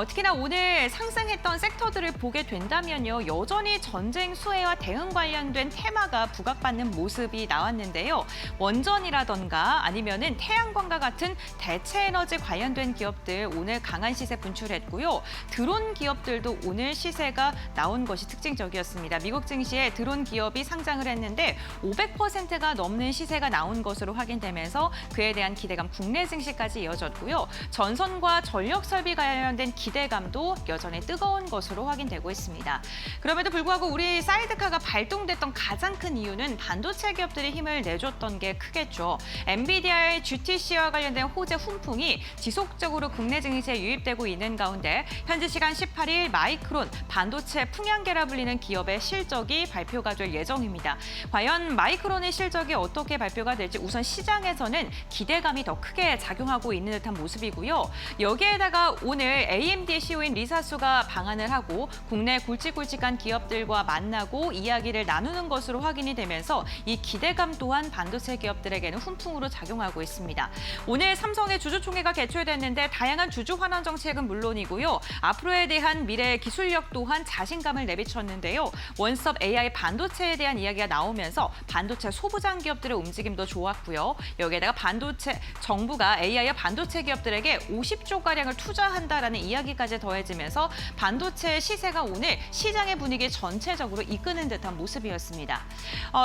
특히나 오늘 상승했던 섹터들을 보게 된다면요. 여전히 전쟁 수혜와 대응 관련된 테마가 부각받는 모습이 나왔는데요. 원전이라던가 아니면은 태양광과 같은 대체 에너지 관련된 기업들 오늘 강한 시세 분출했고요. 드론 기업들도 오늘 시세가 나온 것이 특징적이었습니다. 미국 증시에 드론 기업이 상장을 했는데 500%가 넘는 시세가 나온 것으로 확인되면서 그에 대한 기대감 국내 증시까지 이어졌고요. 전선과 전력 설비 관련된 기대감도 여전히 뜨거운 것으로 확인되고 있습니다. 그럼에도 불구하고 우리 사이드카가 발동됐던 가장 큰 이유는 반도체 기업들이 힘을 내줬던 게 크겠죠. 엔비디아의 GTC와 관련된 호재 훈풍이 지속적으로 국내 증시에 유입되고 있는 가운데 현지 시간 18일 마이크론 반도체 풍향계라 불리는 기업의 실적이 발표가 될 예정입니다. 과연 마이크론의 실적이 어떻게 발표가 될지 우선 시장에서는 기대감이 더 크게 작용하고 있는 듯한 모습이고요. 여기에다가 오늘 AMD의 CEO인 리사수가 방한을 하고 국내 굵직굵직한 기업들과 만나고 이야기를 나누는 것으로 확인이 되면서 이 기대감 또한 반도체 기업들에게는 훈풍으로 작용하고 있습니다. 오늘 삼성의 주주총회가 개최됐는데 다양한 주주 환원 정책은 물론이고요. 앞으로에 대한 미래의 기술력 또한 자신감을 내비쳤는데요. 원스톱 AI 반도체에 대한 이야기가 나오면서 반도체 소부장 기업들의 움직임도 좋았고요. 여기에다가 반도체 정부가 AI와 반도체 기업들에게 50조 가량을 투자한다라는 이야기까지 더해지면서 반도체 시세가 오늘 시장의 분위기 전체적으로 이끄는 듯한 모습이었습니다.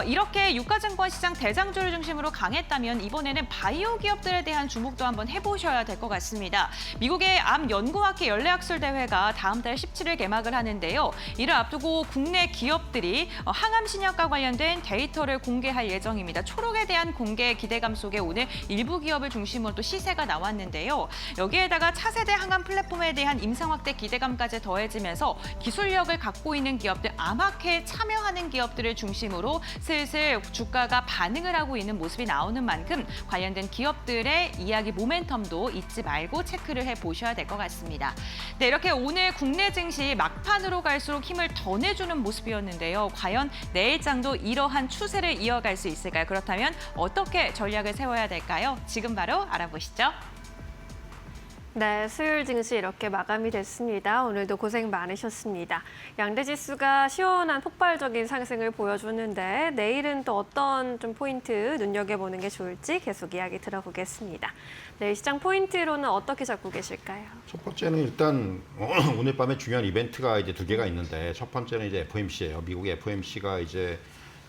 이렇게 유가증권 시장 대장주를 중심으로 강했다면 이번에는 바이오 기업들에 대한 주목도 한번 해보셔야 될 것 같습니다. 미국의 암 연구학회 연례학술 대회가 다음 달 17일 개막을 하는데요. 이를 앞두고 국내 기업들이 항암 신약과 관련된 데이터를 공개할 예정입니다. 초록에 대한 공개 기대감 속에 오늘 일부 기업을 중심으로 또 시세가 나왔는데요. 여기에다가 차세대 항암 플랫폼에 대한 임상 확대 기대감까지 더해지면서 기술력을 갖고 있는 기업들, 암학회에 참여하는 기업들을 중심으로 슬슬 주가가 반응을 하고 있는 모습이 나오는 만큼 관련된 기업들의 이야기 모멘텀도 잊지 말고 체크를 해보셔야 될 것 같습니다. 네, 이렇게 오늘 국내 증시 막판으로 갈수록 힘을 더 내주는 모습이었는데요. 과연 내일장도 이러한 추세를 이어갈 수 있을까요? 그렇다면 어떻게 전략을 세워야 될까요? 지금 바로 알아보시죠. 네, 수요일 증시 이렇게 마감이 됐습니다. 오늘도 고생 많으셨습니다. 양대 지수가 시원한 폭발적인 상승을 보여주는데 내일은 또 어떤 좀 포인트 눈여겨보는 게 좋을지 계속 이야기 들어보겠습니다. 내일 시장 포인트로는 어떻게 잡고 계실까요? 첫 번째는 일단 오늘 밤에 중요한 이벤트가 이제 두 개가 있는데 첫 번째는 이제 FOMC예요. 미국의 FOMC가 이제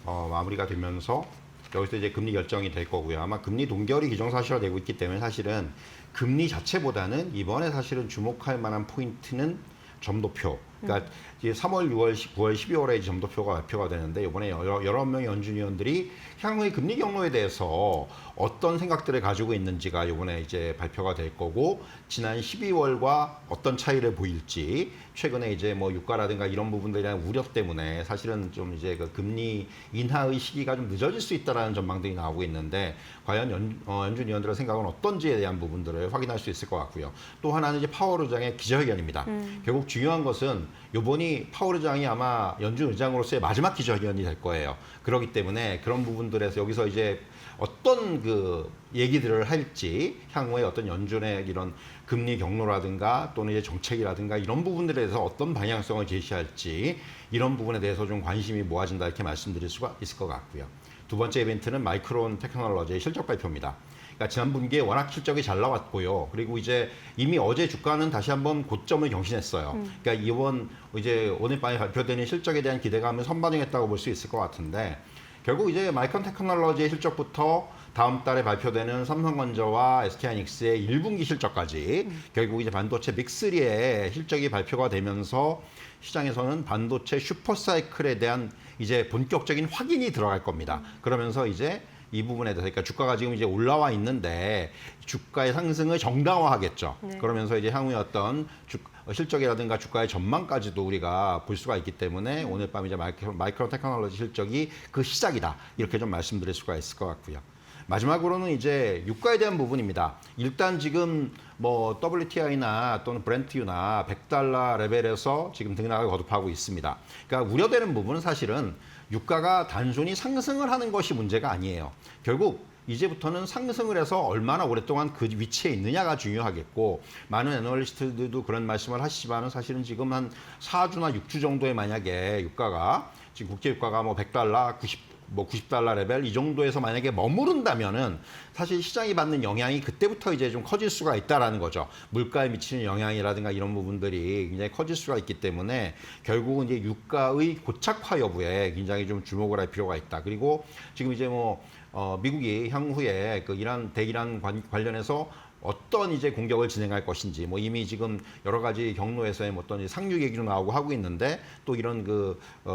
마무리가 되면서 여기서 이제 금리 결정이 될 거고요. 아마 금리 동결이 기정사실화되고 있기 때문에 사실은 금리 자체보다는 이번에 사실은 주목할 만한 포인트는 점도표. 그러니까 이제 3월, 6월, 9월, 12월에 점도표가 발표가 되는데 이번에 여러 명의 연준위원들이 향후의 금리 경로에 대해서 어떤 생각들을 가지고 있는지가 이번에 이제 발표가 될 거고 지난 12월과 어떤 차이를 보일지 최근에 이제 뭐 유가라든가 이런 부분들에 대한 우려 때문에 사실은 좀 이제 그 금리 인하의 시기가 좀 늦어질 수 있다라는 전망들이 나오고 있는데 과연 연준위원들의 생각은 어떤지에 대한 부분들을 확인할 수 있을 것 같고요. 또 하나는 이제 파월 의장의 기자회견입니다. 결국 중요한 것은 이번이 파월 의장이 아마 연준 의장으로서의 마지막 기자회견이 될 거예요. 그렇기 때문에 그런 부분들에서 여기서 이제 어떤 그 얘기들을 할지 향후에 어떤 연준의 이런 금리 경로라든가 또는 이제 정책이라든가 이런 부분들에 대해서 어떤 방향성을 제시할지 이런 부분에 대해서 좀 관심이 모아진다 이렇게 말씀드릴 수가 있을 것 같고요. 두 번째 이벤트는 마이크론 테크놀로지의 실적 발표입니다. 그러니까 지난 분기에 워낙 실적이 잘 나왔고요. 그리고 이제 이미 어제 주가는 다시 한번 고점을 경신했어요. 그러니까 이번 이제 오늘 밤에 발표되는 실적에 대한 기대감을 선반영했다고 볼 수 있을 것 같은데 결국 이제 마이크론 테크놀로지의 실적부터 다음 달에 발표되는 삼성전자와 SK하이닉스의 1분기 실적까지 결국 이제 반도체 빅3의 실적이 발표가 되면서 시장에서는 반도체 슈퍼사이클에 대한 이제 본격적인 확인이 들어갈 겁니다. 그러면서 이제 이 부분에 대해서 그러니까 주가가 지금 이제 올라와 있는데 주가의 상승을 정당화하겠죠. 네. 그러면서 이제 향후에 어떤 실적이라든가 주가의 전망까지도 우리가 볼 수가 있기 때문에 오늘 밤 이제 마이크론 테크놀로지 실적이 그 시작이다. 이렇게 좀 말씀드릴 수가 있을 것 같고요. 마지막으로는 이제 유가에 대한 부분입니다. 일단 지금 뭐 WTI나 또는 브렌트유나 $100 레벨에서 지금 등락을 거듭하고 있습니다. 그러니까 우려되는 부분은 사실은 유가가 단순히 상승을 하는 것이 문제가 아니에요. 결국 이제부터는 상승을 해서 얼마나 오랫동안 그 위치에 있느냐가 중요하겠고 많은 애널리스트들도 그런 말씀을 하시지만은 사실은 지금 한 4주나 6주 정도에 만약에 유가가 지금 국제 유가가 뭐 $100, 90달러 레벨 이 정도에서 만약에 머무른다면은 사실 시장이 받는 영향이 그때부터 이제 좀 커질 수가 있다라는 거죠. 물가에 미치는 영향이라든가 이런 부분들이 굉장히 커질 수가 있기 때문에 결국은 이제 유가의 고착화 여부에 굉장히 좀 주목을 할 필요가 있다. 그리고 지금 이제 뭐 미국이 향후에 그 대이란 관련해서 어떤 이제 공격을 진행할 것인지 뭐 이미 지금 여러 가지 경로에서의 어떤 상륙 얘기도 나오고 하고 있는데 또 이런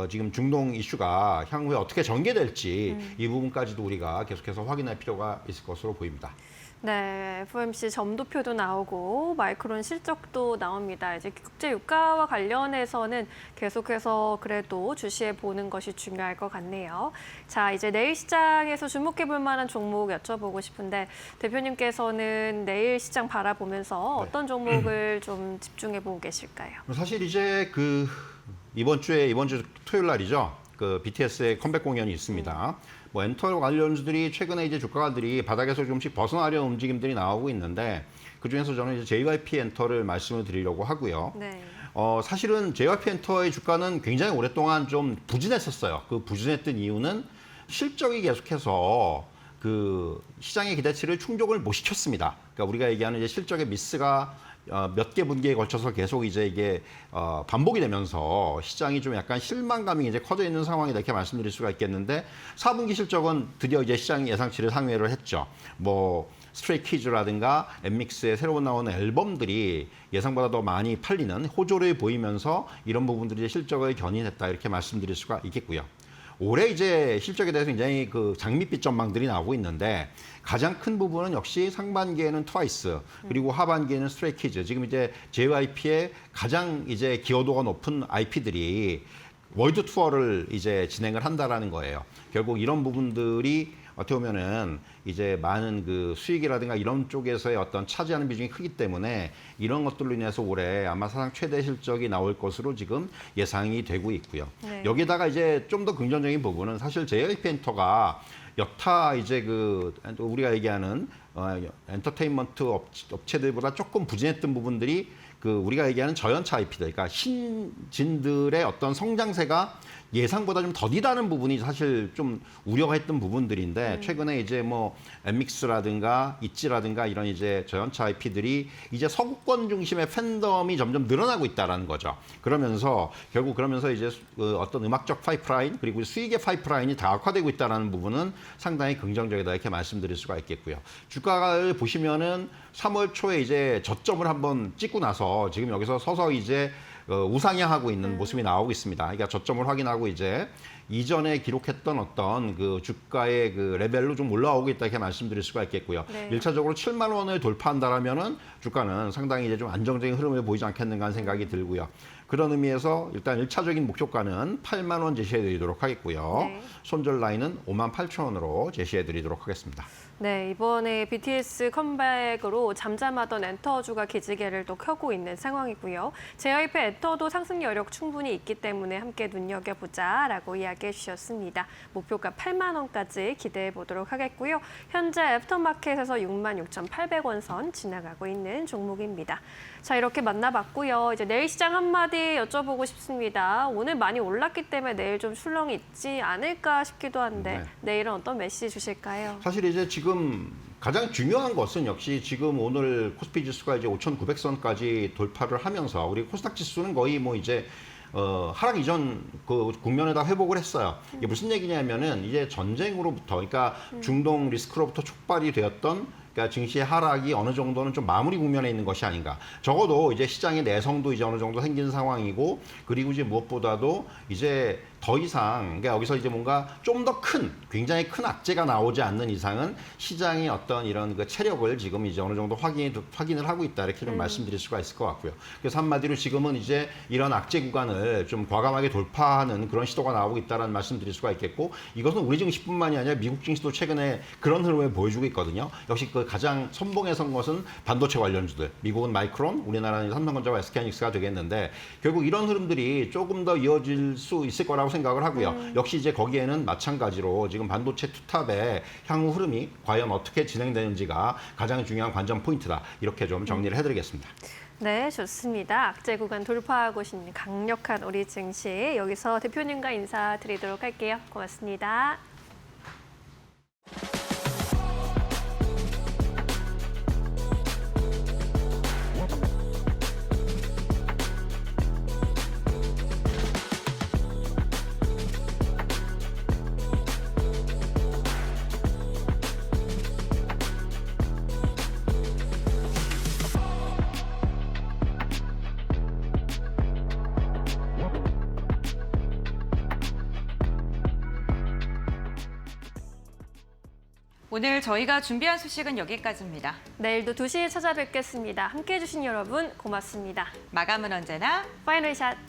지금 중동 이슈가 향후에 어떻게 전개될지 이 부분까지도 우리가 계속해서 확인할 필요가 있을 것으로 보입니다. 네, FOMC 점도표도 나오고 마이크론 실적도 나옵니다. 이제 국제 유가와 관련해서는 계속해서 그래도 주시해 보는 것이 중요할 것 같네요. 자, 이제 내일 시장에서 주목해 볼 만한 종목 여쭤보고 싶은데 대표님께서는 내일 시장 바라보면서 어떤 종목을 좀 집중해 보고 계실까요? 사실 이제 이번 주 토요일 날이죠. 그 BTS의 컴백 공연이 있습니다. 뭐 엔터 관련주들이 최근에 이제 주가들이 바닥에서 조금씩 벗어나려는 움직임들이 나오고 있는데 그 중에서 저는 이제 JYP 엔터를 말씀을 드리려고 하고요. 네. 사실은 JYP 엔터의 주가는 굉장히 오랫동안 좀 부진했었어요. 그 부진했던 이유는 실적이 계속해서 그 시장의 기대치를 충족을 못 시켰습니다. 그러니까 우리가 얘기하는 이제 실적의 미스가 몇 개 분기에 걸쳐서 계속 이제 이게 반복이 되면서 시장이 좀 약간 실망감이 이제 커져 있는 상황이다 이렇게 말씀드릴 수가 있겠는데 4분기 실적은 드디어 이제 시장 예상치를 상회를 했죠. 뭐 스트레이키즈라든가 엠믹스의 새로 나오는 앨범들이 예상보다 더 많이 팔리는 호조를 보이면서 이런 부분들이 이제 실적을 견인했다 이렇게 말씀드릴 수가 있겠고요. 올해 이제 실적에 대해서 굉장히 그 장밋빛 전망들이 나오고 있는데 가장 큰 부분은 역시 상반기에는 트와이스 그리고 하반기에는 스트레이키즈 지금 이제 JYP의 가장 이제 기여도가 높은 IP들이 월드 투어를 이제 진행을 한다라는 거예요. 결국 이런 부분들이 어떻게 보면은 이제 많은 그 수익이라든가 이런 쪽에서의 어떤 차지하는 비중이 크기 때문에 이런 것들로 인해서 올해 아마 사상 최대 실적이 나올 것으로 지금 예상이 되고 있고요. 네. 여기다가 이제 좀 더 긍정적인 부분은 사실 JYP 엔터가 여타 이제 그 우리가 얘기하는 엔터테인먼트 업체들보다 조금 부진했던 부분들이 그 우리가 얘기하는 저연차 IP들, 그러니까 신진들의 어떤 성장세가 예상보다 좀 더디다는 부분이 사실 좀 우려가 했던 부분들인데 최근에 이제 뭐 엠믹스라든가 있지라든가 이런 이제 저연차 IP들이 이제 서구권 중심의 팬덤이 점점 늘어나고 있다라는 거죠. 그러면서 결국 그러면서 이제 그 어떤 음악적 파이프라인 그리고 수익의 파이프라인이 다각화되고 있다라는 부분은 상당히 긍정적이다 이렇게 말씀드릴 수가 있겠고요. 주가를 보시면은 3월 초에 이제 저점을 한번 찍고 나서 지금 여기서 서서 이제 우상향하고 있는 모습이 나오고 있습니다. 그러니까 저점을 확인하고 이제 이전에 기록했던 어떤 그 주가의 그 레벨로 좀 올라오고 있다 이렇게 말씀드릴 수가 있겠고요. 네. 1차적으로 7만 원을 돌파한다라면은 주가는 상당히 이제 좀 안정적인 흐름을 보이지 않겠는가 하는 생각이 들고요. 그런 의미에서 일단 1차적인 목표가는 8만 원 제시해드리도록 하겠고요. 네. 손절 라인은 5만 8천 원으로 제시해드리도록 하겠습니다. 네, 이번에 BTS 컴백으로 잠잠하던 엔터주가 기지개를 또 켜고 있는 상황이고요. JYP 엔터도 상승 여력 충분히 있기 때문에 함께 눈여겨보자라고 이야기해 주셨습니다. 목표가 8만 원까지 기대해 보도록 하겠고요. 현재 애프터마켓에서 66,800원 선 지나가고 있는 종목입니다. 자, 이렇게 만나봤고요. 이제 내일 시장 한마디 여쭤보고 싶습니다. 오늘 많이 올랐기 때문에 내일 좀 출렁이 있지 않을까 싶기도 한데 네. 내일은 어떤 메시지 주실까요? 사실 이제 지금 가장 중요한 것은 역시 지금 오늘 코스피 지수가 이제 5,900선까지 돌파를 하면서 우리 코스닥 지수는 거의 뭐 이제 하락 이전 그 국면에다 회복을 했어요. 이게 무슨 얘기냐면은 이제 전쟁으로부터 그러니까 중동 리스크로부터 촉발이 되었던 그러니까 증시의 하락이 어느 정도는 좀 마무리 국면에 있는 것이 아닌가. 적어도 이제 시장의 내성도 이제 어느 정도 생긴 상황이고 그리고 이제 무엇보다도 이제 더 이상 그러니까 여기서 이제 뭔가 좀 더 큰 굉장히 큰 악재가 나오지 않는 이상은 시장의 어떤 이런 그 체력을 지금 이제 어느 정도 확인을 하고 있다 이렇게 좀 말씀드릴 수가 있을 것 같고요. 그래서 한마디로 지금은 이제 이런 악재 구간을 좀 과감하게 돌파하는 그런 시도가 나오고 있다는 말씀드릴 수가 있겠고 이것은 우리 증시뿐만이 아니라 미국 증시도 최근에 그런 흐름을 보여주고 있거든요. 역시 그 가장 선봉에 선 것은 반도체 관련주들. 미국은 마이크론, 우리나라는 삼성전자와 SK하이닉스가 되겠는데 결국 이런 흐름들이 조금 더 이어질 수 있을 거라고 생각을 하고요. 역시 이제 거기에는 마찬가지로 지금 반도체 투탑의 향후 흐름이 과연 어떻게 진행되는지가 가장 중요한 관전 포인트다. 이렇게 좀 정리를 해드리겠습니다. 네, 좋습니다. 악재 구간 돌파하고 있는 강력한 우리 증시 여기서 대표님과 인사드리도록 할게요. 고맙습니다. 오늘 저희가 준비한 소식은 여기까지입니다. 내일도 2시에 찾아뵙겠습니다. 함께해 주신 여러분 고맙습니다. 마감은 언제나 파이널 샷.